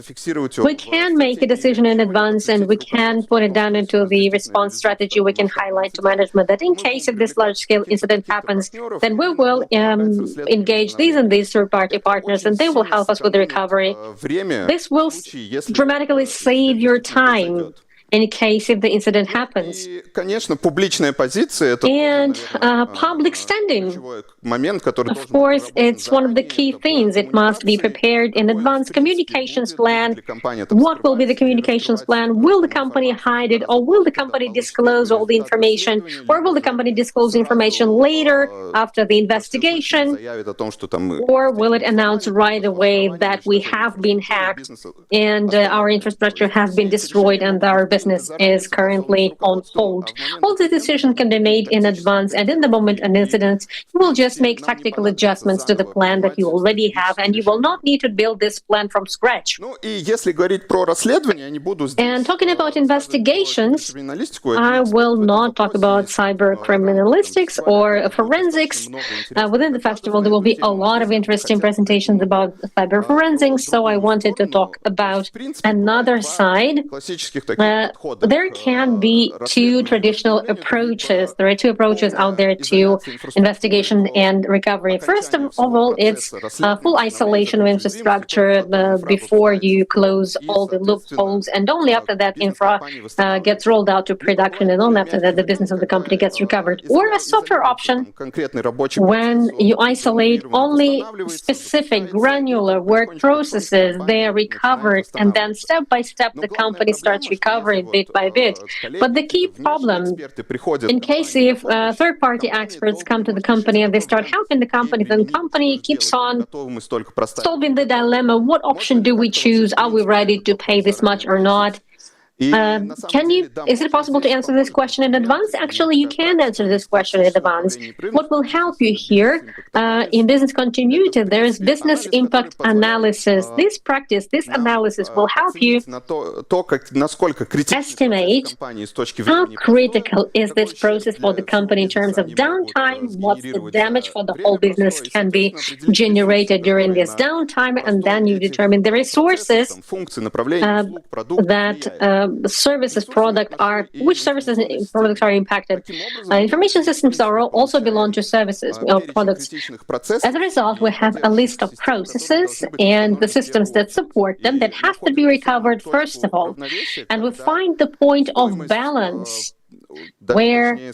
We can make a decision in advance and we can put it down into the response strategy. We can highlight to management that in case if this large-scale incident happens, then we will engage these and these third-party partners and they will help us with the recovery. This will dramatically save your time in case if the incident happens. And public standing. Of course, it's one of the key things. It must be prepared in advance. Communications plan. What will be the communications plan? Will the company hide it, or will the company disclose all the information? Or will the company disclose information later after the investigation? Or will it announce right away that we have been hacked and our infrastructure has been destroyed and our business is currently on hold? All the decisions can be made in advance, and in the moment an incident, you will just make tactical adjustments to the plan that you already have, and you will not need to build this plan from scratch. And talking about investigations, I will not talk about cyber criminalistics or forensics. Within the festival, there will be a lot of interesting presentations about cyber forensics, so I wanted to talk about another side. There can be 2 traditional approaches. There are 2 approaches out there to investigation and recovery. First of all, it's full isolation of infrastructure before you close all the loopholes, and only after that infra gets rolled out to production, and only after that the business of the company gets recovered. Or a software option, when you isolate only specific granular work processes, they are recovered, and then step by step the company starts recovering bit by bit. But the key problem, in case if third-party experts come to the company and they start helping the company, then the company keeps on solving the dilemma, what option do we choose? Are we ready to pay this much or not? Is it possible to answer this question in advance? Actually, you can answer this question in advance. What will help you here in business continuity? There is business impact analysis. This practice, this analysis will help you estimate how critical is this process for the company in terms of downtime, what's the damage for the whole business can be generated during this downtime, and then you determine the resources that services which services and products are impacted. Information systems also belong to services or products. As a result, we have a list of processes and the systems that support them that have to be recovered first of all. And we find the point of balance where the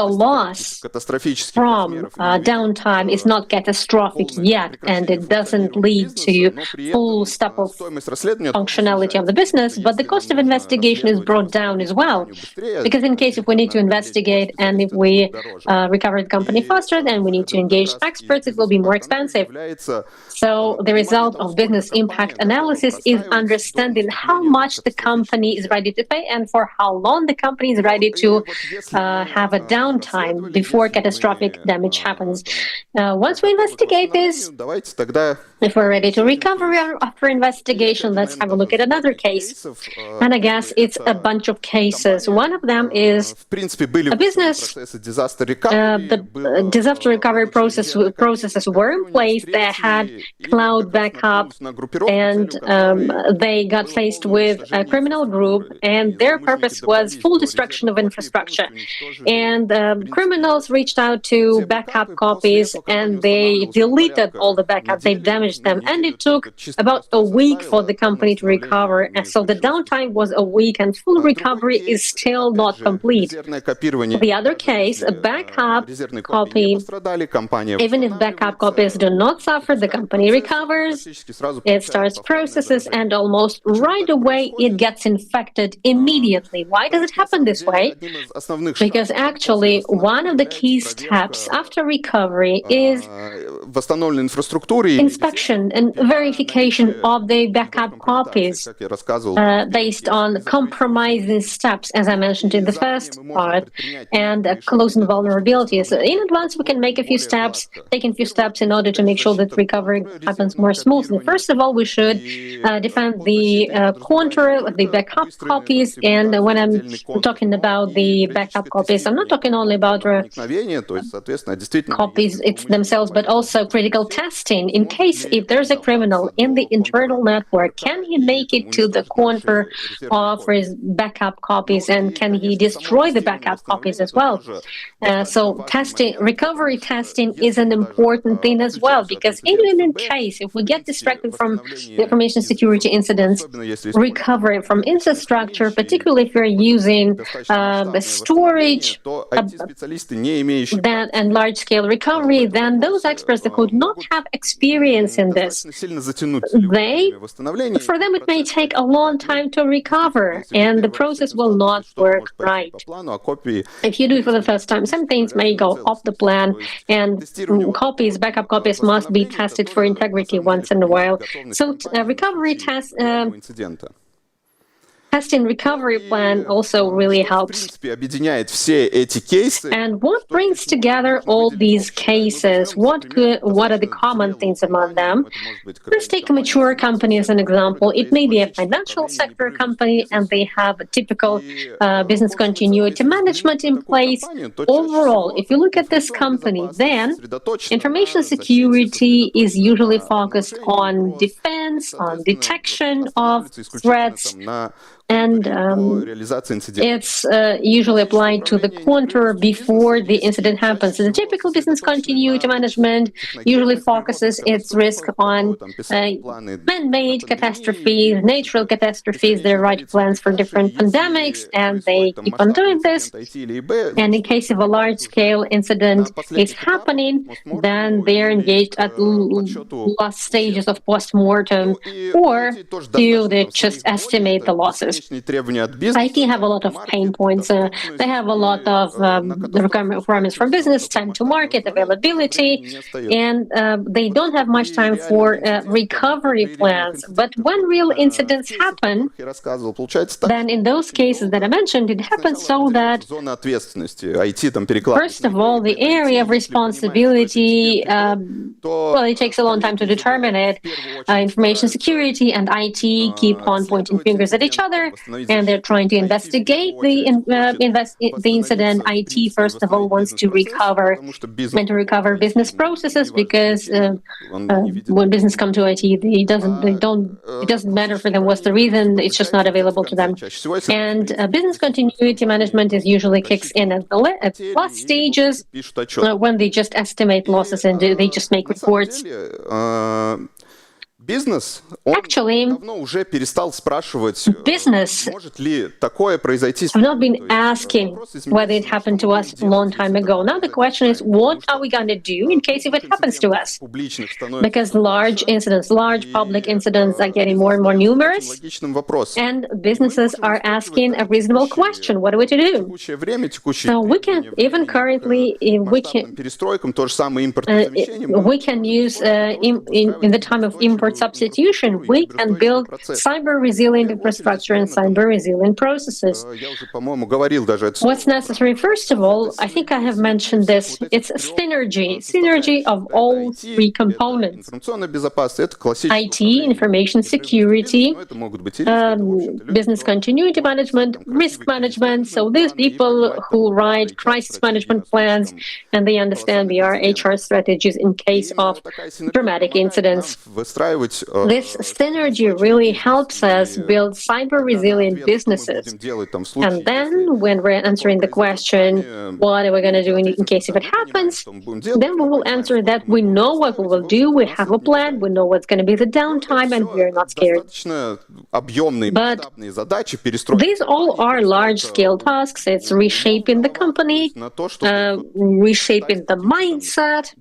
loss from downtime is not catastrophic yet, and it doesn't lead to full stop of functionality of the business, but the cost of investigation is brought down as well. Because in case if we need to investigate and if we recover the company faster, then we need to engage experts, it will be more expensive. So the result of business impact analysis is understanding how much the company is ready to pay and for how long the company is ready to have a downtime before catastrophic damage happens. Once we investigate this, if we're ready to recover after investigation, let's have a look at another case. And I guess it's a bunch of cases. One of them is a business. The disaster recovery processes were in place. They had cloud backup, and they got faced with a criminal group, and their purpose was full destruction of infrastructure. And criminals reached out to backup copies, and they deleted all the backup. They damaged them, and it took about a week for the company to recover. And so the downtime was a week, and full recovery is still not complete. The other case, a backup copy, even if backup copies do not suffer, the company recovers, it starts processes, and almost right away it gets infected immediately. Why does it happen this way? Because actually one of the key steps after recovery is inspection and verification of the backup copies based on compromising steps, as I mentioned in the first part, and closing vulnerabilities. In advance, we can make a few steps, taking a few steps in order to make sure that recovery happens more smoothly. First of all, we should defend the contour of the backup copies. And when I'm talking about the backup copies, I'm not talking only about copies themselves, but also critical testing. In case if there's a criminal in the internal network, can he make it to the contour of his backup copies, and can he destroy the backup copies as well? So recovery testing is an important thing as well, because even in case if we get distracted from the information security incidents, recovery from infrastructure, particularly if you're using storage and large-scale recovery, then those experts that could not have experience in this, for them it may take a long time to recover, and the process will not work right. If you do it for the first time, some things may go off the plan, and backup copies must be tested for integrity once in a while. So recovery tests. Testing recovery plan also really helps. And what brings together all these cases? What are the common things among them? Let's take a mature company as an example. It may be a financial sector company, and they have a typical business continuity management in place. Overall, if you look at this company, then information security is usually focused on defense, on detection of threats, and it's usually applied to the contour before the incident happens. And the typical business continuity management usually focuses its risk on man-made catastrophes, natural catastrophes. They write plans for different pandemics, and they keep on doing this. And in case of a large-scale incident is happening, then they're engaged at last stages of post-mortem, or do they just estimate the losses. IT have a lot of pain points. They have a lot of requirements from business, time to market, availability, and they don't have much time for recovery plans. But when real incidents happen, then in those cases that I mentioned, it happens so that, first of all, the area of responsibility, well, it takes a long time to determine it. Information security and IT keep on pointing fingers at each other, and they're trying to investigate the incident. IT, first of all, wants to recover business processes, because when business come to IT, it doesn't matter for them what's the reason. It's just not available to them. And business continuity management is usually kicks in at the last stages, when they just estimate losses and they just make reports. Actually, business have not been asking whether it happened to us a long time ago. Now the question is, what are we going to do in case if it happens to us? Because large incidents, large public incidents are getting more and more numerous, and businesses are asking a reasonable question: what are we to do? So we can, even currently, we can use in the time of import substitution, we can build cyber-resilient infrastructure and cyber-resilient processes. What's necessary? First of all, I think I have mentioned this, it's synergy of all three components: IT, information security, business continuity management, risk management. So these people who write crisis management plans, and they understand the HR strategies in case of dramatic incidents. This synergy really helps us build cyber-resilient businesses. And then, when we're answering the question, what are we going to do in case if it happens, then we will answer that we know what we will do, we have a plan, we know what's going to be the downtime, and we're not scared. But these all are large-scale tasks. It's reshaping the company, reshaping the mindset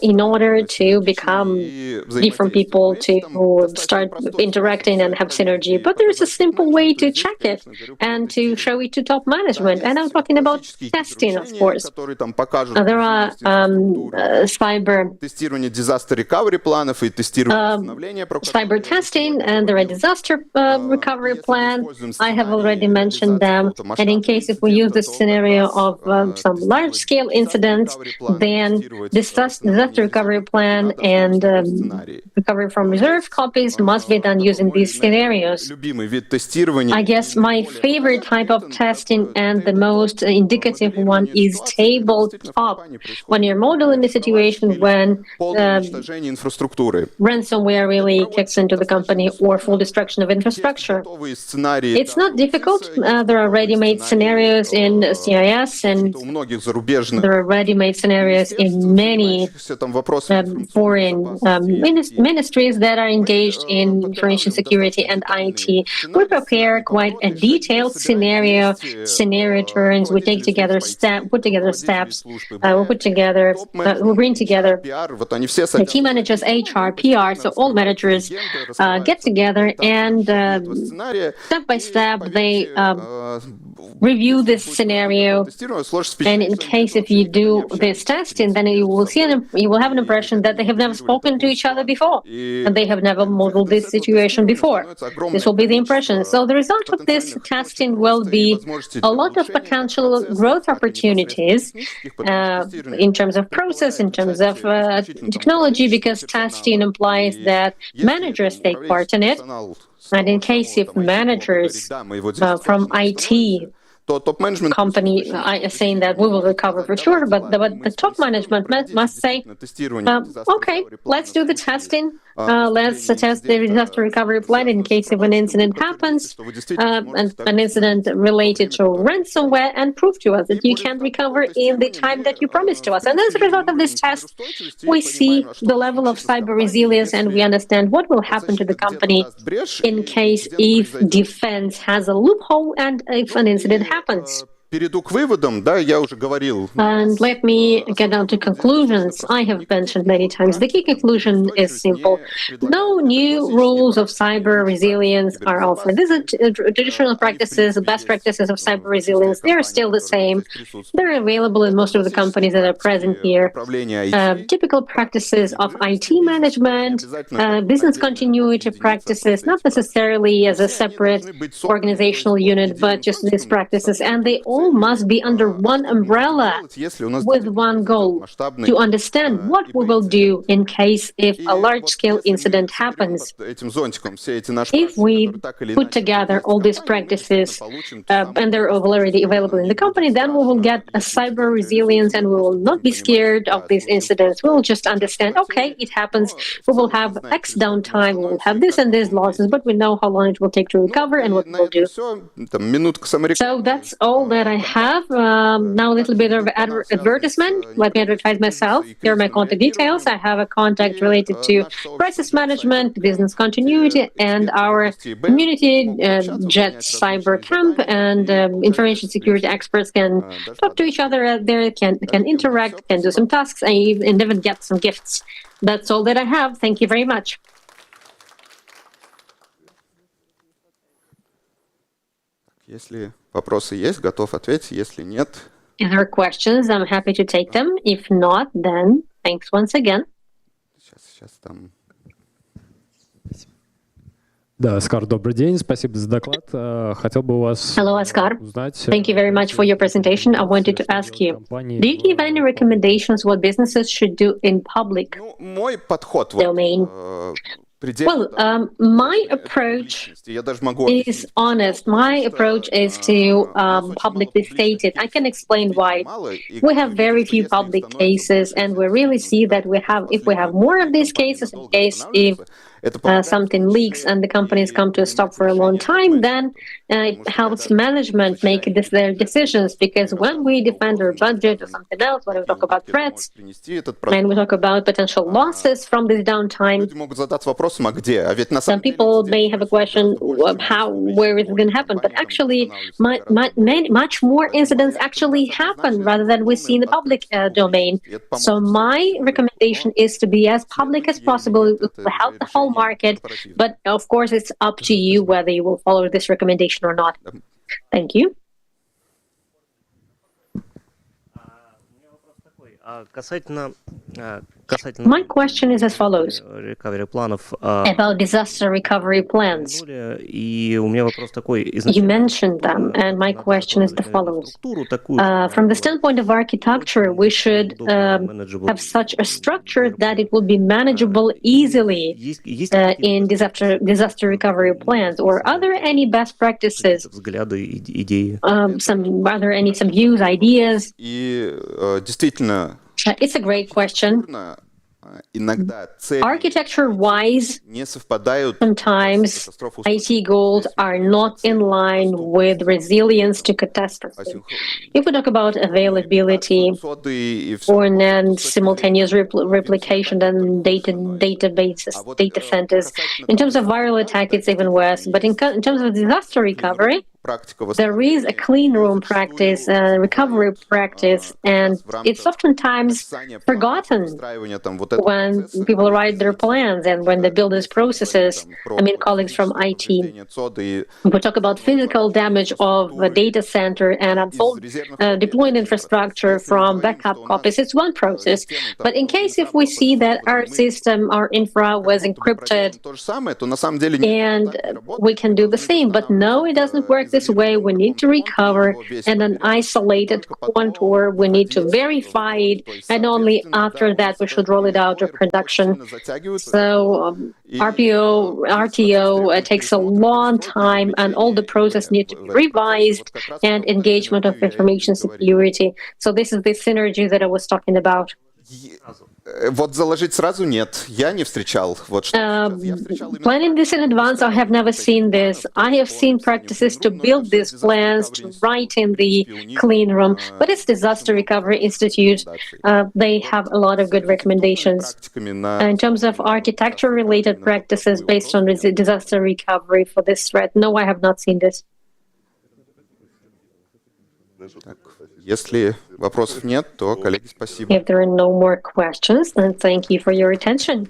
in order to become different people, to start interacting and have synergy. But there's a simple way to check it and to show it to top management. And I'm talking about testing, of course. There are cyber testing, and there are disaster recovery plans. I have already mentioned them. And in case if we use the scenario of some large-scale incidents, then disaster recovery plan and recovery from reserve copies must be done using these scenarios. I guess my favorite type of testing and the most indicative one is tabletop. When you're modeling the situation when ransomware really kicks into the company or full destruction of infrastructure. It's not difficult. There are ready-made scenarios in CIS, and there are ready-made scenarios in many foreign ministries that are engaged in information security and IT. We prepare quite a detailed scenario turns. We take together put together steps. We bring together the team managers, HR, PR, so all managers get together, and step by step they review this scenario. And in case if you do this testing, then you will have an impression that they have never spoken to each other before, and they have never modeled this situation before. This will be the impression. So the result of this testing will be a lot of potential growth opportunities in terms of process, in terms of technology, because testing implies that managers take part in it. And in case if managers from IT company are saying that we will recover for sure, but the top management must say, okay, let's do the testing. Let's test the disaster recovery plan in case if an incident happens, an incident related to ransomware, and prove to us that you can recover in the time that you promised to us. And as a result of this test, we see the level of cyber resilience, and we understand what will happen to the company in case if defense has a loophole and if an incident happens. перейду к выводам, да, я уже говорил. And let me get down to conclusions. I have mentioned many times. The key conclusion is simple. No new rules of cyber resilience are offered. These are traditional practices, best practices of cyber resilience. They are still the same. They're available in most of the companies that are present here. Typical practices of IT management, business continuity practices, not necessarily as a separate organizational unit, but just these practices. And they all must be under one umbrella with one goal, to understand what we will do in case if a large-scale incident happens. If we put together all these practices and they're already available in the company, then we will get a cyber resilience and we will not be scared of these incidents. We will just understand, okay, it happens. We will have X downtime, we will have this and these losses, but we know how long it will take to recover and what we will do. So that's all that I have. Now a little bit of advertisement. Let me advertise myself. Here are my contact details. I have a contact related to crisis management, business continuity, and our community JET cyber camp, and information security experts can talk to each other there, can interact, can do some tasks, and even get some gifts. That's all that I have. Thank you very much. Если вопросы есть, готов ответить. Если нет... If there are questions, I'm happy to take them. If not, then thanks once again. Сейчас там... Да, Оскар, добрый день, спасибо за доклад. Хотел бы у вас Hello, Oskar. узнать... Thank you very much for your presentation. I wanted to ask you, do you give any recommendations what businesses should do in public Мой подход... domain? Well, my approach is honest. My approach is to publicly state it. I can explain why. We have very few public cases, and we really see that if we have more of these cases, in case if something leaks and the companies come to a stop for a long time, then it helps management make their decisions, because when we defend our budget or something else, when we talk about threats and we talk about potential losses from this downtime, some people may have a question of where is it going to happen, but actually much more incidents actually happen rather than we see in the public domain. So my recommendation is to be as public as possible to help the whole market, but of course it's up to you whether you will follow this recommendation or not. Thank you. My question is as follows. About disaster recovery plans. You mentioned them, and my question is the following. From the standpoint of architecture, we should have such a structure that it will be manageable easily in disaster recovery plans. Or are there any best practices? Some views, ideas? It's a great question. Architecture-wise, sometimes IT goals are not in line with resilience to catastrophe. If we talk about availability or then simultaneous replication and databases, data centers, in terms of viral attack, it's even worse. But in terms of disaster recovery, there is a clean room practice, a recovery practice, and it's oftentimes forgotten when people write their plans and when they build these processes. I mean, colleagues from IT. We talk about physical damage of a data center and deploying infrastructure from backup copies. It's one process. But in case if we see that our system, our infra was encrypted, and we can do the same. But no, it doesn't work this way. We need to recover in an isolated contour. We need to verify it, and only after that we should roll it out to production. So RTO takes a long time, and all the process needs to be revised, and engagement of information security. So this is the synergy that I was talking about. Вот заложить сразу нет, я не встречал. Planning this in advance, I have never seen this. I have seen practices to build these plans, to write in the clean room, but it's Disaster Recovery Institute. They have a lot of good recommendations. In terms of architecture-related practices based on disaster recovery for this threat, no, I have not seen this. Так, если вопросов нет, то, коллеги, спасибо. If there are no more questions, then thank you for your attention.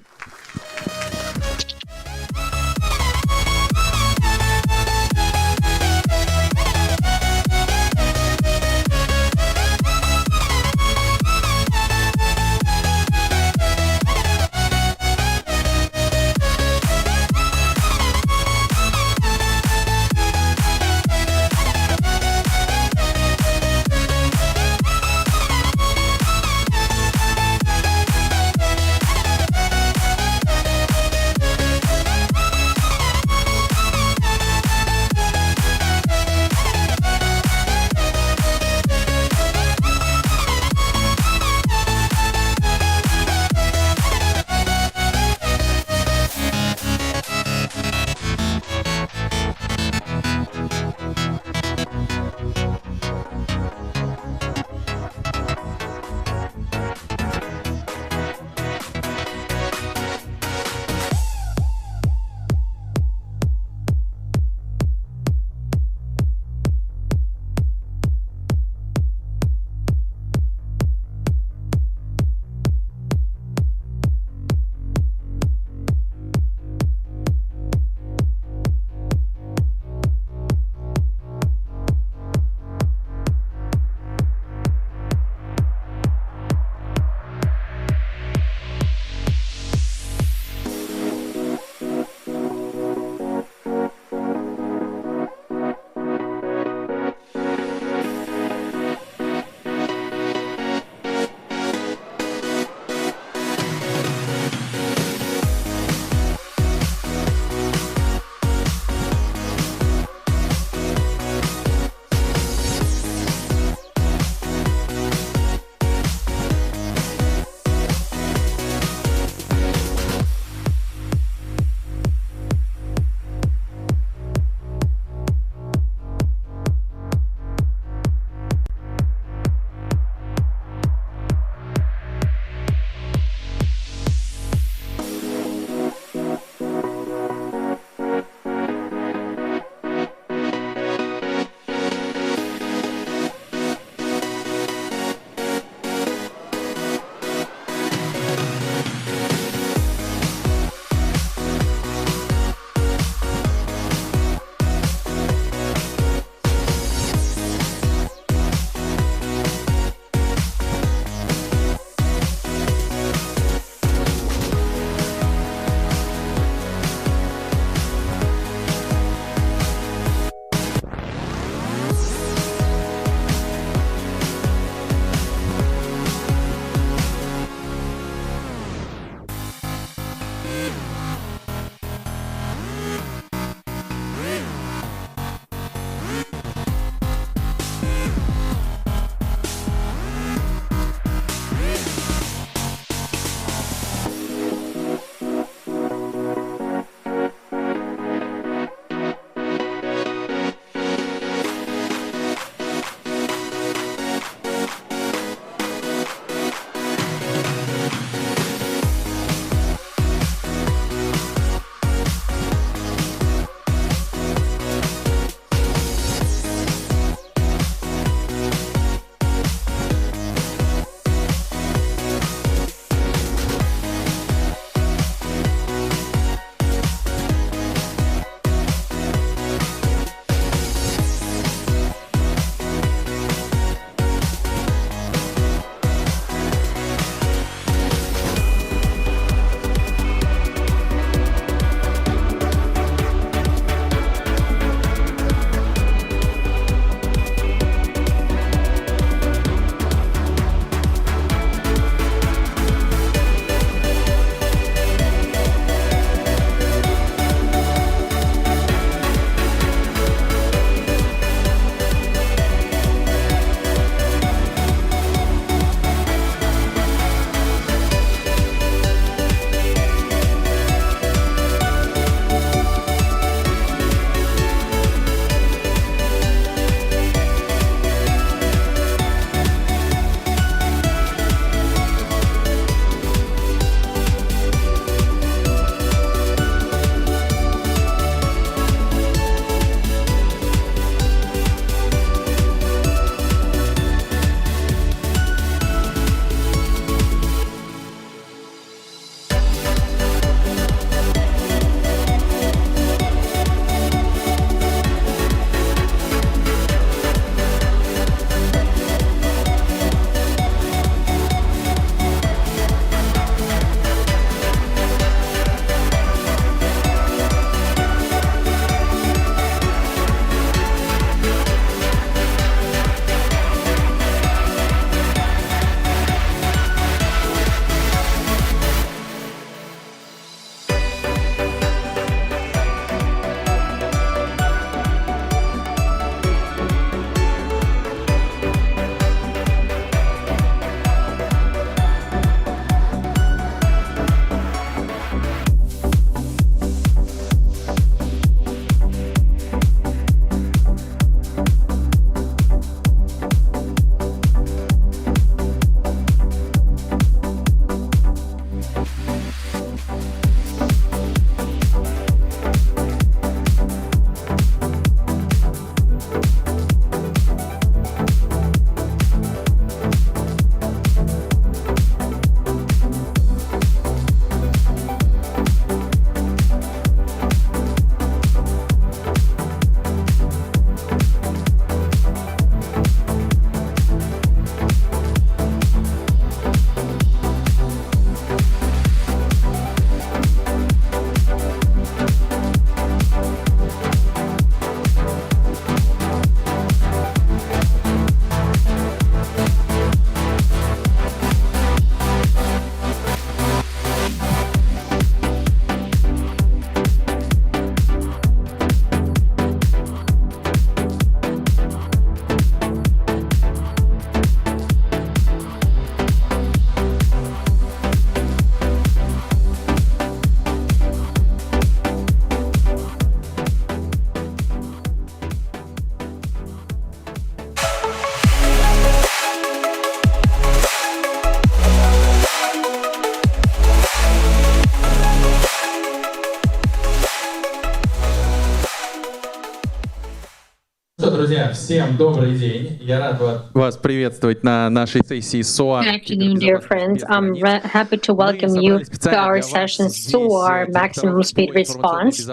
Друзья, всем добрый день. Я рад вас приветствовать на нашей сессии SOAR. Good afternoon, dear friends. I'm happy to welcome you to our session SOAR Maximum Speed Response.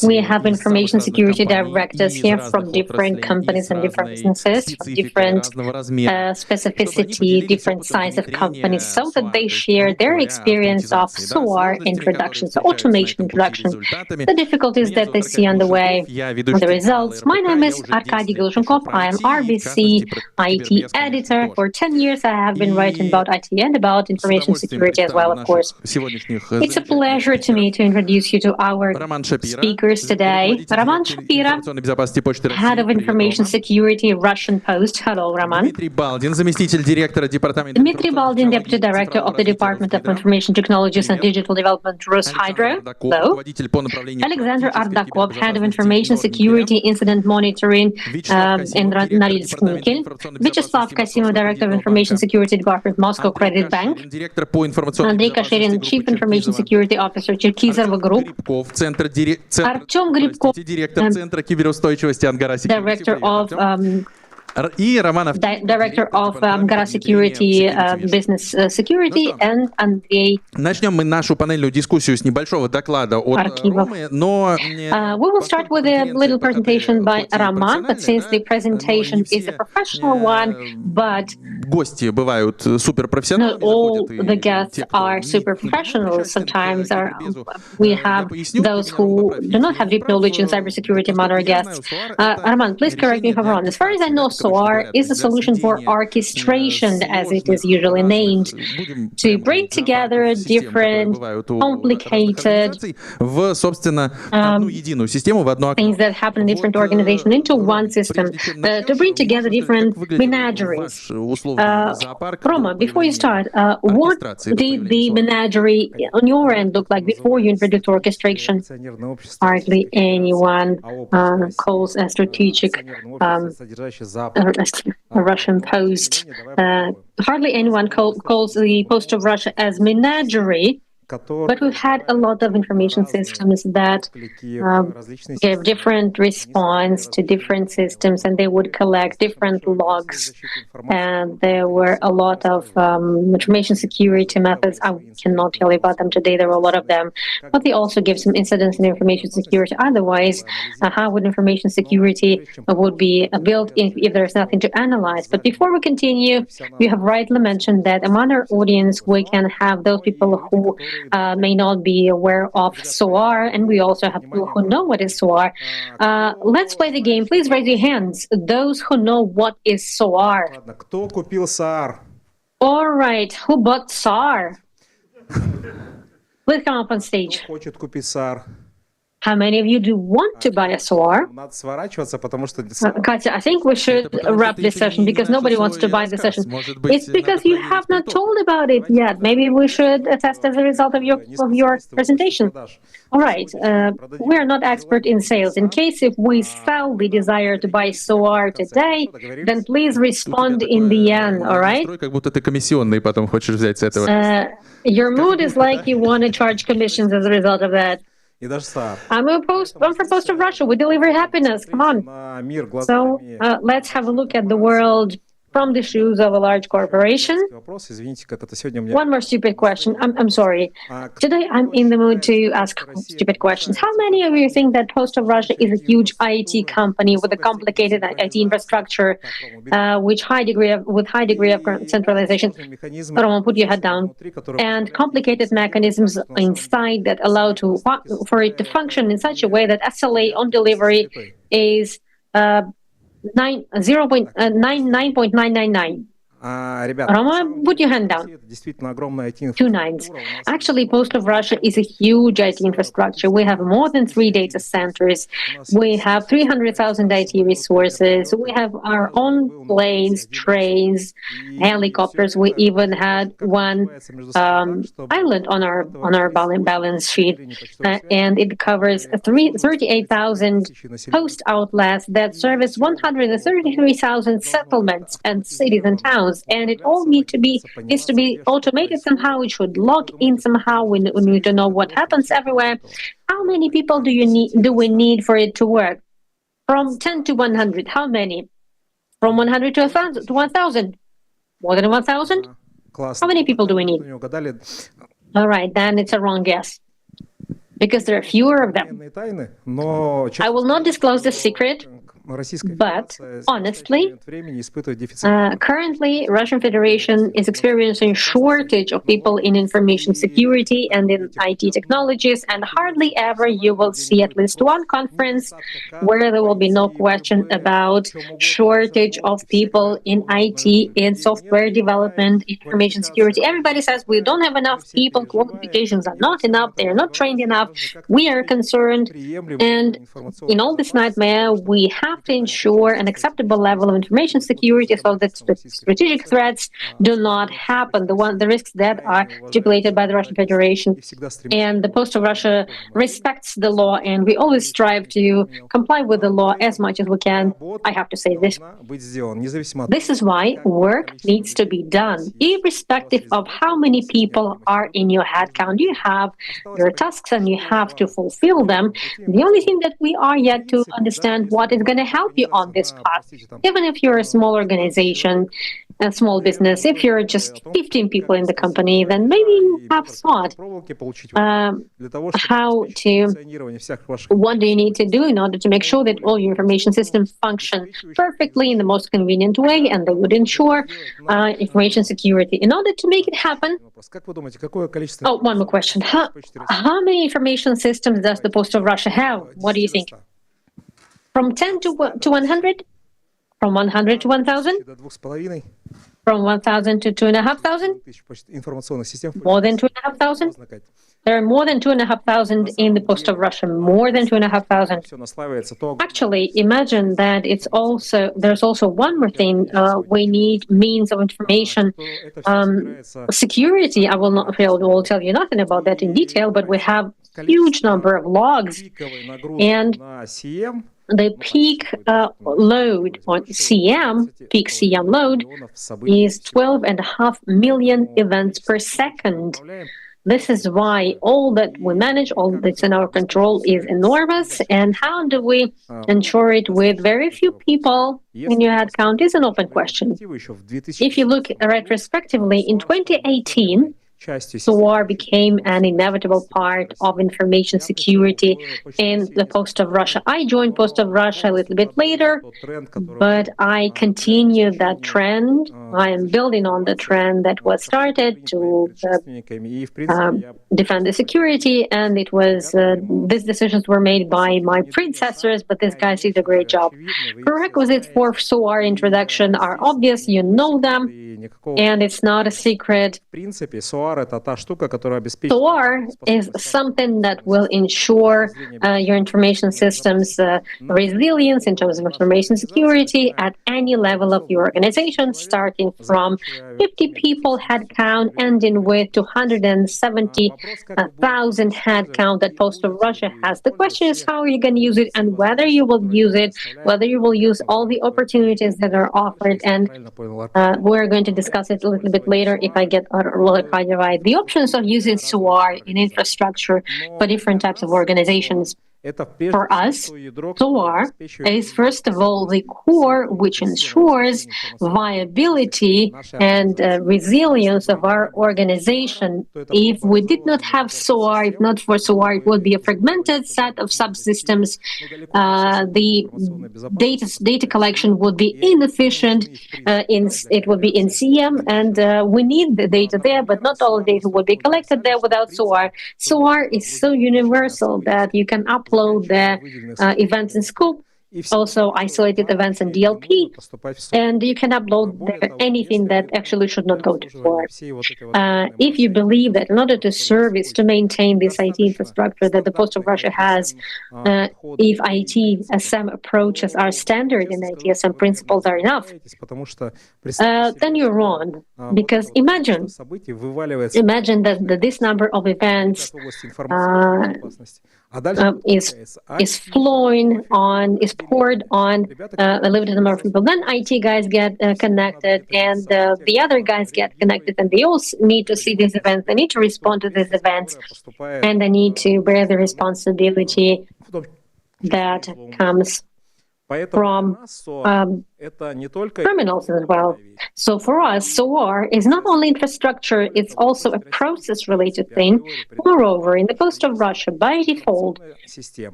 We have information security directors here from different companies and different businesses, from different specificity, different size of companies, so that they share their experience of SOAR introduction, so automation introduction, the difficulties that they see on the way, the results. My name is Arkady Gluzhenkov. I am RBC IT editor. For 10 years, I have been writing about IT and about information security as well, of course. It's a pleasure to me to introduce you to our speakers today. Roman Shapira, Head of Information Security, Russian Post. Hello, Roman. Dmitry Baldin, заместитель директора департамента. Dmitry Baldin, Deputy Director of the Department of Information Technologies and Digital Development, Roshydro. Hello. Alexander Ardakov, Head of Information Security Incident Monitoring in Norilsk-Nikkel. Vyacheslav Kasimov, Director of Information Security Department, Moscow Credit Bank. Andrei Kasherin, Chief Information Security Officer, Cherkizova Group. Artyom Gribkov, Director of Angara Security, Business Security, and Andrei. Начнем мы нашу панельную дискуссию с небольшого доклада от Ромы, но... We will start with a little presentation by Roman, but since the presentation is a professional one, but гости бывают суперпрофессионалы. not all the guests are super professionals. Sometimes we have those who do not have deep knowledge in cybersecurity among our guests. Roman, please correct me if I'm wrong. As far as I know, SOAR is a solution for orchestration, as it is usually named, to bring together different complicated things that happen in different organizations into one system, to bring together different menageries. Roma, before you start, what did the menagerie on your end look like before you introduced orchestration? Hardly anyone calls a strategic Russian Post. Hardly anyone calls the Post of Russia as menagerie. But we've had a lot of information systems that gave different response to different systems, and they would collect different logs. And there were a lot of information security methods. I cannot tell you about them today. There were a lot of them. But they also give some incidents in information security. Otherwise, how would information security would be built if there's nothing to analyze? But before we continue, you have rightly mentioned that among our audience, we can have those people who may not be aware of SOAR, and we also have people who know what is SOAR. Let's play the game. Please raise your hands, those who know what is SOAR. Кто купил SAR? All right, who bought SAR? Please come up on stage. Кто хочет купить SAR? How many of you do want to buy a SOAR? Надо сворачиваться, потому что... Katya, I think we should wrap this session because nobody wants to buy the session. It's because you have not told about it yet. Maybe we should test as a result of your presentation. All right. We are not expert in sales. In case if we sell the desire to buy SOAR today, then please respond in the end, all right? Как будто ты комиссионный потом хочешь взять с этого. Your mood is like you want to charge commissions as a result of that. I'm from Post of Russia. We deliver happiness. Come on. So let's have a look at the world from the shoes of a large corporation. One more stupid question. I'm sorry. Today I'm in the mood to ask stupid questions. How many of you think that Post of Russia is a huge IT company with a complicated IT infrastructure, with high degree of centralization? Roman, put your head down. And complicated mechanisms inside that allow for it to function in such a way that SLA on delivery is 9.999. Roma, put your hand down. 2 nines. Actually, Post of Russia is a huge IT infrastructure. We have more than 3 data centers. We have 300,000 IT resources. We have our own planes, trains, helicopters. We even had one island on our balance sheet, and it covers 38,000 post outlets that service 133,000 settlements and cities and towns. And it all needs to be automated somehow. It should log in somehow. We need to know what happens everywhere. How many people do we need for it to work? From 10 to 100, how many? From 100 to 1,000? More than 1,000? How many people do we need? All right, then it's a wrong guess, because there are fewer of them. I will not disclose the secret, but honestly, currently, Russian Federation is experiencing shortage of people in information security and in IT technologies, and hardly ever you will see at least one conference where there will be no question about shortage of people in IT, in software development, information security. Everybody says we don't have enough people, qualifications are not enough, they are not trained enough, we are concerned, and in all this nightmare, we have to ensure an acceptable level of information security so that strategic threats do not happen, the risks that are stipulated by the Russian Federation. And the Post of Russia respects the law, and we always strive to comply with the law as much as we can. I have to say this. This is why work needs to be done, irrespective of how many people are in your headcount. You have your tasks and you have to fulfill them. The only thing that we are yet to understand what is going to help you on this path. Even if you're a small organization, a small business, if you're just 15 people in the company, then maybe you have thought what do you need to do in order to make sure that all your information systems function perfectly in the most convenient way, and they would ensure information security. In order to make it happen, one more question. How many information systems does the Post of Russia have? What do you think? From 10 to 100? From 100 to 1,000? From 1,000 to 2,500? More than 2,500? There are more than 2,500 in the Post of Russia, more than 2,500. Actually, imagine that there's also one more thing. We need means of information security. I will tell you nothing about that in detail, but we have a huge number of logs, and the peak load on peak CM load is 12.5 million events per second. This is why all that we manage, all that's in our control is enormous. And how do we ensure it with very few people in your headcount is an open question. If you look retrospectively, in 2018, SOAR became an inevitable part of information security in the Post of Russia. I joined Post of Russia a little bit later, but I continued that trend. I am building on the trend that was started to defend the security, and it was these decisions were made by my predecessors, but these guys did a great job. Prerequisites for SOAR introduction are obvious, you know them, and it's not a secret. SOAR is something that will ensure your information systems resilience in terms of information security at any level of your organization, starting from 50 people headcount, ending with 270,000 headcount that Post of Russia has. The question is how are you going to use it and whether you will use it, whether you will use all the opportunities that are offered, and we're going to discuss it a little bit later if I get right. The options of using SOAR in infrastructure for different types of organizations. For us, SOAR is first of all the core which ensures viability and resilience of our organization. If we did not have SOAR, if not for SOAR, it would be a fragmented set of subsystems. The data collection would be inefficient. It would be in CM, and we need the data there, but not all the data would be collected there without SOAR. SOAR is so universal that you can upload the events in scope, also isolated events in DLP, and you can upload there anything that actually should not go to SOAR. If you believe that in order to service, to maintain this IT infrastructure that the Post of Russia has, if ITSM approaches are standard and ITSM principles are enough, then you're wrong. Because imagine that this number of events is poured on a limited number of people. Then IT guys get connected, and the other guys get connected, and they all need to see these events. They need to respond to these events, and they need to bear the responsibility that comes from criminals as well. So for us, SOAR is not only infrastructure, it's also a process-related thing. Moreover, in the case of Russia, by default,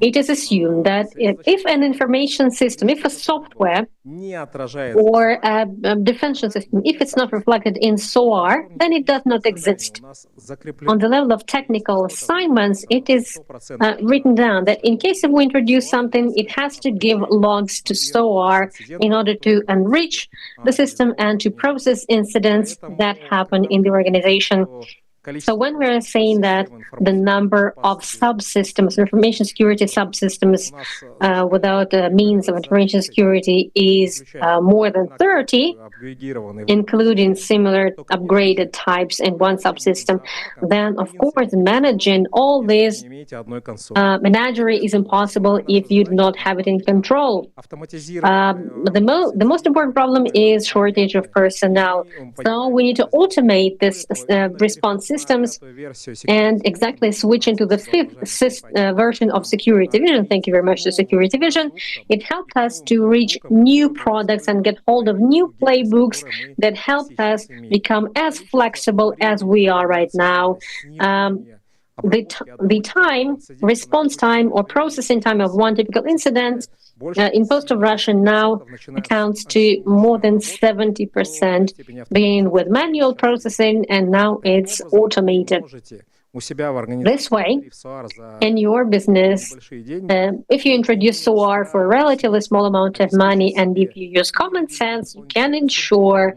it is assumed that if an information system, if a software or a defense system, if it's not reflected in SOAR, then it does not exist. On the level of technical assignments, it is written down that in case if we introduce something, it has to give logs to SOAR in order to enrich the system and to process incidents that happen in the organization. So when we're saying that the number of subsystems, information security subsystems without means of information security is more than 30, including similar upgraded types in one subsystem, then of course managing all this menagerie is impossible if you do not have it in control. The most important problem is shortage of personnel. So we need to automate this response systems and exactly switch into the fifth version of Security Vision. Thank you very much to Security Vision. It helped us to reach new products and get hold of new playbooks that helped us become as flexible as we are right now. The time, response time or processing time of one typical incident in Post of Russia now accounts to more than 70%, beginning with manual processing, and now it's automated. This way, in your business, if you introduce SOAR for a relatively small amount of money, and if you use common sense, you can ensure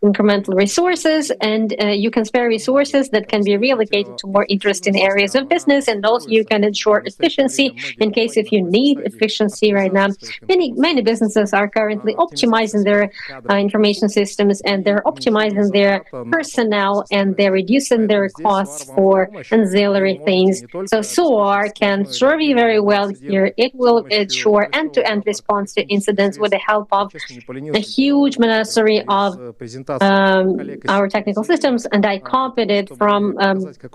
incremental resources, and you can spare resources that can be reallocated to more interesting areas of business, and also you can ensure efficiency in case if you need efficiency right now. Many businesses are currently optimizing their information systems, and they're optimizing their personnel, and they're reducing their costs for ancillary things. So SOAR can serve you very well here. It will ensure end-to-end response to incidents with the help of a huge menagerie of our technical systems, and I copied it from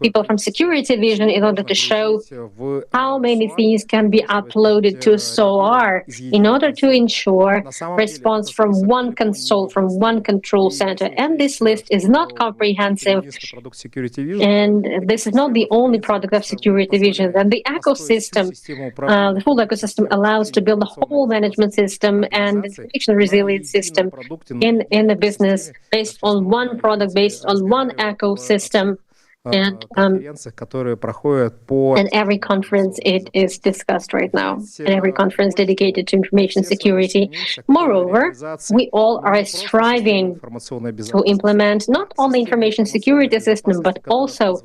people from Security Vision in order to show how many things can be uploaded to SOAR in order to ensure response from one console, from one control center. And this list is not comprehensive, and this is not the only product of Security Vision. And the ecosystem, the full ecosystem allows to build a whole management system and information resilience system in the business, based on one product, based on one ecosystem. And every conference it is discussed right now, and every conference dedicated to information security. Moreover, we all are striving to implement not only information security system, but also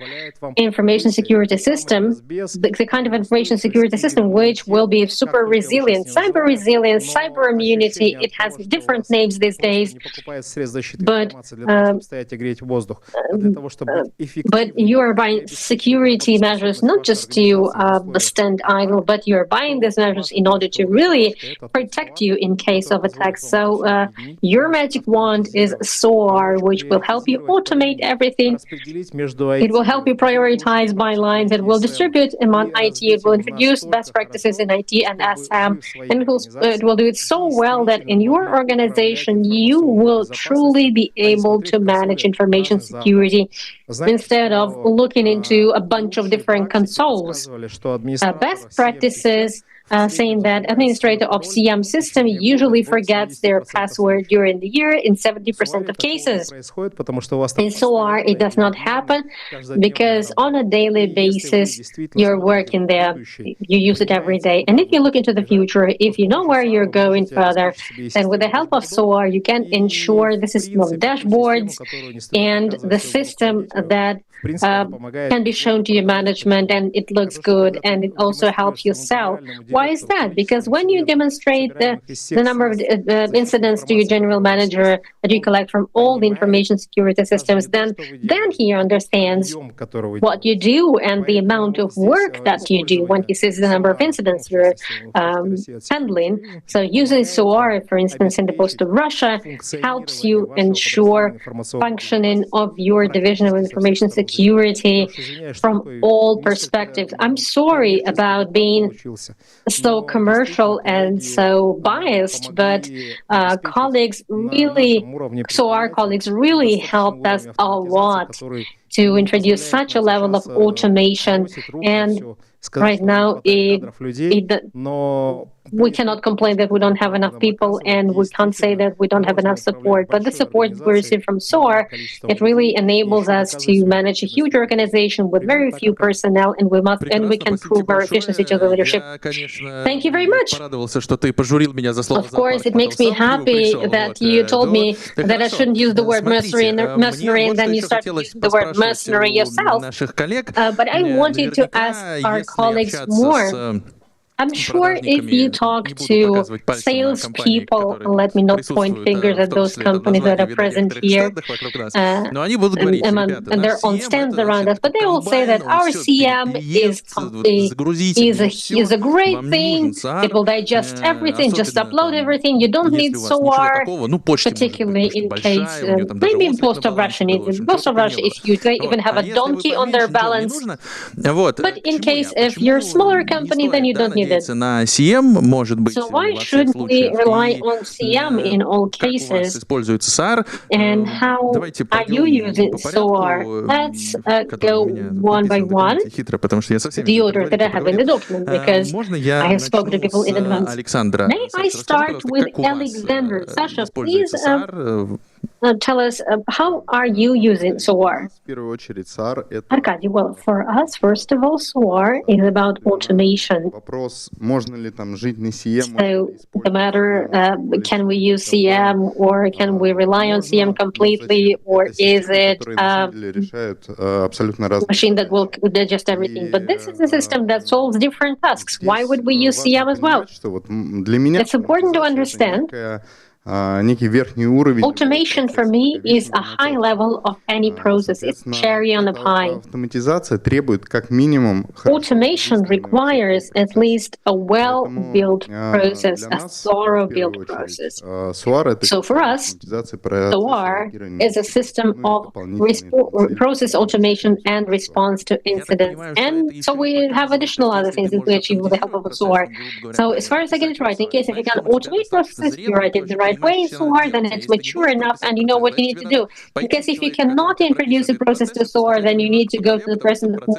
information security system, the kind of information security system which will be super resilient, cyber immunity. It has different names these days, but you are buying security measures not just to stand idle, but you are buying these measures in order to really protect you in case of attacks. So your magic wand is SOAR, which will help you automate everything. It will help you prioritize by lines. It will distribute among IT. It will introduce best practices in IT and SM, and it will do it so well that in your organization you will truly be able to manage information security instead of looking into a bunch of different consoles. Best practices saying that administrator of CM system usually forgets their password during the year in 70% of cases. In SOAR, it does not happen because on a daily basis, you're working there. You use it every day. And if you look into the future, if you know where you're going further, then with the help of SOAR, you can ensure the system of dashboards and the system that can be shown to your management, and it looks good, and it also helps you sell. Why is that? Because when you demonstrate the number of incidents to your general manager that you collect from all the information security systems, then he understands what you do and the amount of work that you do when he sees the number of incidents you're handling. So using SOAR, for instance, in the Post of Russia, helps you ensure functioning of your division of information security from all perspectives. I'm sorry about being so commercial and so biased, but our colleagues really helped us a lot to introduce such a level of automation, and right now we cannot complain that we don't have enough people, and we can't say that we don't have enough support. But the support we receive from SOAR, it really enables us to manage a huge organization with very few personnel, and we can prove our efficiency to the leadership. Thank you very much. Of course, it makes me happy that you told me that I shouldn't use the word mercenary, and then you started using the word mercenary yourself. But I wanted to ask our colleagues more. I'm sure if you talk to salespeople, let me not point fingers at those companies that are present here, and they're on stands around us, but they will say that our CM is a great thing. It will digest everything, just upload everything. You don't need SOAR, particularly in case, maybe in Post-Russia needs it. Post-Russia is huge. They even have a donkey on their balance. But in case if you're a smaller company, then you don't need it. So why shouldn't we rely on CM in all cases? And how are you using SOAR? Let's go one by one, the order that I have in the document, because I have spoken to people in advance. May I start with Alexander? Sasha, please tell us, how are you using SOAR? Arkady, well, for us, first of all, SOAR is about automation. So the matter, can we use CM, or can we rely on CM completely, or is it a machine that will digest everything? But this is a system that solves different tasks. Why would we use CM as well? It's important to understand automation for me is a high level of any process. It's cherry on the pie. Automation requires at least a well-built process, a thorough-built process. So for us, SOAR is a system of process automation and response to incidents. And so we have additional other things that we achieve with the help of SOAR. So as far as I get it right, in case if you can automate processes, you write it the right way, SOAR, then it's mature enough and you know what you need to do. Because if you cannot introduce a process to SOAR, then you need to go to the person who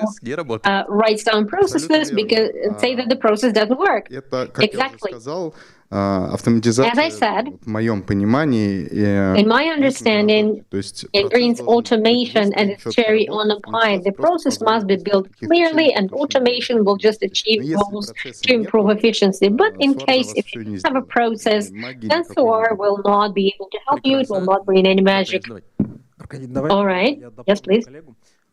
writes down processes because say that the process doesn't work. Exactly. As I said, in my understanding, it brings automation and it's cherry on the pie. The process must be built clearly, and automation will just achieve goals to improve efficiency. But in case if you have a process, then SOAR will not be able to help you. It will not bring any magic. All right. Yes, please.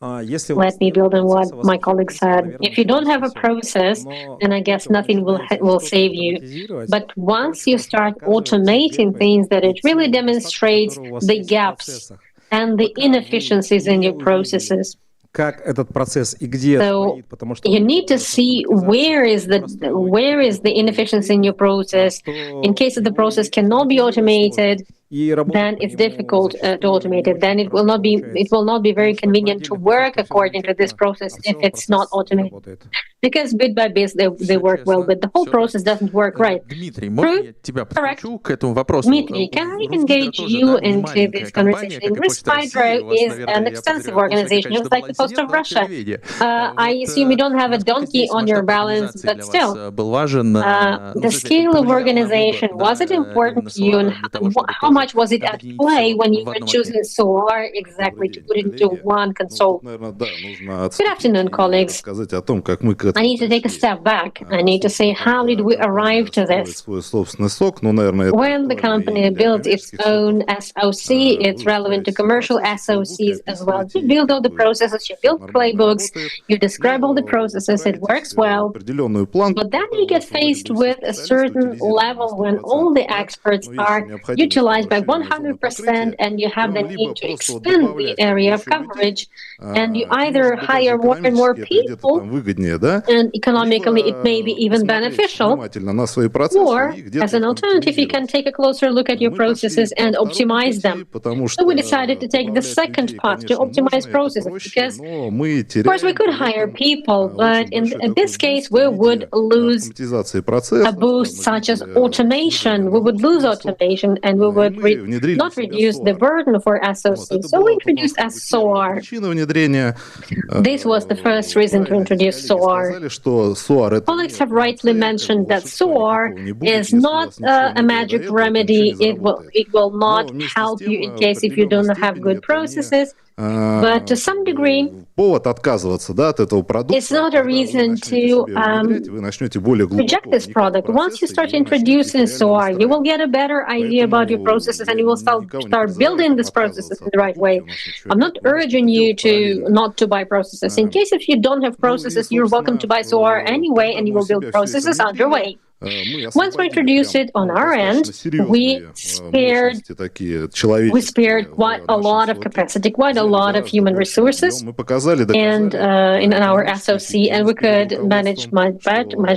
Let me build on what my colleague said. If you don't have a process, then I guess nothing will save you. But once you start automating things, that it really demonstrates the gaps and the inefficiencies in your processes. So you need to see where is the inefficiency in your process. In case the process cannot be automated, then it's difficult to automate it. Then it will not be very convenient to work according to this process if it's not automated. Because bit by bit they work well, but the whole process doesn't work right. Correct. Dmitry, can I engage you into this conversation? Risk Hydro is an extensive organization, just like the Post of Russia. I assume you don't have a donkey on your balance, but still. The scale of organization, was it important to you, and how much was it at play when you were choosing SOAR exactly to put it into one console? Good afternoon, colleagues. I need to take a step back. I need to say, how did we arrive to this? When the company built its own SOC, it's relevant to commercial SOCs as well. You build all the processes, you build playbooks, you describe all the processes, it works well. But then you get faced with a certain level when all the experts are utilized by 100% and you have the need to expand the area of coverage, and you either hire more and more people, and economically it may be even beneficial, or as an alternative, you can take a closer look at your processes and optimize them. So we decided to take the second path, to optimize processes, because of course we could hire people, but in this case we would lose a boost such as automation. We would lose automation and we would not reduce the burden for SOC. So we introduced SOAR. This was the first reason to introduce SOAR. Colleagues have rightly mentioned that SOAR is not a magic remedy. It will not help you in case if you don't have good processes. But to some degree, it's not a reason to reject this product. Once you start introducing SOAR, you will get a better idea about your processes and you will start building these processes in the right way. I'm not urging you not to buy processes. In case if you don't have processes, you're welcome to buy SOAR anyway, and you will build processes underway. Once we introduced it on our end, we spared quite a lot of capacity, quite a lot of human resources, and in our SOC, and we could manage much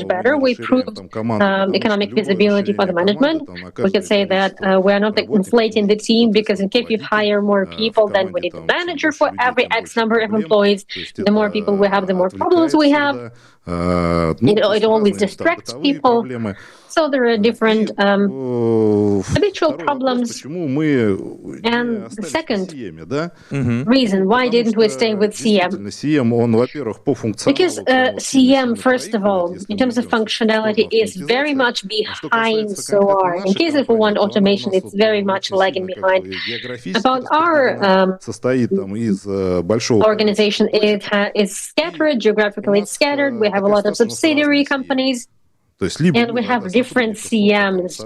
better. We proved economic feasibility for the management. We could say that we are not inflating the team, because in case you hire more people, then we need a manager for every X number of employees. The more people we have, the more problems we have. It always distracts people. So there are different habitual problems. And the second reason, why didn't we stay with CM? Because CM, first of all, in terms of functionality, is very much behind SOAR. In case if we want automation, it's very much lagging behind. About our organization, it is scattered, geographically it's scattered. We have a lot of subsidiary companies. And we have different CMs.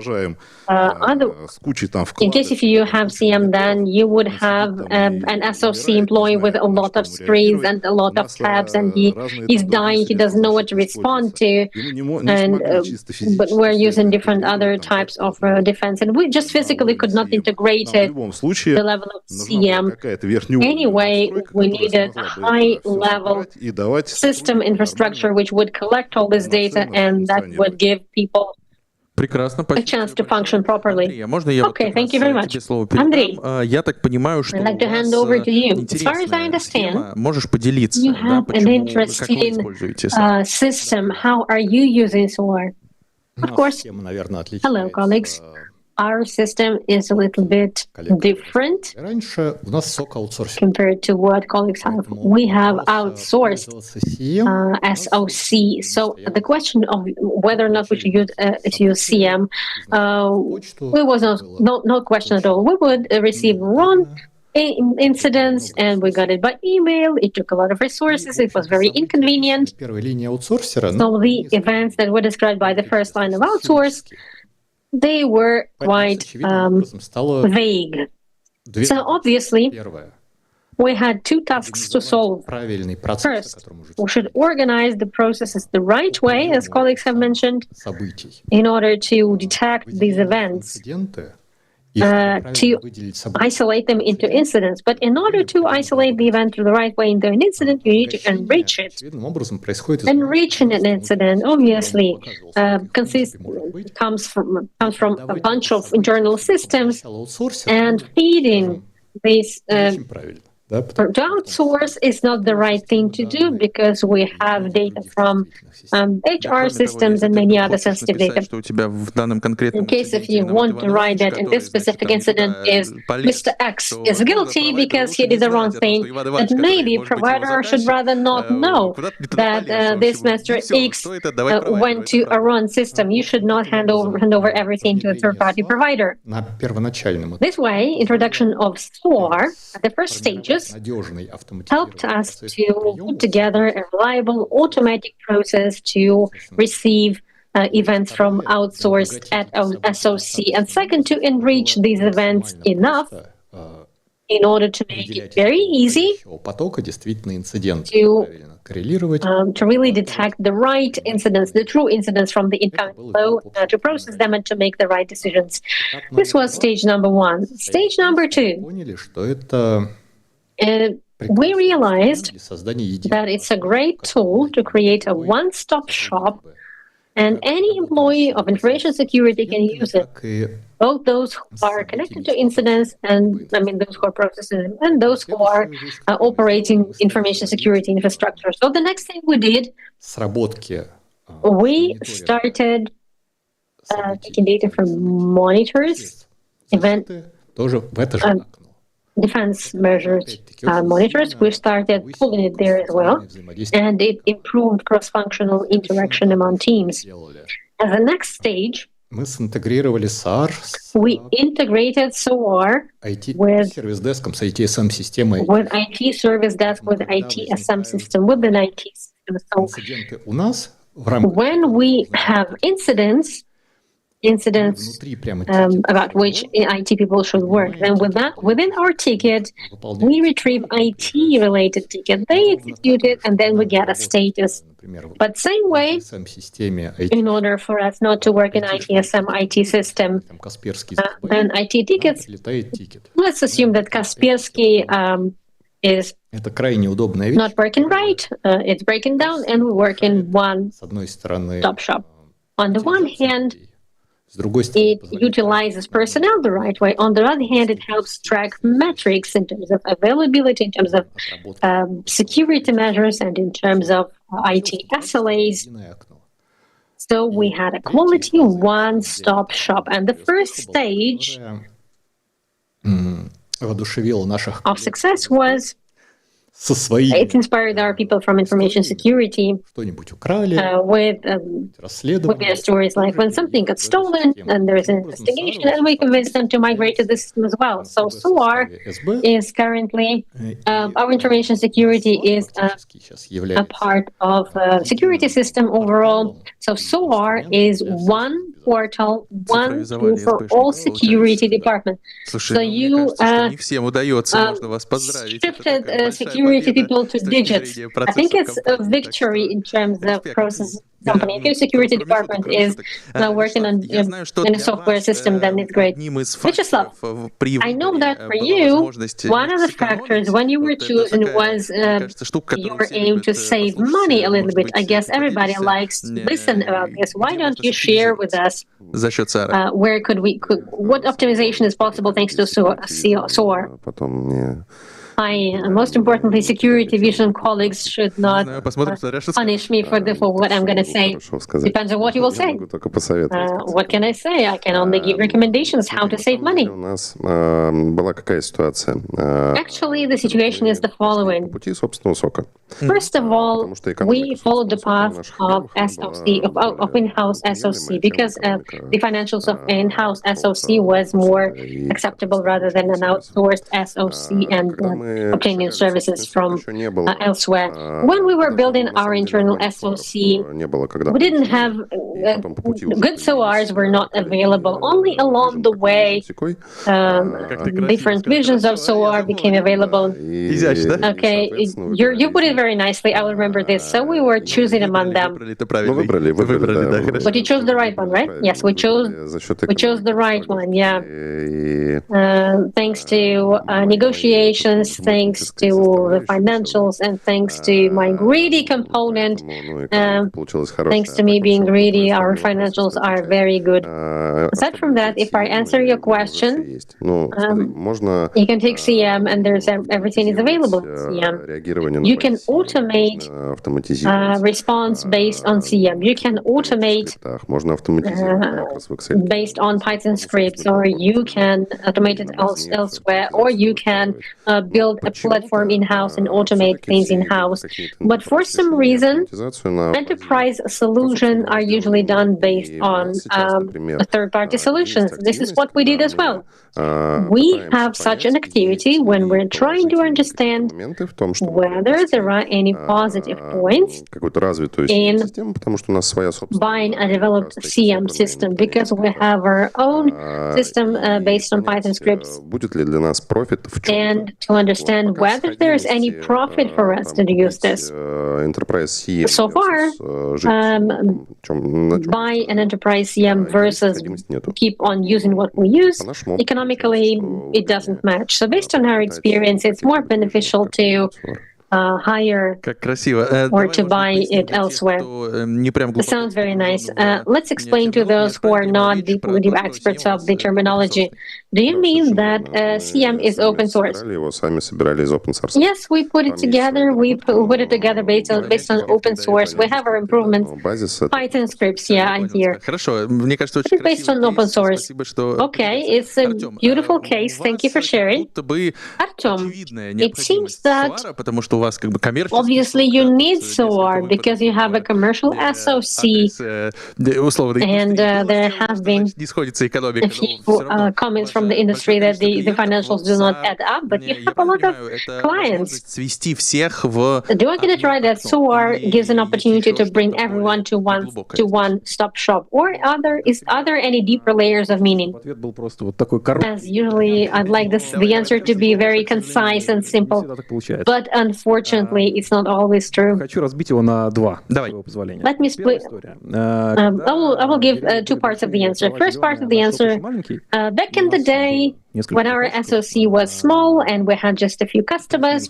In case if you have CM, then you would have an SOC employee with a lot of screens and a lot of tabs, and he's dying, he doesn't know what to respond to. But we're using different other types of defense, and we just physically could not integrate it to the level of CM. Anyway, we needed a high-level system infrastructure which would collect all this data, and that would give people a chance to function properly. Okay, thank you very much. Andrei, I'd like to hand over to you. As far as I understand, you have an interesting system. How are you using SOAR? Of course. Hello, colleagues. Our system is a little bit different compared to what colleagues have. We have outsourced SOC. So the question of whether or not we should use CM, it was no question at all. We would receive one incidents and we got it by email. It took a lot of resources. It was very inconvenient. So the events that were described by the first line of outsource, they were quite vague. So obviously, we had two tasks to solve. First, we should organize the processes the right way, as colleagues have mentioned, in order to detect these events, to isolate them into incidents. But in order to isolate the event the right way into an incident, you need to enrich it. Enriching an incident, obviously, comes from a bunch of internal systems, and feeding these to outsource is not the right thing to do, because we have data from HR systems and many other sensitive data. In case if you want to write that in this specific incident is Mr. X is guilty because he did the wrong thing, that maybe provider should rather not know that this Mr. X went to a wrong system. You should not hand over everything to a third-party provider. This way, introduction of SOAR at the first stages helped us to put together a reliable automatic process to receive events from outsourced at SOC, and second, to enrich these events enough in order to make it very easy потока действительно инцидент. to Коррелировать. to really detect the right incidents, the true incidents from the incoming flow, to process them and to make the right decisions. This was stage number one. Stage number two, Поняли, что это we realized создание that it's a great tool to create a one-stop shop, and any employee of information security can use it. Both those who are connected to incidents, and those who are processing them, and those who are operating information security infrastructure. So the next thing we did, сработки we started taking data from monitors, event тоже в это же defense measures monitors. We started pulling it there as well, and it improved cross-functional interaction among teams. As the next stage, мы синтегрировали SAR we integrated SOAR with сервис-деском, с ITSM-системой. With IT service desk, with ITSM system, with an IT system. So Инциденты у нас в рамках when we have incidents about which IT people should work, then within our ticket, we retrieve IT-related ticket. They execute it, and then we get a status. But same way, in order for us not to work in ITSM IT system, then IT tickets, let's assume that Kaspersky is Это крайне удобная вещь. not working right, it's breaking down, and we work in one С одной стороны, stop shop. On the one hand, it utilizes personnel the right way. On the other hand, it helps track metrics in terms of availability, in terms of security measures, and in terms of IT SLAs. So we had a quality one-stop shop. And the first stage воодушевило наших of success was со своими it inspired our people from information security что-нибудь украли, with расследование. their stories like when something got stolen and there is an investigation, and we convinced them to migrate to the system as well. So SOAR is currently, our information security is a part of security system overall. So SOAR is one portal, one tool for all security departments. So you shifted security people to digits. I think it's a victory in terms of process company. If your security department is now working on in a software system, then it's great. Vyacheslav, I know that for you, one of the factors when you were chosen was your aim to save money a little bit. I guess everybody likes to listen about this. Why don't you share with us where what optimization is possible thanks to SOAR? Most importantly, security vision colleagues should not punish me for what I'm going to say. Depends on what you will say. What can I say? I can only give recommendations how to save money. Actually, the situation is the following. First of all, we followed the path of SOC, of in-house SOC, because the financials of in-house SOC was more acceptable rather than an outsourced SOC and obtaining services from elsewhere. When we were building our internal SOC, we didn't have good SOARs were not available. Only along the way, different visions of SOAR became available. Okay, you put it very nicely. I will remember this. So we were choosing among them. But you chose the right one, right? Yes, we chose the right one. Yeah. Thanks to negotiations, thanks to the financials, and thanks to my greedy component, thanks to me being greedy, our financials are very good. Aside from that, if I answer your question, you can take CM, and everything is available in CM. You can automate response based on CM. You can automate based on Python scripts, or you can automate it elsewhere, or you can build build a platform in-house and automate things in-house. But for some reason, enterprise solutions are usually done based on third-party solutions. This is what we did as well. We have such an activity when we're trying to understand whether there are any positive points in buying a developed CM system, because we have our own system based on Python scripts, and to understand whether there's any profit for us to use this. So far, buy an enterprise CM versus keep on using what we use, economically, it doesn't match. So based on our experience, it's more beneficial to hire or to buy it elsewhere. It sounds very nice. Let's explain to those who are not deep experts of the terminology. Do you mean that CM is open source? Yes, we put it together. We put it together based on open source. We have our improvements. Python scripts, yeah, I'm here. It's based on open source. Okay, it's a beautiful case. Thank you for sharing. Artem, it seems that obviously you need SOAR because you have a commercial SOC, and there have been a few comments from the industry that the financials do not add up, but you have a lot of clients. Do I get it right that SOAR gives an opportunity to bring everyone to one-stop shop, or are there any deeper layers of meaning? As usually, I'd like the answer to be very concise and simple, but unfortunately, it's not always true. Let me split. I will give two parts of the answer. First part of the answer, back in the day, when our SOC was small and we had just a few customers,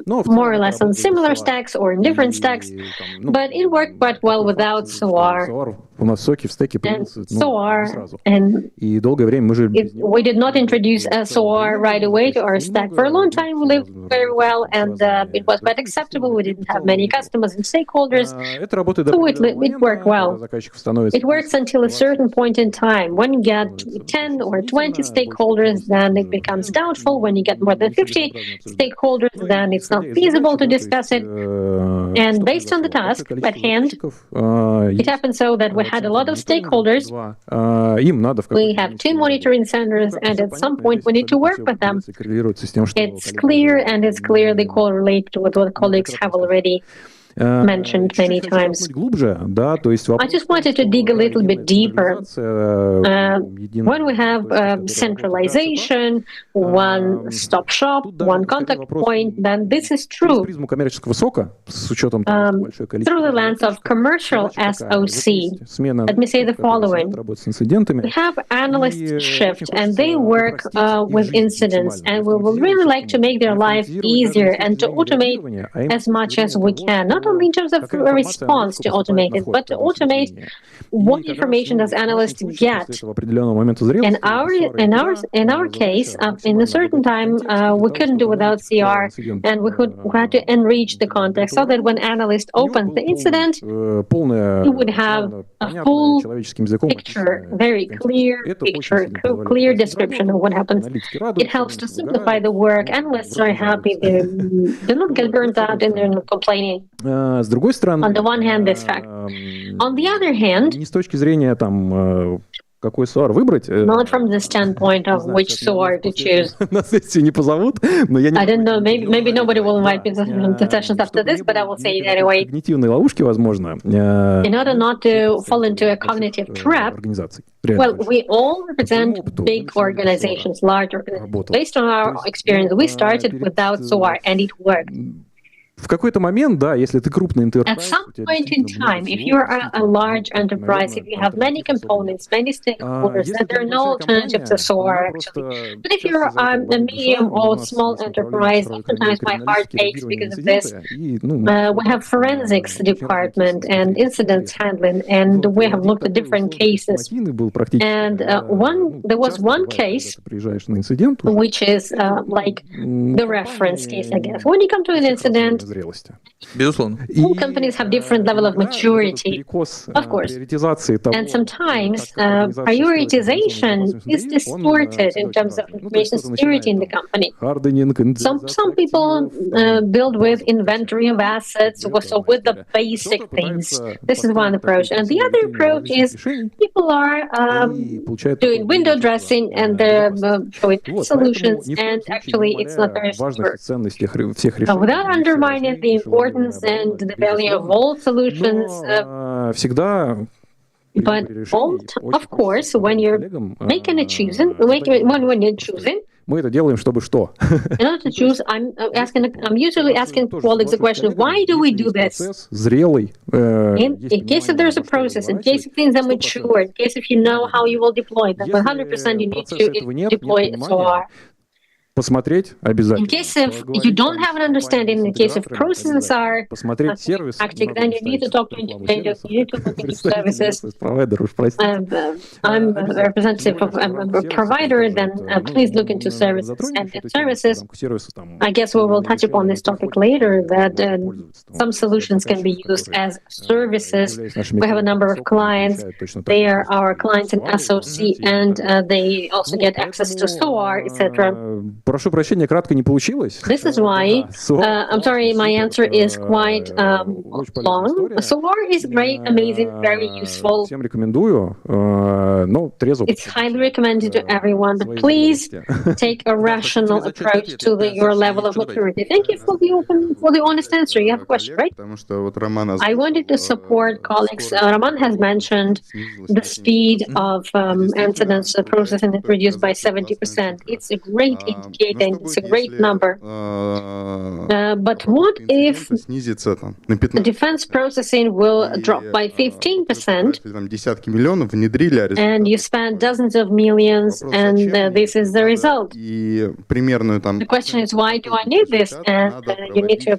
more or less on similar stacks or in different stacks, but it worked quite well without SOAR. And SOAR, and we did not introduce SOAR right away to our stack. For a long time, we lived very well, and it was quite acceptable. We didn't have many customers and stakeholders, so it worked well. It works until a certain point in time. When you get 10 or 20 stakeholders, then it becomes doubtful. When you get more than 50 stakeholders, then it's not feasible to discuss it. And based on the task at hand, it happened so that we had a lot of stakeholders. We have 2 monitoring centers, and at some point we need to work with them. It's clear, and it's clearly correlated with what colleagues have already mentioned many times. I just wanted to dig a little bit deeper. When we have centralization, one-stop shop, one contact point, then this is true. Through the lens of commercial SOC, let me say the following. We have analysts shift, and they work with incidents, and we would really like to make their life easier and to automate as much as we can. Not only in terms of a response to automate it, but to automate what information does analysts get. In our case, in a certain time, we couldn't do without CR, and we had to enrich the context so that when analysts opened the incident, we would have a full picture, very clear picture, clear description of what happened. It helps to simplify the work. Analysts are happy. They not get burnt out, and they're not complaining. On the one hand, this fact. On the other hand, not from the standpoint of which SOAR to choose. I don't know, maybe nobody will invite me to sessions after this, but I will say it anyway. In order not to fall into a cognitive trap, well, we all represent big organizations, large organizations. Based on our experience, we started without SOAR, and it worked. At some point in time, if you are a large enterprise, if you have many components, many stakeholders, then there are no alternatives to SOAR, actually. But if you're a medium or small enterprise, oftentimes my heart aches because of this. We have forensics department and incidents handling, and we have looked at different cases. And there was one case, which is like the reference case, I guess. When you come to an incident, зрелости. Безусловно. All companies have different level of maturity, of course. And sometimes prioritization is distorted in terms of information security in the company. Some people build with inventory of assets, so with the basic things. This is one approach. And the other approach is people are doing window dressing and they're showing solutions, and actually it's not very secure. Without undermining the importance and the value of all solutions, but of course, when you're making a choosing, when you're choosing, мы это делаем, чтобы что? in order to choose, I'm usually asking colleagues the question, why do we do this? Зрелый. In case if there's a process, in case if things are mature, in case if you know how you will deploy them, 100% you need to deploy SOAR. Посмотреть обязательно. In case if you don't have an understanding, in case if processes are active, then you need to talk to integrators, you need to look into services. I'm a representative of a provider, then please look into services. And in services, I guess we will touch upon this topic later, that some solutions can be used as services. We have a number of clients. They are our clients in SOC, and they also get access to SOAR, etc. Прошу прощения, кратко не получилось. This is why, I'm sorry, my answer is quite long. SOAR is great, amazing, very useful. Всем рекомендую, но трезво. It's highly recommended to everyone, but please take a rational approach to your level of maturity. Thank you for the honest answer. You have a question, right? I wanted to support colleagues. Roman has mentioned the speed of incidents processing is reduced by 70%. It's a great indicator. It's a great number. But what if the defense processing will drop by 15% and you spend dozens of millions and this is the result? The question is, why do I need this? And you need to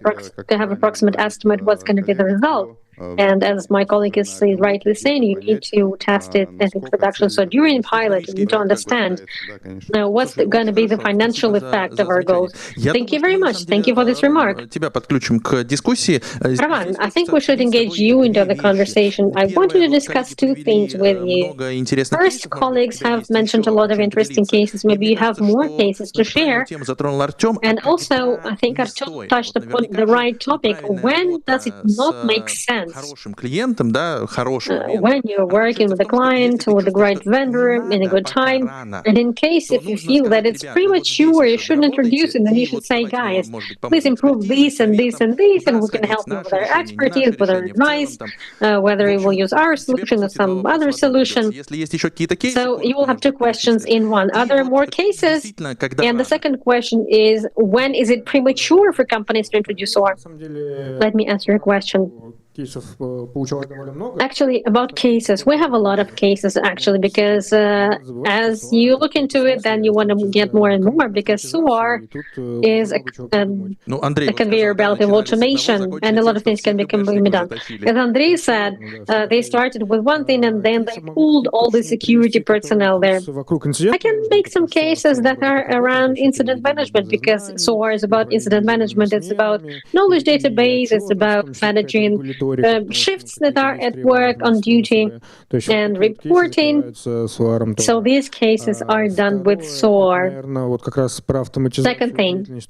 have approximate estimate what's going to be the result. And as my colleague is rightly saying, you need to test it at introduction. So during pilot, you need to understand what's going to be the financial effect of our goals. Thank you very much. Thank you for this remark. Roman, I think we should engage you into the conversation. I wanted to discuss two things with you. First, colleagues have mentioned a lot of interesting cases. Maybe you have more cases to share. And also, I think Artyom touched upon the right topic. When does it not make sense? When you're working with a client, with a great vendor, in a good time, and in case if you feel that it's premature, you shouldn't introduce it, then you should say, guys, please improve this and this and this, and we can help you with our expertise, with our advice, whether we will use our solution or some other solution. So you will have two questions in one. Are there more cases? And the second question is, when is it premature for companies to introduce SOAR? Let me answer your question. Actually, about cases, we have a lot of cases actually, because as you look into it, then you want to get more and more, because SOAR is a conveyor belt of automation, and a lot of things can be done. As Andrei said, they started with one thing and then they pulled all the security personnel there. I can make some cases that are around incident management, because SOAR is about incident management. It's about knowledge database. It's about managing shifts that are at work on duty and reporting. So these cases are done with SOAR. Second thing,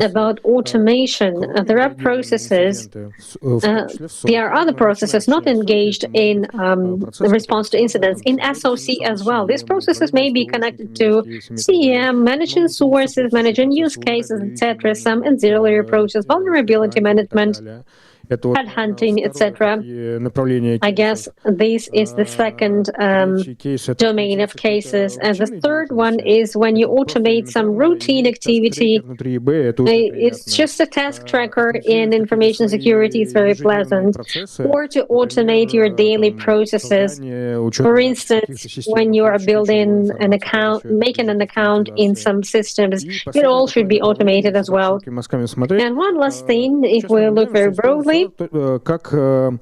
about automation. There are processes, there are other processes not engaged in response to incidents in SOC as well. These processes may be connected to CEM, managing sources, managing use cases, etc., some auxiliary approaches, vulnerability management, headhunting, etc. I guess this is the second domain of cases. And the third one is when you automate some routine activity. It's just a task tracker in information security. It's very pleasant. Or to automate your daily processes. For instance, when you are building an account, making an account in some systems, it all should be automated as well. And one last thing, if we look very broadly, Actually, как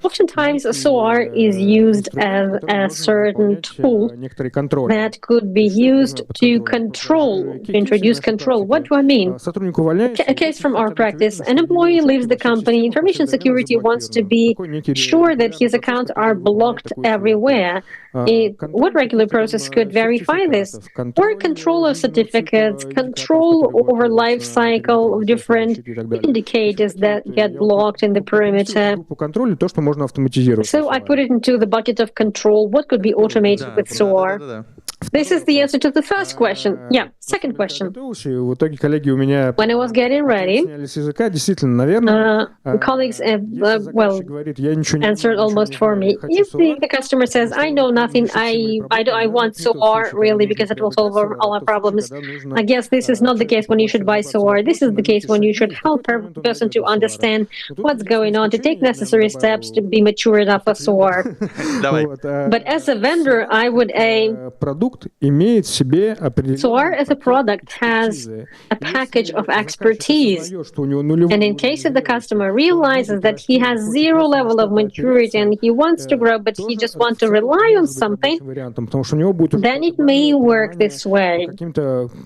oftentimes SOAR is used as a certain tool некоторый контроль. that could be used to control, to introduce control. What do I mean? Сотрудник увольняется. A case from our practice. An employee leaves the company. Information security wants to be sure that his accounts are blocked everywhere. What regular process could verify this? Or controller certificates, control over life cycle of different indicators that get blocked in the perimeter. По контролю то, что можно автоматизировать. So I put it into the bucket of control. What could be automated with SOAR? This is the answer to the first question. Yeah, second question. В итоге коллеги у меня When I was getting ready, сняли с языка, действительно, наверное, colleagues well говорит, я ничего не answered almost for me. If the customer says, "I know nothing, I want SOAR really because it will solve all our problems," I guess this is not the case when you should buy SOAR. This is the case when you should help a person to understand what's going on, to take necessary steps to be mature enough for SOAR. But as a vendor, I would продукт имеет в себе определенные SOAR as a product has a package of expertise. And in case if the customer realizes that he has zero level of maturity and he wants to grow, but he just wants to rely on something, then it may work this way.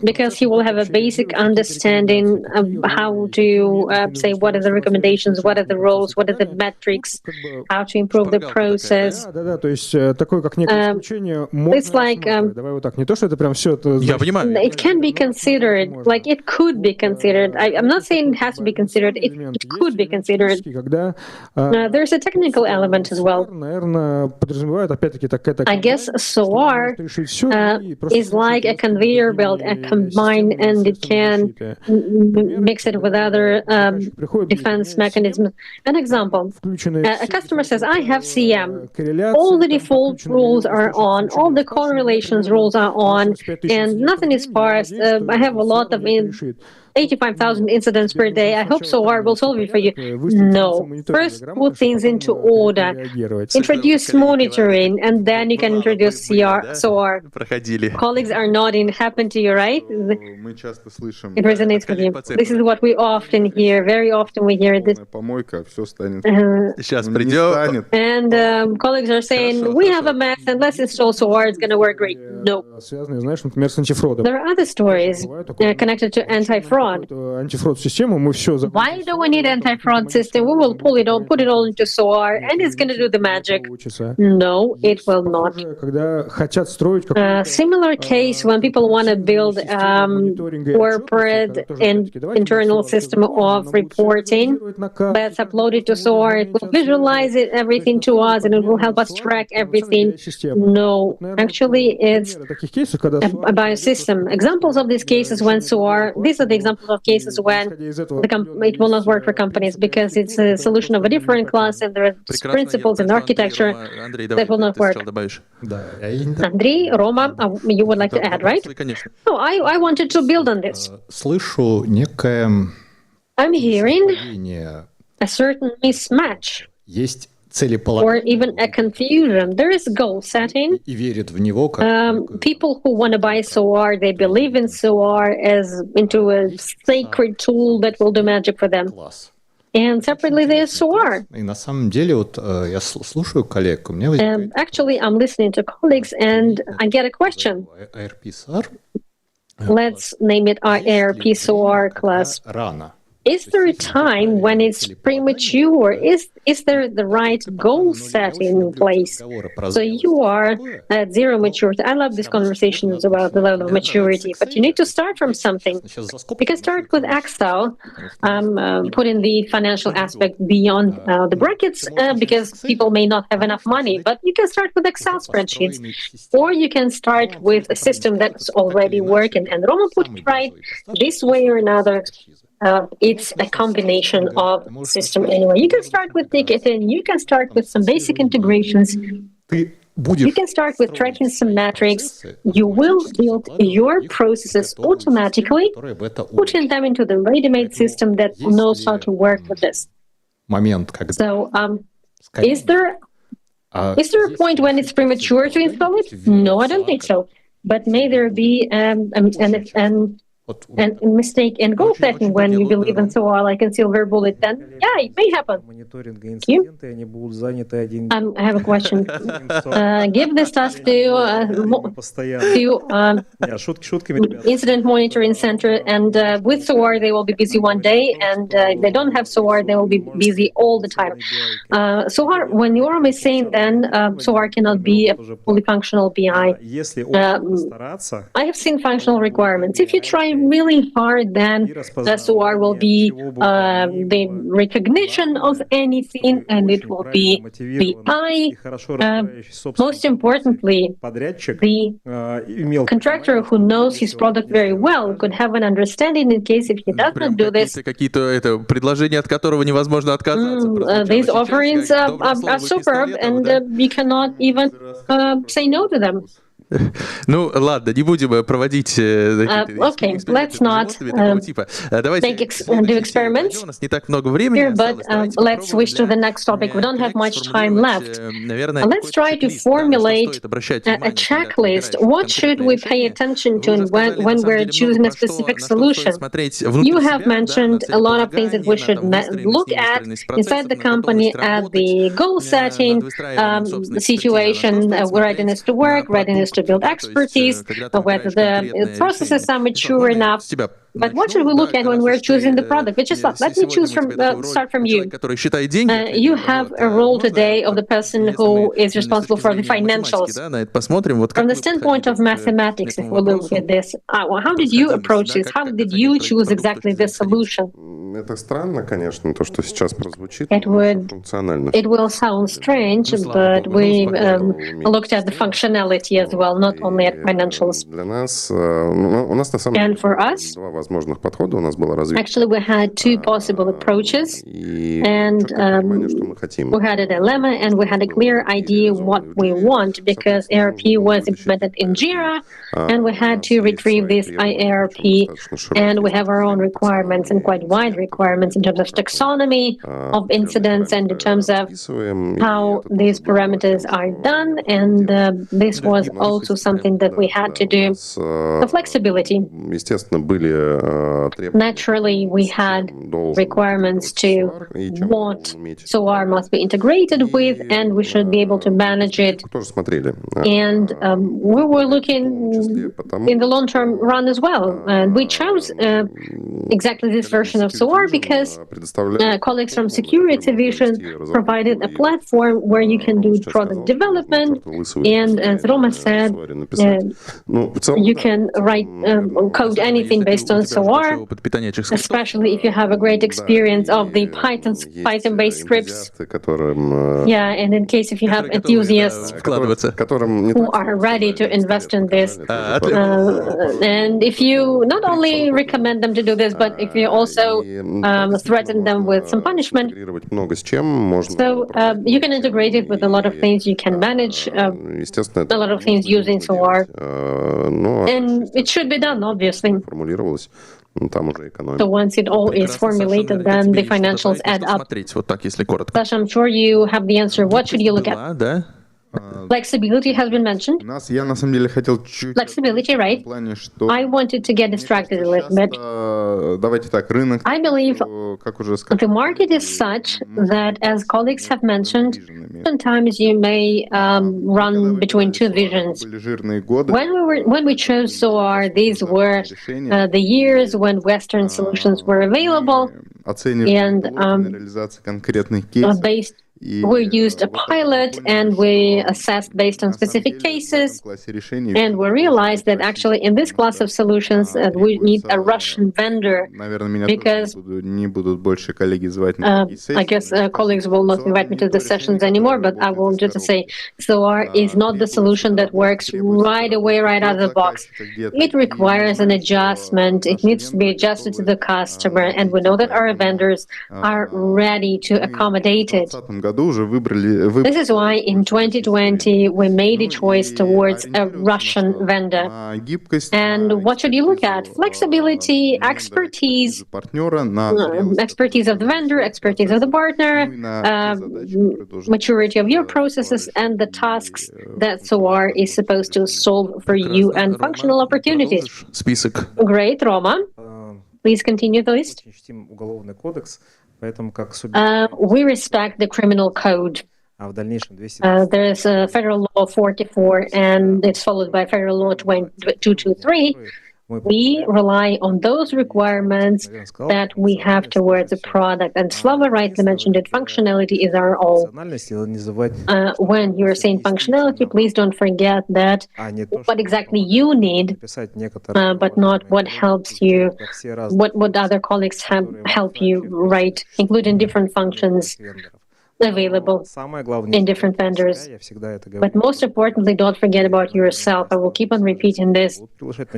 Because he will have a basic understanding of how to say what are the recommendations, what are the roles, what are the metrics, how to improve the process. То есть такое как некое исключение It's like давай вот так, не то, что это прям все это. Я понимаю. it can be considered, like it could be considered. I'm not saying it has to be considered, it could be considered. Когда There's a technical element as well. наверное, подразумевает опять-таки такая. I guess SOAR is like a conveyor belt, a combine, and it can mix it with other defense mechanisms. An example, a customer says, I have CM. All the default rules are on, all the correlations rules are on, and nothing is parsed. I have a lot of 85,000 incidents per day. I hope SOAR will solve it for you. No. First, put things into order. Introduce monitoring, and then you can introduce SOAR. Colleagues are nodding. Happened to you, right? It resonates with you. This is what we often hear. Very often we hear this. And colleagues are saying, we have a mess, and let's install SOAR. It's going to work great. No. There are other stories connected to anti-fraud. Why do we need anti-fraud system? We will put it all into SOAR, and it's going to do the magic. No, it will not. Similar case when people want to build corporate and internal system of reporting that's uploaded to SOAR. It will visualize everything to us, and it will help us track everything. No, actually, it's a biosystem. Examples of these cases when SOAR, these are the examples of cases when it will not work for companies because it's a solution of a different class and there are principles and architecture that will not work. Andrei, Roma, you would like to add, right? No, I wanted to build on this. I'm hearing a certain mismatch. Or even a confusion. There is goal setting. People who want to buy SOAR, they believe in SOAR as into a sacred tool that will do magic for them. And separately, there's SOAR. Actually, I'm listening to colleagues and I get a question. Let's name it our ARP SOAR class. Is there a time when it's premature? Is there the right goal setting in place? So you are at zero maturity. I love these conversations about the level of maturity, but you need to start from something. You can start with Excel, putting the financial aspect beyond the brackets because people may not have enough money, but you can start with Excel spreadsheets, or you can start with a system that's already working. And Roma put it right, this way or another. It's a combination of system anyway. You can start with ticketing, you can start with some basic integrations, you can start with tracking some metrics. You will build your processes automatically, putting them into the ready-made system that knows how to work with this. So, is there a point when it's premature to install it? No, I don't think so. But may there be And mistake in goal setting when you believe in SOAR like in Silver Bullet, then yeah, it may happen. Thank you. I have a question. Give this task to Incident Monitoring Center, and with SOAR they will be busy one day, and if they don't have SOAR, they will be busy all the time. SOAR, when Yoram is saying then SOAR cannot be a fully functional BI, I have seen functional requirements. If you try really hard, then the SOAR will be the recognition of anything, and it will be BI. Most importantly, the contractor who knows his product very well could have an understanding in case if he does not do this. These offerings are superb, and you cannot even say no to them. Ну, ладно, не будем проводить Okay, let's not do experiments here, but let's switch to the next topic. We don't have much time left. Let's try to formulate a checklist. What should we pay attention to when we're choosing a specific solution? You have mentioned a lot of things that we should look at inside the company at the goal setting, the situation, readiness to work, readiness to build expertise, whether the processes are mature enough. But what should we look at when we're choosing the product? Vyacheslav, let me start from you. You have a role today of the person who is responsible for the financials. From the standpoint of mathematics, if we look at this, how did you approach this? How did you choose exactly this solution? Это странно, конечно, то, что сейчас прозвучит. It will sound strange, but we looked at the functionality as well, not only at financials. Для нас, у нас на самом деле два возможных подхода. У нас было развитие. Actually, we had two possible approaches, and we had a dilemma, and we had a clear idea what we want, because ERP was implemented in Jira, and we had to retrieve this IARP, and we have our own requirements, and quite wide requirements in terms of taxonomy of incidents and in terms of how these parameters are done, and this was also something that we had to do. The flexibility. Naturally, we had requirements to what SOAR must be integrated with, and we should be able to manage it. And we were looking in the long-term run as well. And we chose exactly this version of SOAR because colleagues from Security Division provided a platform where you can do product development, and as Roma said, you can write code anything based on SOAR, especially if you have a great experience of the Python-based scripts. Yeah, and in case if you have enthusiasts who are ready to invest in this, and if you not only recommend them to do this, but if you also threaten them with some punishment, so you can integrate it with a lot of things. You can manage a lot of things using SOAR, and it should be done, obviously. So once it all is formulated, then the financials add up. Sasha, I'm sure you have the answer. What should you look at? Flexibility has been mentioned. Flexibility, right? I wanted to get distracted a little bit. I believe the market is such that, as colleagues have mentioned, sometimes you may run between two visions. When we chose SOAR, these were the years when Western solutions were available, and we used a pilot, and we assessed based on specific cases, and we realized that actually in this class of solutions we need a Russian vendor, because I guess colleagues will not invite me to the sessions anymore, but I will just say SOAR is not the solution that works right away, right out of the box. It requires an adjustment. It needs to be adjusted to the customer, and we know that our vendors are ready to accommodate it. году уже выбрали... This is why in 2020 we made a choice towards a Russian vendor. And what should you look at? Flexibility, expertise, expertise of the vendor, expertise of the partner, maturity of your processes, and the tasks that SOAR is supposed to solve for you, and functional opportunities. Great, Roma. Please continue the list. We respect the criminal code. There is Federal Law 44, and it's followed by Federal Law 223. We rely on those requirements that we have towards the product. And Slava rightly mentioned that functionality is our all. When you're saying functionality, please don't forget that what exactly you need, but not what helps you, what other colleagues help you write, including different functions available in different vendors. But most importantly, don't forget about yourself. I will keep on repeating this.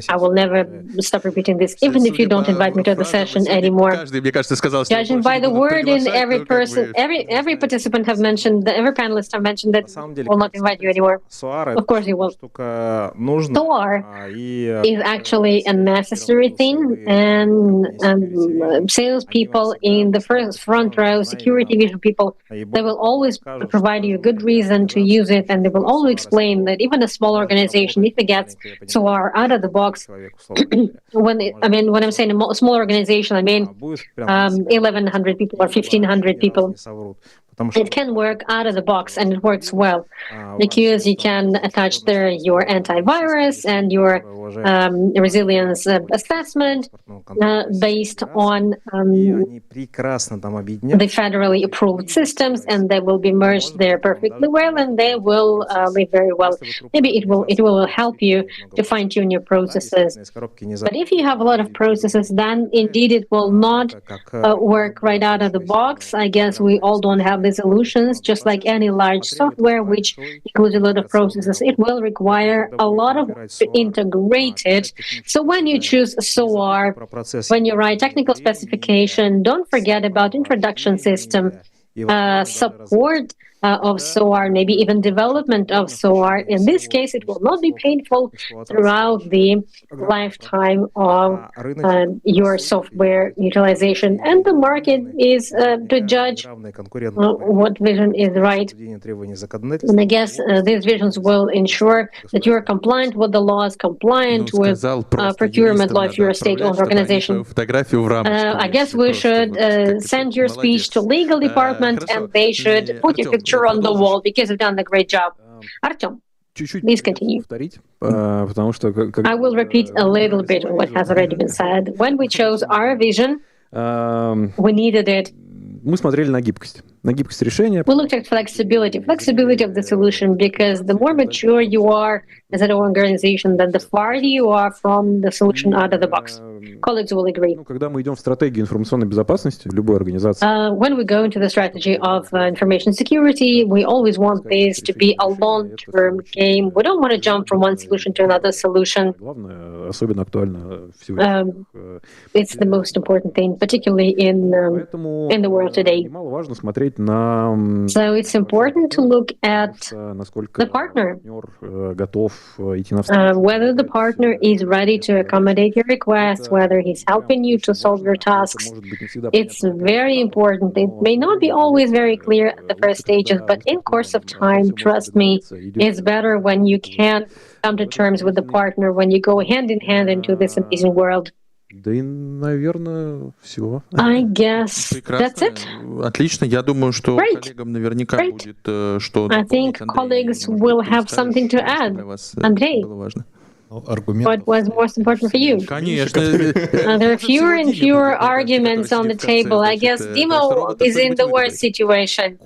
I will never stop repeating this, even if you don't invite me to the session anymore. Judging by the word in every person, every participant have mentioned, every panelist have mentioned that will not invite you anymore. Of course you will. SOAR is actually a necessary thing, and salespeople in the front row, security vision people, they will always provide you a good reason to use it, and they will always explain that even a small organization, if it gets SOAR out of the box, when I'm saying a small organization, I mean 1,100 people or 1,500 people. It can work out of the box, and it works well because you can attach there your antivirus and your resilience assessment based on the federally approved systems, and they will be merged there perfectly well, and they will live very well. Maybe it will help you to fine-tune your processes. But if you have a lot of processes, then indeed it will not work right out of the box. I guess we all don't have the solutions. Just like any large software which includes a lot of processes, it will require a lot of integrated. So when you choose SOAR, when you write technical specification, don't forget about introduction system, support of SOAR, maybe even development of SOAR. In this case, it will not be painful throughout the lifetime of your software utilization. And the market is to judge what vision is right. And I guess these visions will ensure that you are compliant with the laws, compliant with procurement law if you're a state-owned organization. I guess we should send your speech to legal department, and they should put your picture on the wall because you've done a great job. Artyom, please continue. I will repeat a little bit of what has already been said. When we chose our vision, we needed it. We looked at flexibility of the solution, because the more mature you are as an organization, then the farther you are from the solution out of the box. Colleagues will agree. When we go into the strategy of information security, we always want this to be a long-term game. We don't want to jump from one solution to another solution. It's the most important thing, particularly in the world today. So it's important to look at the partner, whether the partner is ready to accommodate your requests, whether he's helping you to solve your tasks. It's very important. It may not be always very clear at the first stages, but in course of time, trust me, it's better when you can come to terms with the partner, when you go hand in hand into this amazing world. I guess that's it. Great. I think colleagues will have something to add. Andrei, what was most important for you? There are fewer and fewer arguments on the table. I guess Dimo is in the worst situation,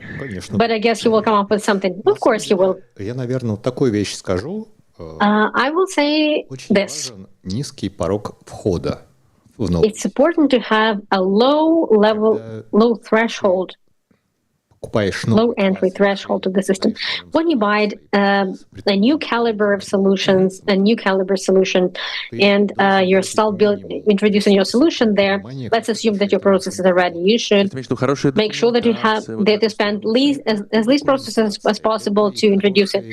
but I guess he will come up with something. Of course he will. I will say this. It's important to have a low threshold low entry threshold to the system. When you buy a new caliber of solutions, a new caliber solution, and you're still introducing your solution there, let's assume that your processes are ready. You should make sure that you spend as least processes as possible to introduce it,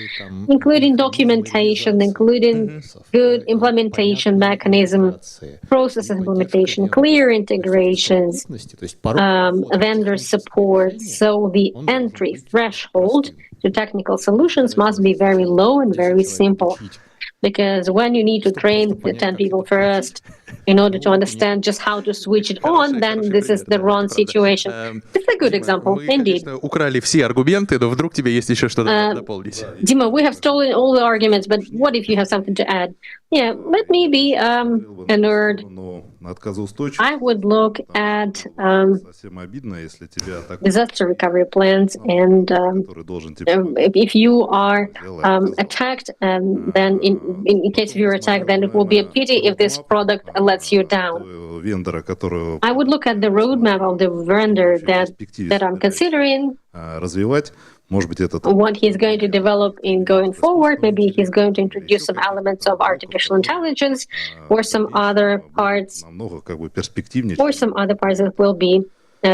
including documentation, including good implementation mechanism, process implementation, clear integrations, vendor support. So the entry threshold to technical solutions must be very low and very simple. Because when you need to train the 10 people first in order to understand just how to switch it on, then this is the wrong situation. It's a good example, indeed. Dima, we have stolen all the arguments, but what if you have something to add? Yeah, let me be a nerd. I would look at disaster recovery plans, and if you are attacked, then in case of your attack, then it will be a pity if this product lets you down. I would look at the roadmap of the vendor that I'm considering. What he's going to develop in going forward. Maybe he's going to introduce some elements of artificial intelligence or some other parts that will be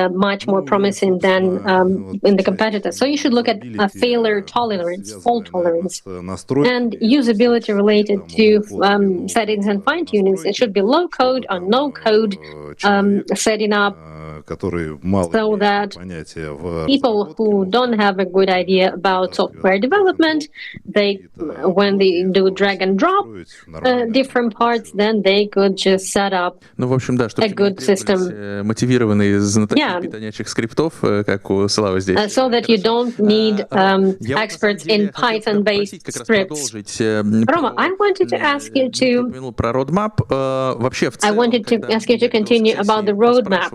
much more promising than in the competitors. So you should look at failure tolerance, fault tolerance, and usability related to settings and fine-tunings. It should be low code or no code setting up, so that people who don't have a good idea about software development, when they do drag and drop different parts, then they could just set up a good system. Yeah. So that you don't need experts in Python-based scripts. Roma, I wanted to ask you to continue about the roadmap.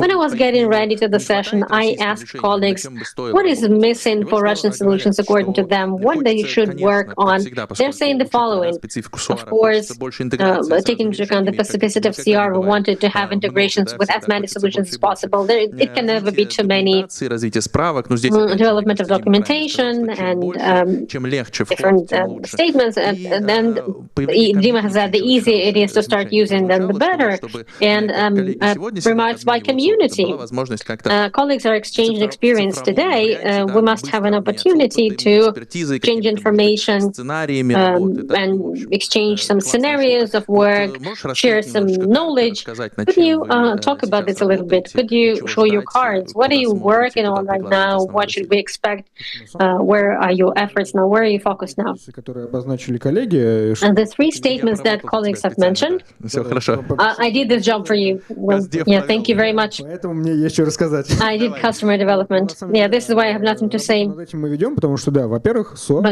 When I was getting ready to the session, I asked colleagues, what is missing for Russian solutions according to them? What they should work on? They're saying the following. Of course, taking into account the specificity of CR, we wanted to have integrations with as many solutions as possible. It can never be too many. Development of documentation and different statements. And then Dima has said the easier it is to start using them, the better. And remarks by community. Colleagues are exchanging experience today. We must have an opportunity to exchange information and exchange some scenarios of work, share some knowledge. Could you talk about this a little bit? Could you show your cards? What are you working on right now? What should we expect? Where are your efforts now? Where are you focused now? And the three statements that colleagues have mentioned, I did this job for you. Well, yeah, thank you very much. I did customer development. Yeah, this is why I have nothing to say. But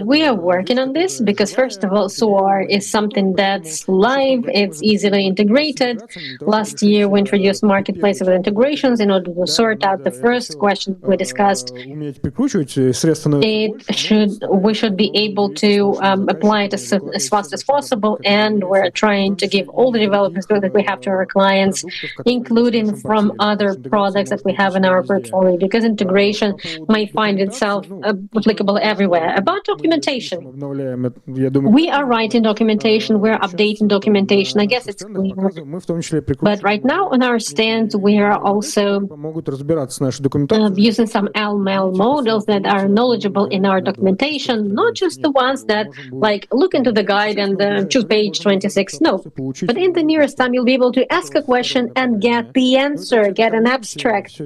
we are working on this because, first of all, SOAR is something that's live. It's easily integrated. Last year, we introduced marketplace with integrations in order to sort out the first question we discussed. We should be able to apply it as fast as possible, and we're trying to give all the developers that we have to our clients, including from other products that we have in our portfolio, because integration may find itself applicable everywhere. About documentation, we are writing documentation, we're updating documentation. I guess it's clear. But right now on our stand, we are also using some LML models that are knowledgeable in our documentation, not just the ones that look into the guide and choose page 26. No, but in the nearest time, you'll be able to ask a question and get the answer, get an abstract.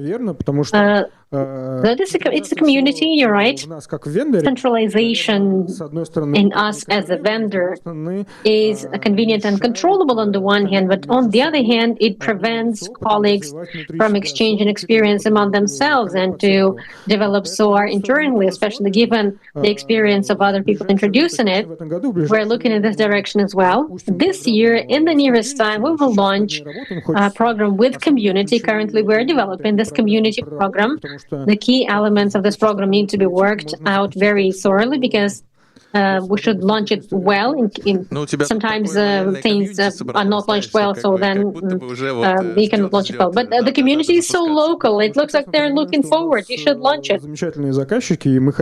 It's a community, you're right. Centralization in us as a vendor is convenient and controllable on the one hand, but on the other hand, it prevents colleagues from exchanging experience among themselves and to develop SOAR internally, especially given the experience of other people introducing it. We're looking in this direction as well. This year, in the nearest time, we will launch a program with community. Currently, we're developing this community program. The key elements of this program need to be worked out very thoroughly because we should launch it well. Sometimes things are not launched well, so then we cannot launch it well. But the community is so local. It looks like they're looking forward. You should launch it.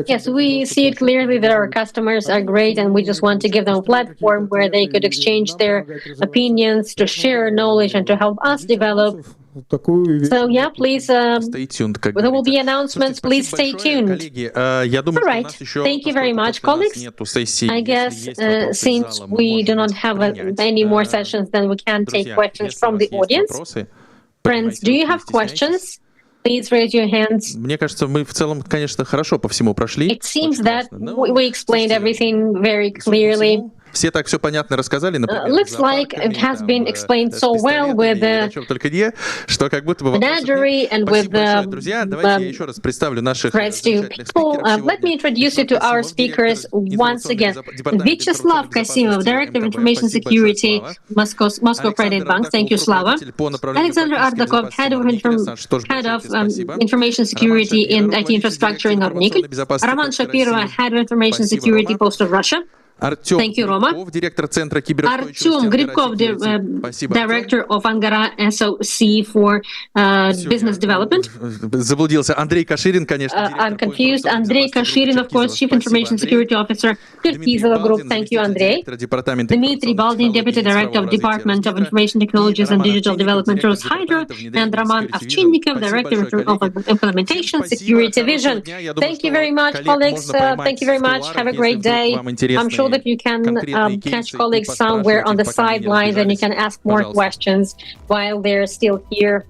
Yes, we see it clearly that our customers are great, and we just want to give them a platform where they could exchange their opinions, to share knowledge, and to help us develop. So yeah, please, there will be announcements. Please stay tuned. All right. Thank you very much, colleagues. I guess since we do not have any more sessions, then we can take questions from the audience. Friends, do you have questions? Please raise your hands. It seems that we explained everything very clearly. Looks like it has been explained so well with the menagerie and with the press to people. Let me introduce you to our speakers once again. Vyacheslav Kasimov, Director of Information Security, Moscow Credit Bank. Thank you, Slava. Alexander Ardakov, Head of Information Security in IT Infrastructure in Nornickel. Roman Shapirov, Head of Information Security, Post of Russia. Thank you, Roma. Artyom Gribkov, Director of Angara SOC for Business Development. I'm confused. Andrei Kashirin, of course, Chief Information Security Officer, Kirkizova Group. Thank you, Andrei. Dmitry Baldin, Deputy Director of Department of Information Technologies and Digital Development, Roshydro, and Roman Ovchinnikov, Director of Implementation Security Vision. Thank you very much, colleagues. Thank you very much. Have a great day. I'm sure that you can catch colleagues somewhere on the sidelines and you can ask more questions while they're still here.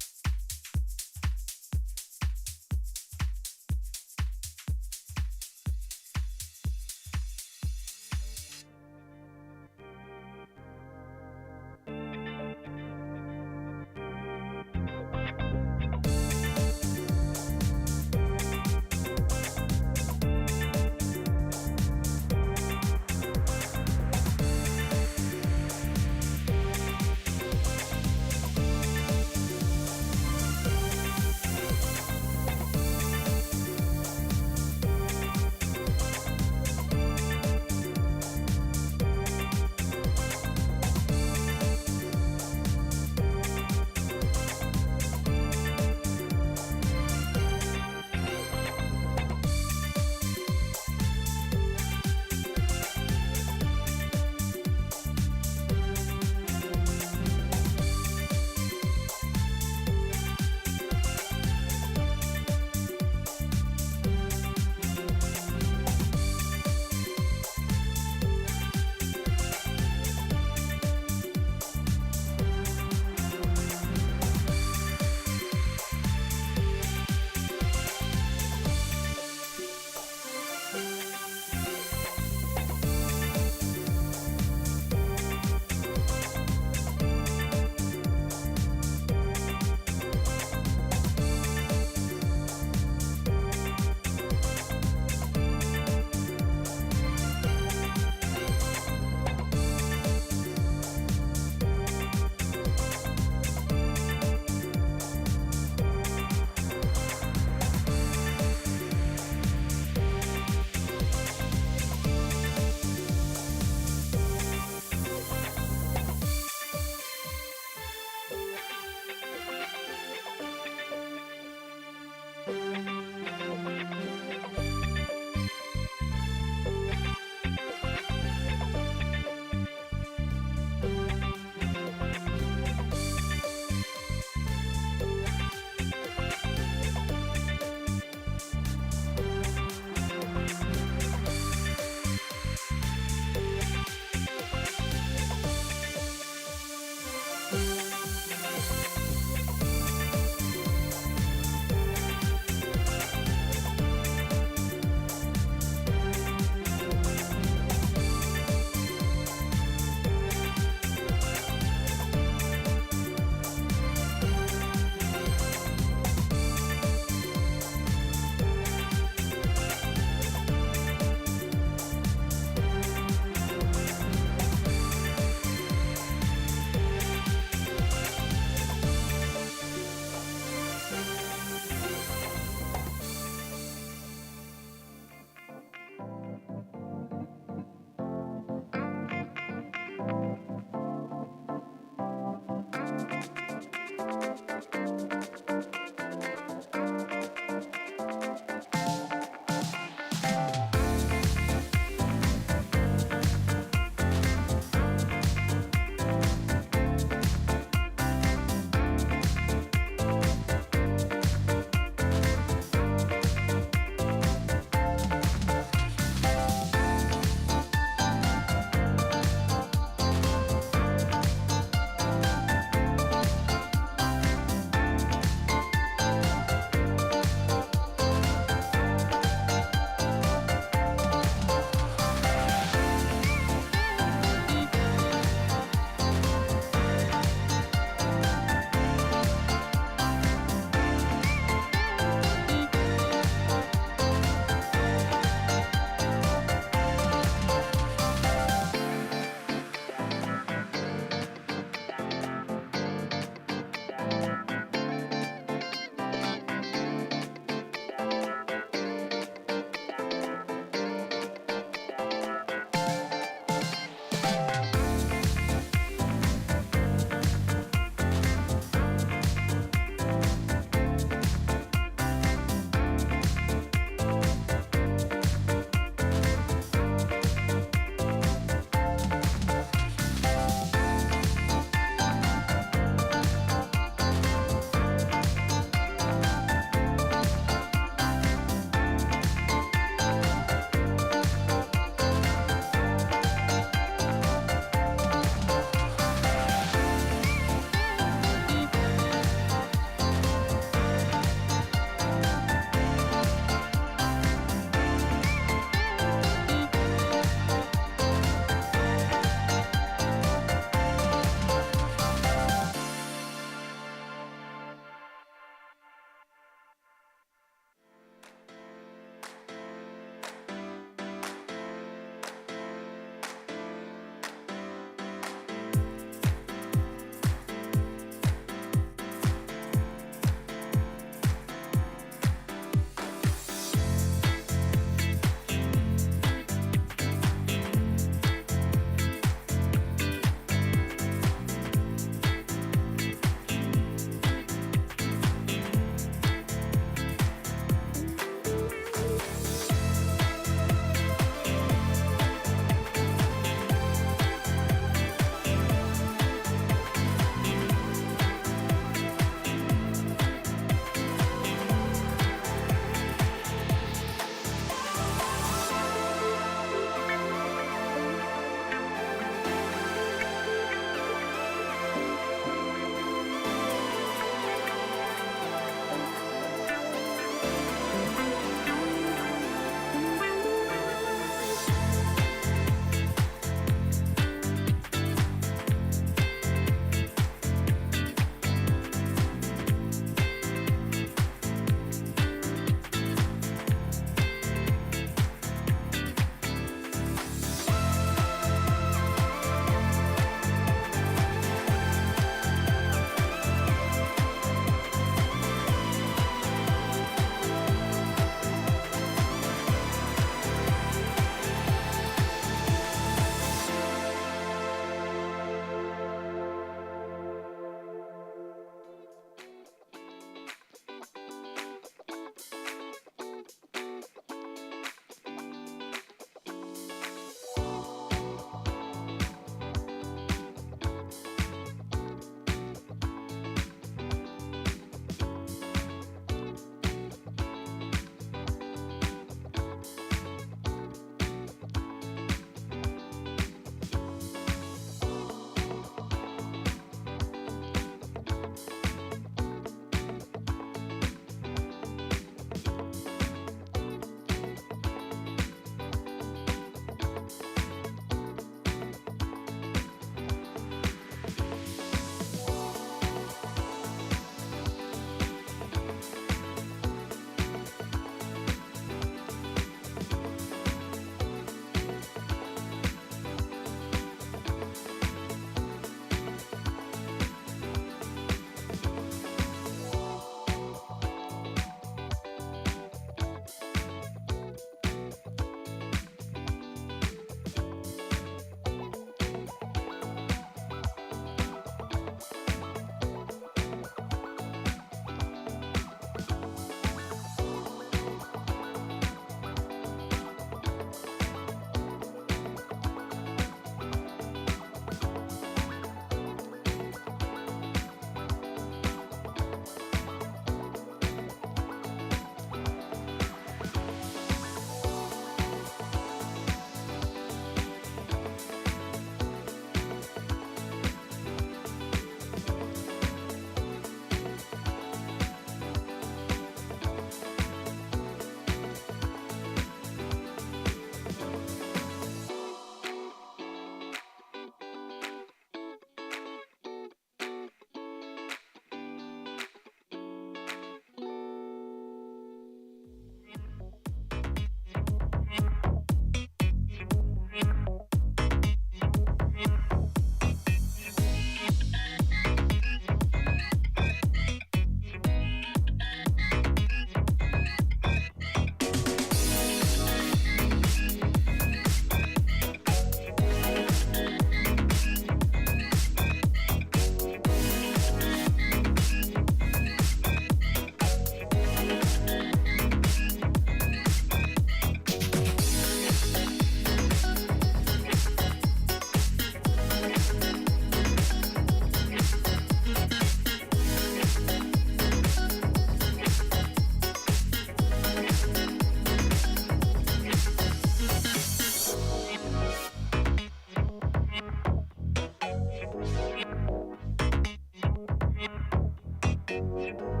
you.